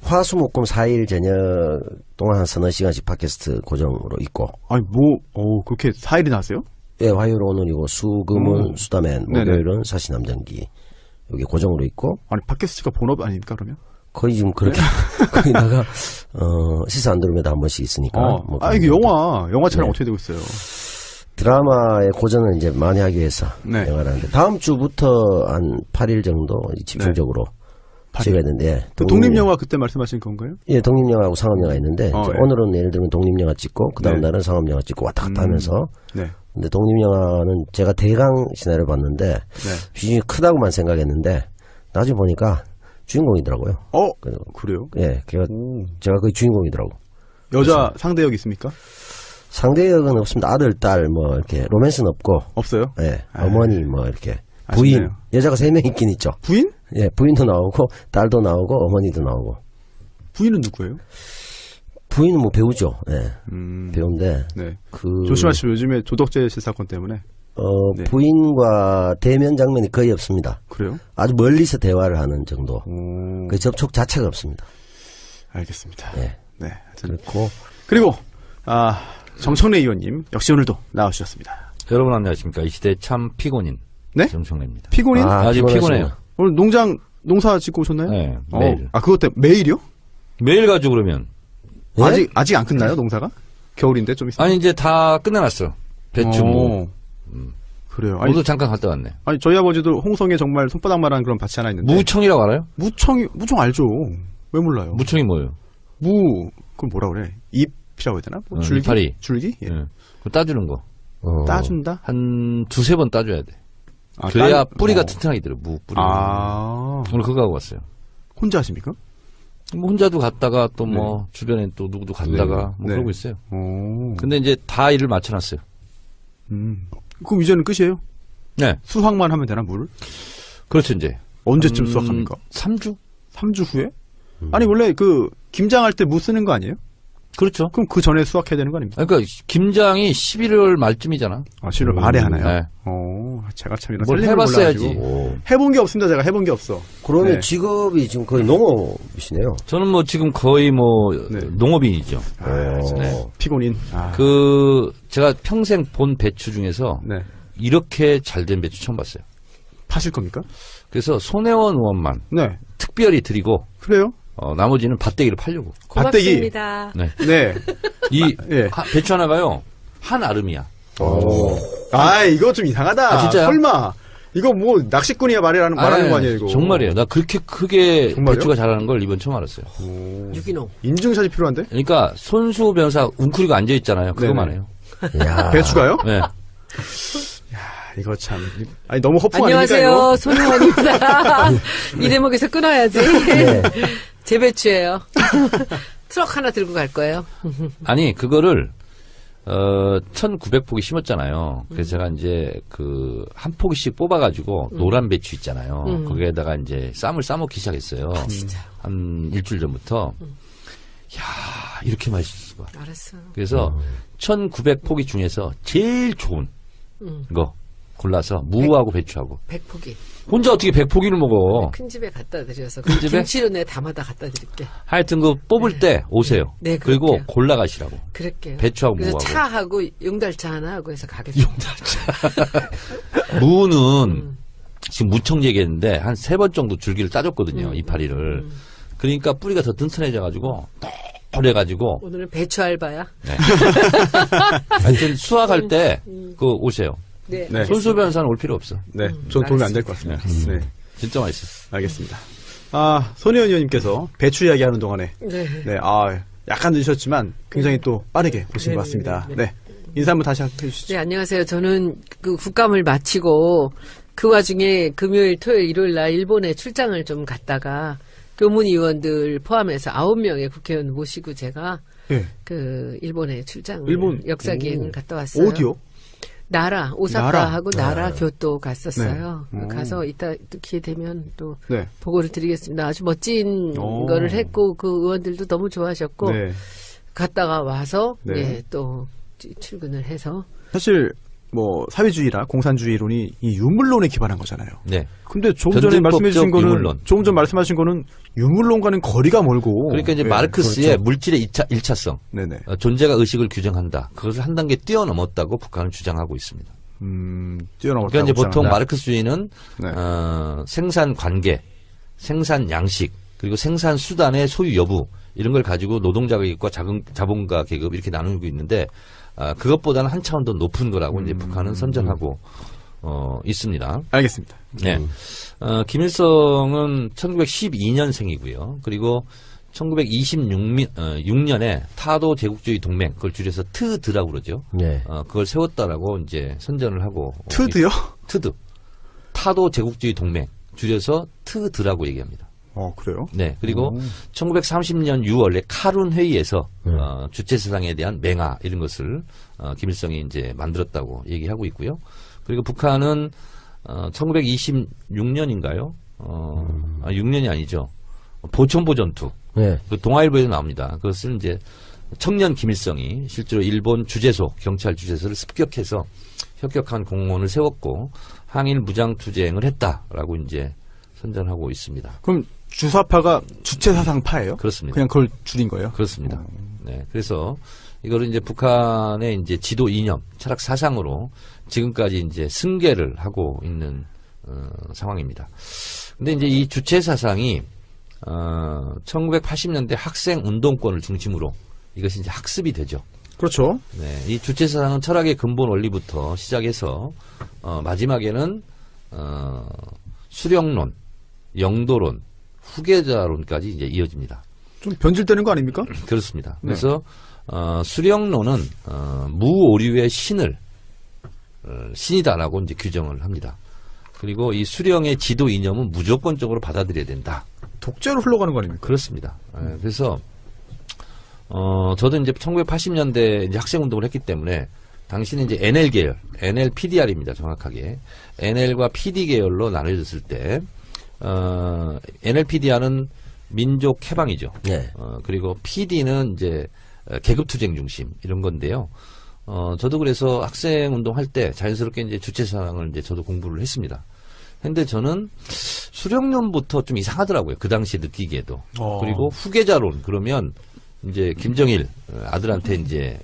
화수목금 4일 저녁 동안 한 서너 시간씩 팟캐스트 고정으로 있고. 아니, 그렇게 4일이나 하세요? 예, 화요일 오늘이고 수금은 수다맨, 네네. 목요일은 사시남전기. 여기 고정으로 있고. 아니, 팟캐스트가 본업 아닙니까, 그러면? 거의 지금 그렇게 거기다가 시사 안드로메다 한 번씩 있으니까. 뭐 이게 그런 영화 촬영 네. 어떻게 되고 있어요? 드라마의 고전을 이제 많이 하기 위해서 네. 영화를 하는데 다음 주부터 한 8일 정도 집중적으로 찍어야 되는데 그 독립영화 그때 말씀하신 건가요? 예, 독립영화하고 상업영화 있는데 예. 오늘은 예를 들면 독립영화 찍고 그 다음 네. 날은 상업영화 찍고 왔다 갔다 하면서 네. 근데 독립영화는 제가 대강 시나리오 봤는데 네. 비중이 크다고만 생각했는데 나중에 보니까 주인공이더라고요. 그래요? 예, 제가 거의 주인공이더라고. 여자 상대역 있습니까? 상대역은 없습니다. 아들, 딸, 뭐, 이렇게, 로맨스는 없고, 없어요? 예, 어머니, 뭐, 이렇게, 부인, 아쉽네요. 여자가 3명 있긴 있죠. 부인? 예, 부인도 나오고, 딸도 나오고, 어머니도 나오고. 부인은 누구예요? 부인은 뭐 배우죠. 예, 배우인데, 네. 그, 조심하시오. 요즘에 조덕재 실사건 때문에. 네. 부인과 대면 장면이 거의 없습니다. 그래요? 아주 멀리서 대화를 하는 정도. 오, 그 접촉 자체가 없습니다. 알겠습니다. 예. 네. 하여튼. 그리고, 정청래 의원님 역시 오늘도 나와주셨습니다. 여러분 안녕하십니까. 이 시대 참 피곤인 네? 정청래입니다. 피곤인? 아주 피곤하시구나. 피곤해요. 오늘 농사 짓고 오셨나요? 네, 매일. 그것 때문에 매일이요? 매일 가죠 그러면. 예? 아직 안 끝나요, 농사가? 겨울인데 좀 있어요. 아니 이제 다 끝내놨어. 배추 뭐. 그래요. 아니, 오늘 잠깐 갔다 왔네. 아니, 저희 아버지도 홍성에 정말 손바닥만한 그런 밭이 하나 있는데. 무청이라고 알아요? 무청 알죠. 왜 몰라요? 무청이 뭐예요? 그걸 뭐라 그래? 잎이라고 해야 되나? 뭐 줄기? 이파리. 줄기? 예. 그거 따주는 거. 따준다? 한 두세 번 따줘야 돼. 그래야 뿌리가 튼튼하게 들어. 무 뿌리. 오늘 오늘 그거 하고 왔어요. 혼자 하십니까? 뭐 혼자도 갔다가 또 뭐 주변에 또 누구도 갔다가 뭐 그러고 있어요. 근데 이제 다 일을 맞춰놨어요. 그럼 이제는 끝이에요? 네. 수확만 하면 되나, 물을? 그렇죠, 이제. 언제쯤 수확합니까? 3주? 3주 후에? 아니, 원래 김장할 때 무 쓰는 거 아니에요? 그렇죠. 그럼 그 전에 수확해야 되는 거 아닙니까? 그러니까 김장이 11월 말쯤이잖아. 11월 말에 하나요? 네. 제가 참 이런 뭘 셀링을 해봤어야지. 몰라가지고. 해본 게 없습니다, 제가 해본 게 없어. 그러면 네. 직업이 지금 거의 농업이시네요. 저는 뭐 지금 거의 뭐 네. 농업인이죠. 네. 피곤인. 제가 평생 본 배추 중에서 네. 이렇게 잘된 배추 처음 봤어요. 파실 겁니까? 그래서 손혜원 의원만 네. 특별히 드리고 그래요? 나머지는 밭대기를 팔려고. 고맙습니다. 네. 네. 이 배추 하나가요 한 아름이야. 이거 좀 이상하다. 진짜요? 설마. 이거 뭐 낚시꾼이야 말하는 거 아니에요, 이거? 정말이에요. 나 그렇게 크게 정말요? 배추가 자라는 걸 이번 처음 알았어요. 유기농. 인증샷이 필요한데? 그러니까 손수 변호사 웅크리고 앉아 있잖아요. 그거만 해요. 야. 배추가요? 네. 이거 참. 아니, 너무 허풍 아닙니까, 안녕하세요. 이거? 손혜원입니다. 이 대목에서 끊어야지. 제 배추예요. 트럭 하나 들고 갈 거예요. 아니 그거를 1900포기 심었잖아요. 그래서 제가 이제 한 포기씩 뽑아가지고 노란 배추 있잖아요. 거기에다가 이제 쌈을 싸먹기 시작했어요. 한 일주일 전부터. 야 이렇게 맛있을 수가. 알았어. 그래서 1900포기 중에서 제일 좋은 거 골라서 무하고 배추하고. 100포기. 혼자 어떻게 100포기를 먹어. 큰 집에 갖다 드려서. 큰 집에? 김치로 내 담아다 갖다 드릴게. 하여튼 뽑을 때 오세요. 네, 그리고 그럴게요. 골라가시라고. 그럴게요. 배추하고 그래서 무하고. 차하고 용달차 하나 하고 해서 가겠습니다. 무는 지금 무청 얘기했는데 한 3번 정도 줄기를 따줬거든요. 이파리를. 그러니까 뿌리가 더 튼튼해져가지고 그래가지고 오늘은 배추 알바야. 하여튼 수확할 때 오세요. 네. 네. 손수 변호사는 올 필요 없어. 네. 전 도움이 안 될 것 같습니다. 네. 진짜 맛있어. 알겠습니다. 손혜원 의원님께서 배추 이야기하는 동안에. 네. 네. 약간 늦으셨지만 굉장히 또 빠르게 오신 것 같습니다. 네. 인사 한번 다시 해주시죠. 네, 안녕하세요. 저는 국감을 마치고 그 와중에 금요일, 토요일, 일요일 날 일본에 출장을 좀 갔다가 교문의원들 포함해서 9명의 국회의원 모시고 제가 예. 일본에 출장을 일본? 역사기행을 갔다 왔어요. 어디요? 나라, 오사카하고 나라, 교토 갔었어요. 네. 가서 이따 또 기회 되면 또 네. 보고를 드리겠습니다. 아주 멋진 오. 거를 했고 그 의원들도 너무 좋아하셨고 네. 갔다가 와서 네. 또 출근을 해서 사실 사회주의라 공산주의론이 이 유물론에 기반한 거잖아요. 네. 근데 조금 전에 말씀해주신 거는 유물론. 조금 전 말씀하신 거는 유물론과는 거리가 멀고. 그러니까 이제 네, 마르크스의 그렇죠. 물질의 일차성, 네네. 존재가 의식을 규정한다. 그것을 한 단계 뛰어넘었다고 북한은 주장하고 있습니다. 뛰어넘었다고. 그러니까 이제 보통 주장한다. 마르크스주의는 네. 생산 관계, 생산 양식, 그리고 생산 수단의 소유 여부 이런 걸 가지고 노동자 계급과 자본가 계급 이렇게 나누고 있는데 그것보다는 한 차원 더 높은 거라고 이제 북한은 선전하고 있습니다. 알겠습니다. 네. 김일성은 1912년생이고요. 그리고 1926년에 타도 제국주의 동맹, 그걸 줄여서 트드라고 그러죠. 네. 그걸 세웠다라고 이제 선전을 하고. 트드요? 트드. 타도 제국주의 동맹, 줄여서 트드라고 얘기합니다. 그래요? 네. 그리고 1930년 6월에 카룬 회의에서 주체사상에 대한 맹화 이런 것을 김일성이 이제 만들었다고 얘기하고 있고요. 그리고 북한은 1926년인가요? 6년이 아니죠. 보천보 전투. 네. 그 동아일보에도 나옵니다. 그것을 이제 청년 김일성이 실제로 일본 주재소, 경찰 주재소를 습격해서 혁혁한 공무원을 세웠고 항일 무장투쟁을 했다라고 이제 선전하고 있습니다. 그럼 주사파가 주체사상파예요? 그렇습니다. 그냥 그걸 줄인 거예요? 그렇습니다. 네. 그래서 이거를 이제 북한의 이제 지도 이념, 철학 사상으로 지금까지 이제 승계를 하고 있는 상황입니다. 근데 이제 이 주체 사상이 1980년대 학생 운동권을 중심으로 이것이 이제 학습이 되죠. 그렇죠. 네. 이 주체 사상은 철학의 근본 원리부터 시작해서 마지막에는 수령론, 영도론, 후계자론까지 이제 이어집니다. 좀 변질되는 거 아닙니까? 그렇습니다. 그래서 수령론은 무오류의 신을 신이다라고 이제 규정을 합니다. 그리고 이 수령의 지도 이념은 무조건적으로 받아들여야 된다. 독재로 흘러가는 거 아닙니까? 그렇습니다. 그래서 저도 이제 1980년대 이제 학생 운동을 했기 때문에 당시는 이제 NL 계열, NL PDR입니다. 정확하게 NL과 PD 계열로 나눠졌을 때 NL PDR은 민족 해방이죠. 네. 그리고 PD는 이제 계급투쟁 중심 이런 건데요. 저도 그래서 학생 운동할 때 자연스럽게 이제 주체사상을 이제 저도 공부를 했습니다. 근데 저는 수령론부터 좀 이상하더라고요. 그 당시에 느끼기에도. 그리고 후계자론 그러면 이제 김정일 아들한테 이제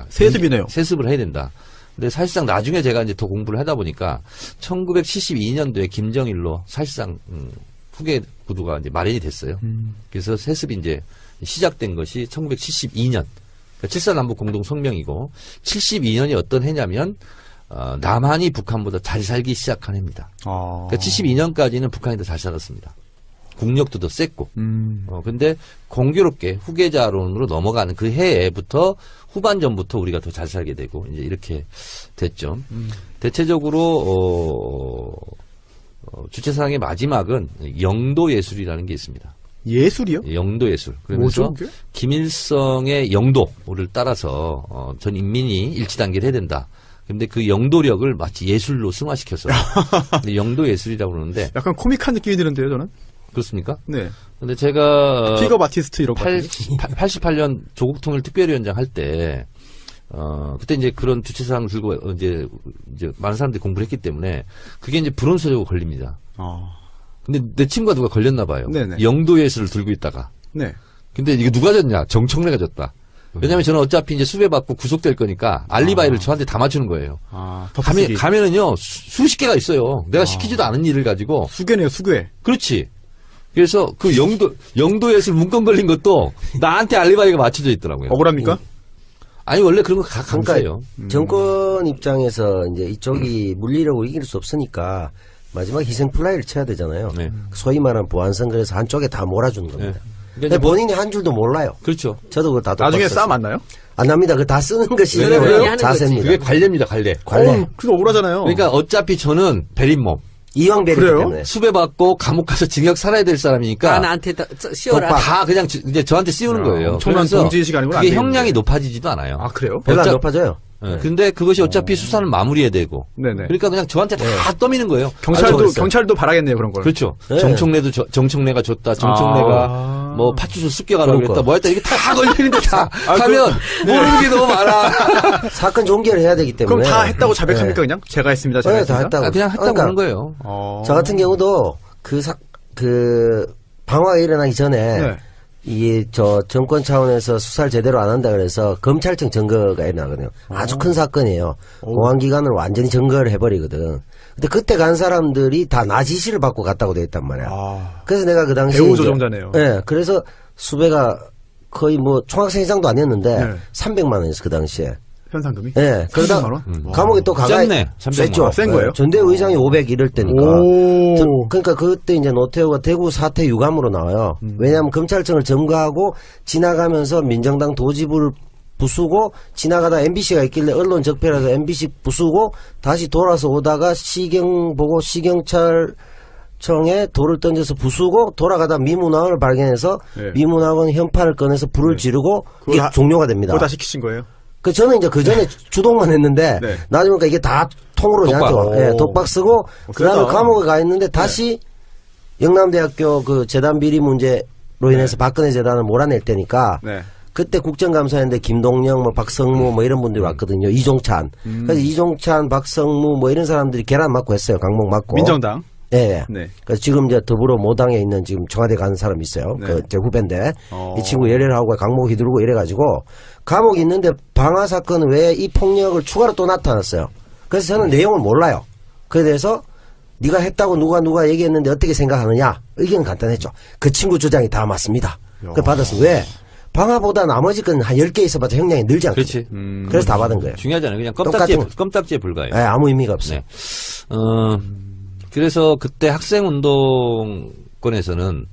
세습이네요. 세습을 해야 된다. 근데 사실상 나중에 제가 이제 더 공부를 하다 보니까 1972년도에 김정일로 사실상 후계 구도가 이제 마련이 됐어요. 그래서 세습이 이제 시작된 것이 1972년. 그러니까 7.4 남북공동성명이고 72년이 어떤 해냐면 남한이 북한보다 잘 살기 시작한 해입니다. 그러니까 72년까지는 북한이 더 잘 살았습니다. 국력도 더 셌고. 근데 공교롭게 후계자론으로 넘어가는 그 해부터 후반전부터 우리가 더 잘 살게 되고 이제 이렇게 됐죠. 대체적으로 주체사상의 마지막은 영도예술이라는 게 있습니다. 예술이요? 영도예술. 그러면서 뭐죠, 그게? 김일성의 영도를 따라서 전 인민이 일치단계를 해야 된다. 근데 그 영도력을 마치 예술로 승화시켜서 영도예술이라고 그러는데 약간 코믹한 느낌이 드는데요, 저는? 그렇습니까? 네. 근데 제가 픽업 아티스트 이런 거. 88년 조국통일 특별위원장 할 때 그때 이제 그런 주체사상을 들고 이제 많은 사람들이 공부를 했기 때문에 그게 이제 불온서적으로 걸립니다. 근데 내 친구가 누가 걸렸나 봐요. 네네. 영도예술을 들고 있다가. 네. 근데 이게 누가 졌냐? 정청래가 졌다. 왜냐면 저는 어차피 이제 수배받고 구속될 거니까 알리바이를 저한테 다 맞추는 거예요. 가면은요, 수십 개가 있어요. 내가 시키지도 않은 일을 가지고. 수괴네요, 수괴. 그렇지. 그래서 그 영도예술 문건 걸린 것도 나한테 알리바이가 맞춰져 있더라고요. 억울합니까? 아니, 원래 그런 거 강사예요. 정권 입장에서 이제 이쪽이 물리력으로 이길 수 없으니까 마지막 희생 플라이를 쳐야 되잖아요. 네. 소위 말하는 보안선 그래서 한쪽에 다 몰아주는 겁니다. 네. 근데 본인이 한 줄도 몰라요. 그렇죠. 저도 그거 다 나중에 똑같았어요. 싸움 안 나요? 안 납니다. 그거 다 쓰는 것이 그래요? 자세입니다. 그게 관례입니다, 관례. 관례. 그거 억울하잖아요. 그러니까 어차피 저는 베린몸. 이왕배리기 그래요? 때문에. 수배받고 감옥 가서 징역 살아야 될 사람이니까. 나한테 씌워라. 다 그냥 이제 저한테 씌우는 거예요. 엄청난 그래서 동지의식이 아니고는 안 그게 되겠는데. 형량이 높아지지도 않아요. 아, 그래요? 별로 안 어차- 높아져요. 네. 근데 그것이 어차피 수사는 마무리해야 되고. 네네. 그러니까 그냥 저한테 다 떠미는 거예요. 경찰도 바라겠네요, 그런 걸. 그렇죠. 네. 정청래가 줬다. 정청래가 뭐 파출소 습격하라고 그러니까. 그랬다. 뭐 했다. 이게 다 걸리는데 다 가면 모르는 게 너무 많아. 사건 종결을 해야 되기 때문에. 그럼 다 했다고 자백합니까, 그냥? 제가 했습니다, 제가 네, 했습니다. 다 했다고. 그냥 했다고 그러니까 하는 거예요. 저 같은 경우도 그 방화가 일어나기 전에 네. 이게 저 정권 차원에서 수사를 제대로 안 한다 그래서 검찰청 증거가 일어나거든요. 아주 큰 사건이에요. 공안기관을 완전히 증거를 해버리거든. 근데 그때 간 사람들이 다 나 지시를 받고 갔다고 돼 있단 말이야. 그래서 내가 그 당시에 배우 이제- 조종자네요. 네, 그래서 수배가 거의 뭐 총학생 이상도 아니었는데 네. 300만 원이었어 그 당시에. 현상금이? 예. 그러다 300만 원? 감옥에 또 가가 셌네. 300만 셌죠. 원. 센 거예요? 전대 의장이 500 이럴 때니까. 오. 그러니까 그때 이제 노태우가 대구 사퇴 유감으로 나와요. 왜냐하면 검찰청을 점거하고 지나가면서 민정당 도지부를 부수고 지나가다 MBC가 있길래 언론 적폐라서 MBC 부수고 다시 돌아서 오다가 시경 보고 시경찰청에 돌을 던져서 부수고 돌아가다 미문학을 발견해서 네. 미문학은 현판을 꺼내서 불을 지르고 그거 이게 다- 종료가 됩니다. 그거 다 시키신 거예요? 그 저는 이제 그 전에 주동만 했는데 네. 나중에 보니까 이게 다 통으로 독박. 저한테 예, 독박 쓰고 그다음에 세다. 감옥에 가 있는데 다시 영남대학교 그 재단 비리 문제로 인해서 박근혜 재단을 몰아낼 때니까 네. 그때 국정감사였는데 김동영, 뭐 박성무 뭐 이런 분들이 왔거든요. 이종찬. 그래서 이종찬, 박성무 뭐 이런 사람들이 계란 맞고 했어요. 강목 맞고. 민정당. 예. 네. 그래서 지금 이제 더불어 모당에 있는 지금 청와대 가는 사람 있어요. 네. 그 제 후배인데 어. 이 친구 열애를 하고 강목 휘두르고 이래가지고 감옥에 있는데 방화 사건 외에 이 폭력을 추가로 또 나타났어요. 그래서 저는 내용을 몰라요. 그에 대해서 네가 했다고 누가 얘기했는데 어떻게 생각하느냐? 의견은 간단했죠. 그 친구 주장이 다 맞습니다. 그걸 받았어. 왜? 방화보다 나머지 건 한 10개 있어봤자 형량이 늘지 않거든요. 그렇지. 그래서 다 받은 거예요. 중요하잖아요. 그냥 똑같은 껌딱지에 불과해요. 예, 아무 의미가 없어요. 네. 그래서 그때 학생운동권에서는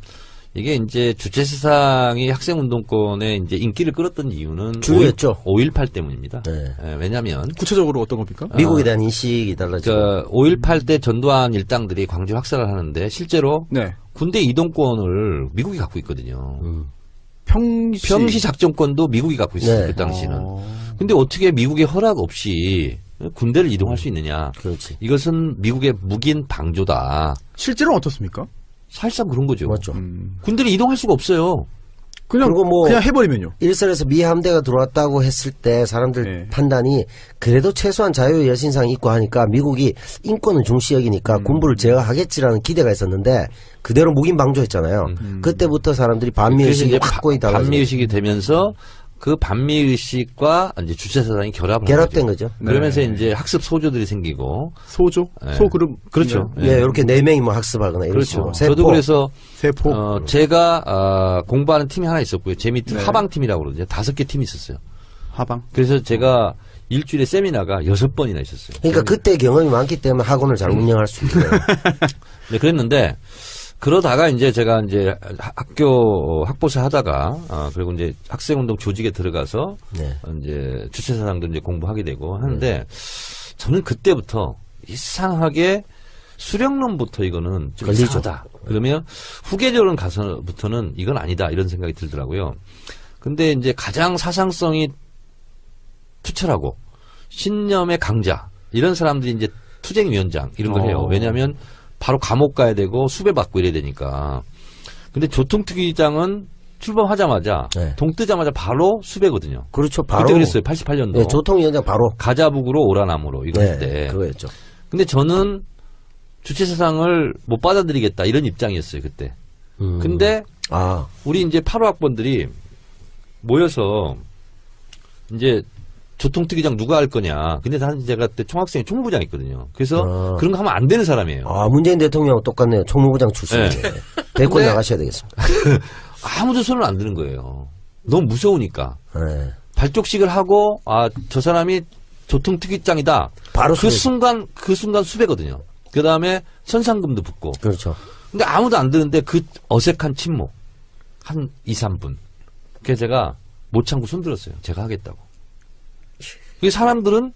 이게 이제 주체사상이 학생운동권에 이제 인기를 끌었던 이유는 주요였죠. 5.18 때문입니다. 네. 예, 왜냐면 구체적으로 어떤 겁니까? 미국에 대한 인식이 달라지고. 그 5.18 때 전두환 일당들이 광주 학살을 하는데 실제로 네. 군대 이동권을 미국이 갖고 있거든요. 평시 작전권도 미국이 갖고 있어요. 네. 그 당시는. 근데 어떻게 미국의 허락 없이 군대를 이동할 수 있느냐. 그렇지. 이것은 미국의 묵인 방조다. 실제로는 어떻습니까? 사실상 그런 거죠. 맞죠. 군대를 이동할 수가 없어요. 그냥 그리고 뭐 그냥 해버리면요. 일선에서 미 함대가 들어왔다고 했을 때 사람들 네. 판단이 그래도 최소한 자유 여신상 있고 하니까 미국이 인권을 중시 여기니까 군부를 제어하겠지라는 기대가 있었는데 그대로 묵인 방조했잖아요. 그때부터 사람들이 그래서 반미의식이 이제 확고히 달라져. 반미의식이 되면서 그 반미의식과 이제 주체사상이 결합을 결합된 한 거죠. 거죠. 그러면서 이제 학습 소조들이 생기고. 소조? 네. 소그룹? 그렇죠. 예, 이렇게 4명이 뭐 학습하거나 이런 그렇죠. 식으로. 저도 그래서 세포? 제가 공부하는 팀이 하나 있었고요. 제 밑에 네. 하방팀이라고 그러거든요. 5개 팀이 있었어요. 하방? 그래서 제가 일주일에 세미나가 6번이나 있었어요. 그러니까 그때 경험이 많기 때문에 학원을 잘 운영할 수 있고요. 네, 그랬는데 그러다가 이제 제가 이제 학교 학보사 하다가 그리고 이제 학생운동 조직에 들어가서 네. 이제 주체사상도 이제 공부하게 되고 하는데 저는 그때부터 이상하게 수령론부터 이거는 좀 걸리죠. 이상하다. 그러면 후계자론 가서부터는 이건 아니다 이런 생각이 들더라고요. 근데 이제 가장 사상성이 투철하고 신념의 강자 이런 사람들이 이제 투쟁위원장 이런 걸 해요. 왜냐하면 바로 감옥 가야 되고 수배 받고 이래야 되니까. 근데 조통특위장은 출범하자마자 네. 동 뜨자마자 바로 수배거든요. 그렇죠. 바로. 그때 그랬어요. 88년도. 네, 조통위원장 바로. 가자북으로 오라나무로 이거 할 때. 네, 그거였죠. 근데 저는 주체사상을 못 받아들이겠다 이런 입장이었어요 그때. 근데 아, 우리 이제 8호 학번들이 모여서 이제 조통특위장 누가 할 거냐. 근데 사실 제가 그때 총학생회 총무부장 있거든요. 그래서 그런 거 하면 안 되는 사람이에요. 문재인 대통령하고 똑같네요. 총무부장 출신이에요. 대권 근데- 나가셔야 되겠습니다. 아무도 손을 안 드는 거예요. 너무 무서우니까. 네. 발족식을 하고 저 사람이 조통특위장이다. 바로 그 수배. 순간 수배거든요. 그 다음에 선상금도 붙고. 그렇죠. 근데 아무도 안 드는데 그 어색한 침묵. 한 2, 3분. 그래서 제가 못 참고 손 들었어요. 제가 하겠다고. 이 사람들은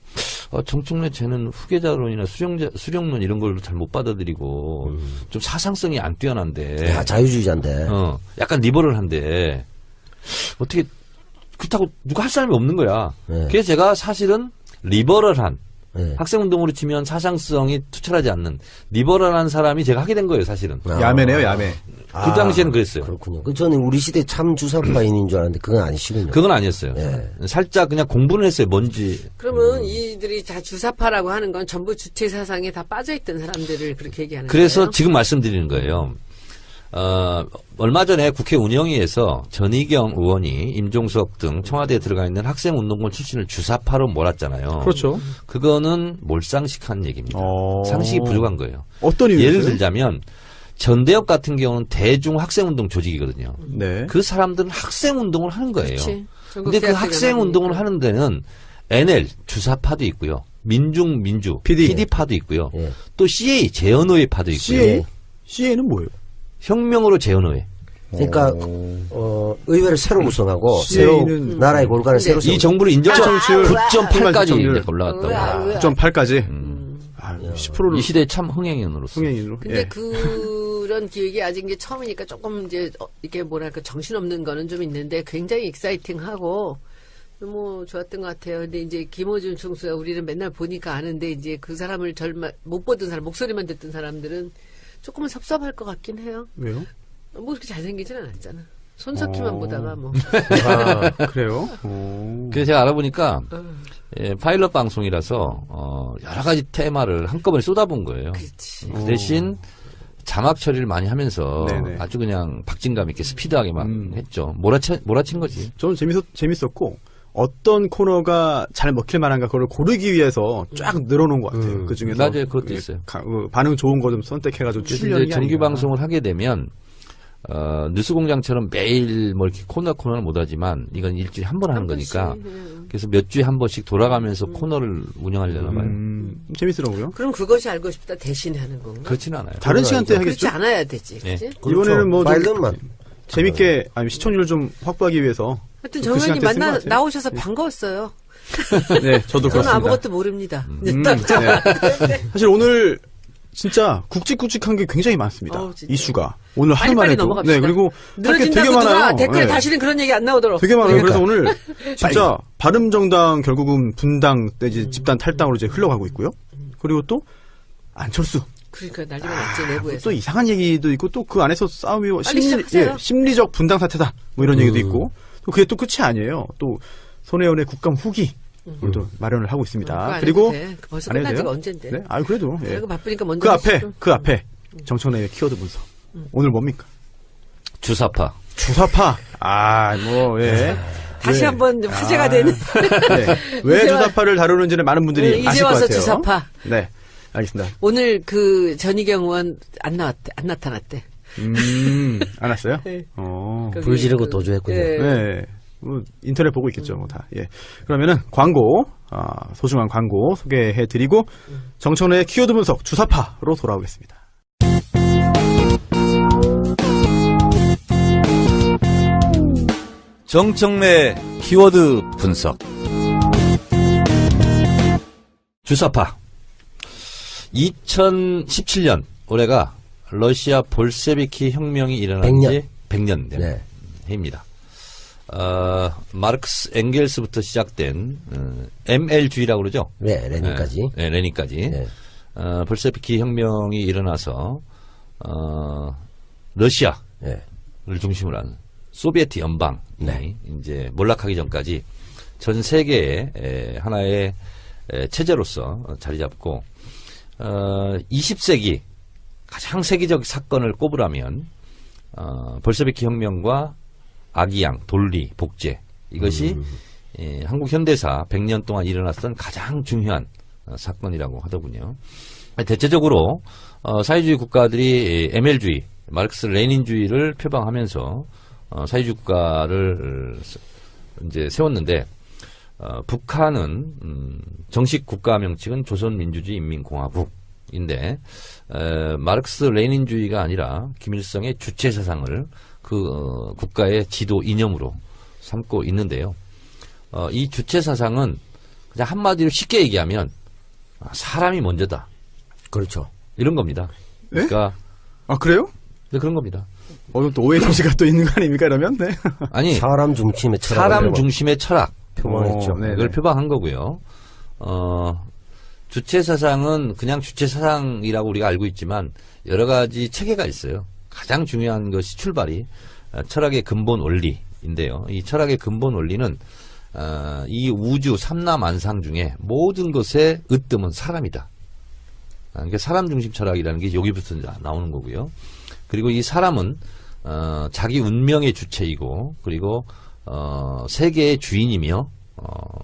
정청래 쟤는 후계자론이나 수령론 이런 걸 잘 못 받아들이고 좀 사상성이 안 뛰어난데. 야, 자유주의자인데. 약간 리버럴한데 어떻게 그렇다고 누가 할 사람이 없는 거야. 네. 그래서 제가 사실은 리버럴한 네. 학생운동으로 치면 사상성이 투철하지 않는 리버럴한 사람이 제가 하게 된 거예요, 사실은. 야매네요, 야매. 그 당시에는 그랬어요. 그렇군요. 저는 우리 시대 참 주사파인인 줄 알았는데 그건 아니시군요. 그건 아니었어요. 네. 살짝 그냥 공부는 했어요, 뭔지. 그러면 이들이 다 주사파라고 하는 건 전부 주체 사상에 다 빠져있던 사람들을 그렇게 얘기하는 그래서 거예요? 지금 말씀드리는 거예요. 얼마 전에 국회 운영위에서 전희경 의원이 임종석 등 청와대에 들어가 있는 학생운동권 출신을 주사파로 몰았잖아요. 그렇죠. 그거는 몰상식한 얘기입니다. 상식이 부족한 거예요. 어떤 이유였어요? 예를 들자면 전대협 같은 경우는 대중 학생운동 조직이거든요. 네. 그 사람들은 학생운동을 하는 거예요. 그렇지. 전국 근데 그 대학생이 학생운동을 하니까. 하는 데는 NL 주사파도 있고요. 민주 PD. PD파도 있고요. 예. 또 CA 재헌의회파도 있고요. CA? CA는 뭐예요? 혁명으로 재헌의회. 그러니까 의회를 새로 구성하고 CA 는 새로 나라의 골간을 새로 이 세우죠. 정부를 인정한 시청률 9.8까지 시청률. 이제 올라갔다고. 9.8까지. 아, 이 10%를 시대의 참 흥행인으로서. 흥행인으로. 근데 예. 그런 기획이 아직 이제 처음이니까 조금 이제 이게 뭐랄까 정신없는 거는 좀 있는데 굉장히 익사이팅하고 너무 좋았던 것 같아요. 근데 이제 김어준 총수가 우리는 맨날 보니까 아는데 이제 그 사람을 못 보던 사람, 목소리만 듣던 사람들은 조금은 섭섭할 것 같긴 해요. 왜요? 뭐 그렇게 잘생기진 않았잖아. 손석희만 보다가 뭐. 아, 그래요? 오. 그래서 제가 알아보니까 예, 파일럿 방송이라서 여러 가지 테마를 한꺼번에 쏟아본 거예요. 그렇지. 그 대신 자막 처리를 많이 하면서 네네. 아주 그냥 박진감 있게 스피드하게 막 했죠. 몰아친 거지. 저는 재밌었고, 어떤 코너가 잘 먹힐 만한가, 그걸 고르기 위해서 쫙 늘어놓은 것 같아요. 그 중에서. 맞아요. 그것도 있어요. 반응 좋은 거 좀 선택해가지고 그래서 출연이 이제 정규 아닌가. 방송을 하게 되면 뉴스공장처럼 매일 뭐 이렇게 코너를 못하지만 이건 일주일에 한 번 하는 거니까 그래서 몇 주에 한 번씩 돌아가면서 코너를 운영하려나 봐요. 재밌더라고요. 그럼 그것이 알고 싶다 대신 하는 건가? 그렇지는 않아요. 다른 시간대에 그렇지 하겠죠? 않아야 되지. 예. 그치? 이번에는 뭐 좀 파일럿만. 재밌게, 아니, 시청률을 좀 확보하기 위해서. 하여튼 그 정 의원님 시간대에 쓴것 같아요. 나오셔서 반가웠어요. 네, 저도 저는 그렇습니다. 아무것도 모릅니다. 네. 사실 오늘 진짜 굵직굵직한 게 굉장히 많습니다. 어우, 진짜. 이슈가. 오늘 하루만 빨리빨리 해도. 넘어갑시다. 네, 그리고 할게 되게 늘어진다고 많아요. 누가 댓글에 네. 다시는 그런 얘기 안 나오도록. 되게 많아요. 그러니까. 그래서 오늘 진짜 바른정당 결국은 분당 이제 집단 탈당으로 이제 흘러가고 있고요. 그리고 또 안철수. 그러니까 난리가 났지 내부에서. 또 이상한 얘기도 있고 또 그 안에서 싸움이 빨리 시작하세요. 심리적 분당 사태다. 뭐 이런 얘기도 있고. 또 그게 또 끝이 아니에요. 또 손혜원의 국감 후기. 또 마련을 하고 있습니다. 그리고 벌써 안 해도 끝난 지가 돼요? 언젠데. 네? 아, 그래도 예. 그리고 바쁘니까 먼저 그 앞에 정청래의 키워드 분석. 오늘 뭡니까? 주사파. 주사파. 아, 뭐 예. 다시 네. 한번 화제가 되는. 네. 왜 이제 주사파를 다루는지는 많은 분들이 이제 아실 것 와서 같아요. 주사파. 네. 알겠습니다. 오늘 그 전희경 의원 안 나타났대. 안 왔어요? 네. 어. 불 지르고 도주했군요. 예. 네. 뭐 인터넷 보고 있겠죠, 뭐 다. 예. 그러면은 광고, 소중한 광고 소개해 드리고 정청래의 키워드 분석 주사파로 돌아오겠습니다. 정청래 키워드 분석. 주사파. 2017년 올해가 러시아 볼셰비키 혁명이 일어난 지 100년 된 네. 해입니다. 마르크스 엥겔스부터 시작된 ML주의라고 그러죠. 네, 레닌까지. 네, 레닌까지. 네. 볼셰비키 혁명이 일어나서 러시아를 네. 중심으로 한 소비에트 연방이 네. 이제 몰락하기 전까지 전 세계의 하나의 체제로서 자리 잡고 20세기 가장 세계적 사건을 꼽으라면 볼셰비키 혁명과 아기양, 돌리, 복제 이것이 한국 현대사 100년 동안 일어났던 가장 중요한 사건이라고 하더군요. 대체적으로 사회주의 국가들이 ML주의, 마르크스 레닌주의를 표방하면서 사회주의 국가를 이제 세웠는데 북한은 정식 국가 명칭은 조선민주주의 인민공화국인데 마르크스 레닌주의가 아니라 김일성의 주체 사상을 그 국가의 지도 이념으로 삼고 있는데요. 이 주체 사상은 그냥 한마디로 쉽게 얘기하면 사람이 먼저다. 그렇죠. 이런 겁니다. 네? 그러니까 아, 그래요? 네, 그런 겁니다. 또 오해 소지가 또 있는 거 아닙니까, 이러면? 네. 아니 사람 중심의 철학. 사람 중심의 철학 표방했죠. 네. 이걸 표방한 거고요. 주체 사상은 그냥 주체 사상이라고 우리가 알고 있지만 여러 가지 체계가 있어요. 가장 중요한 것이 출발이 철학의 근본 원리인데요. 이 철학의 근본 원리는 이 우주 삼라만상 중에 모든 것의 으뜸은 사람이다. 그러니까 사람 중심 철학이라는 게 여기부터 나오는 거고요. 그리고 이 사람은 자기 운명의 주체이고 그리고 세계의 주인이며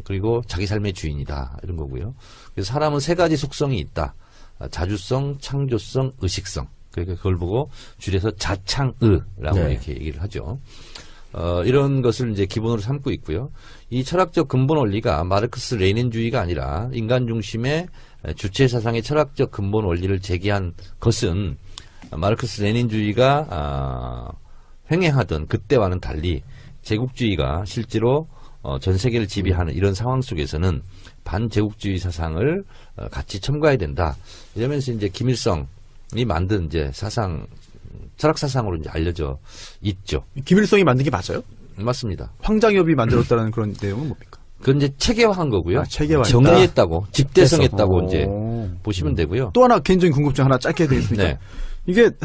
그리고 자기 삶의 주인이다 이런 거고요. 그래서 사람은 세 가지 속성이 있다. 자주성, 창조성, 의식성. 그러니까 그걸 보고 줄여서 자창의라고 네. 이렇게 얘기를 하죠. 이런 것을 이제 기본으로 삼고 있고요. 이 철학적 근본 원리가 마르크스 레닌주의가 아니라 인간 중심의 주체 사상의 철학적 근본 원리를 제기한 것은 마르크스 레닌주의가 횡행하던 그때와는 달리 제국주의가 실제로 전 세계를 지배하는 이런 상황 속에서는 반제국주의 사상을 같이 첨가해야 된다. 이러면서 이제 김일성이 만든 이제 사상, 철학 사상으로 이제 알려져 있죠. 김일성이 만든 게 맞아요? 맞습니다. 황장엽이 만들었다는 그런 내용은 뭡니까? 그건 이제 체계화한 거고요. 체계화했다. 정리했다고, 집대성했다고 오. 이제 보시면 되고요. 또 하나 개인적인 궁금증 하나 짧게 드리겠습니다. 네. 이게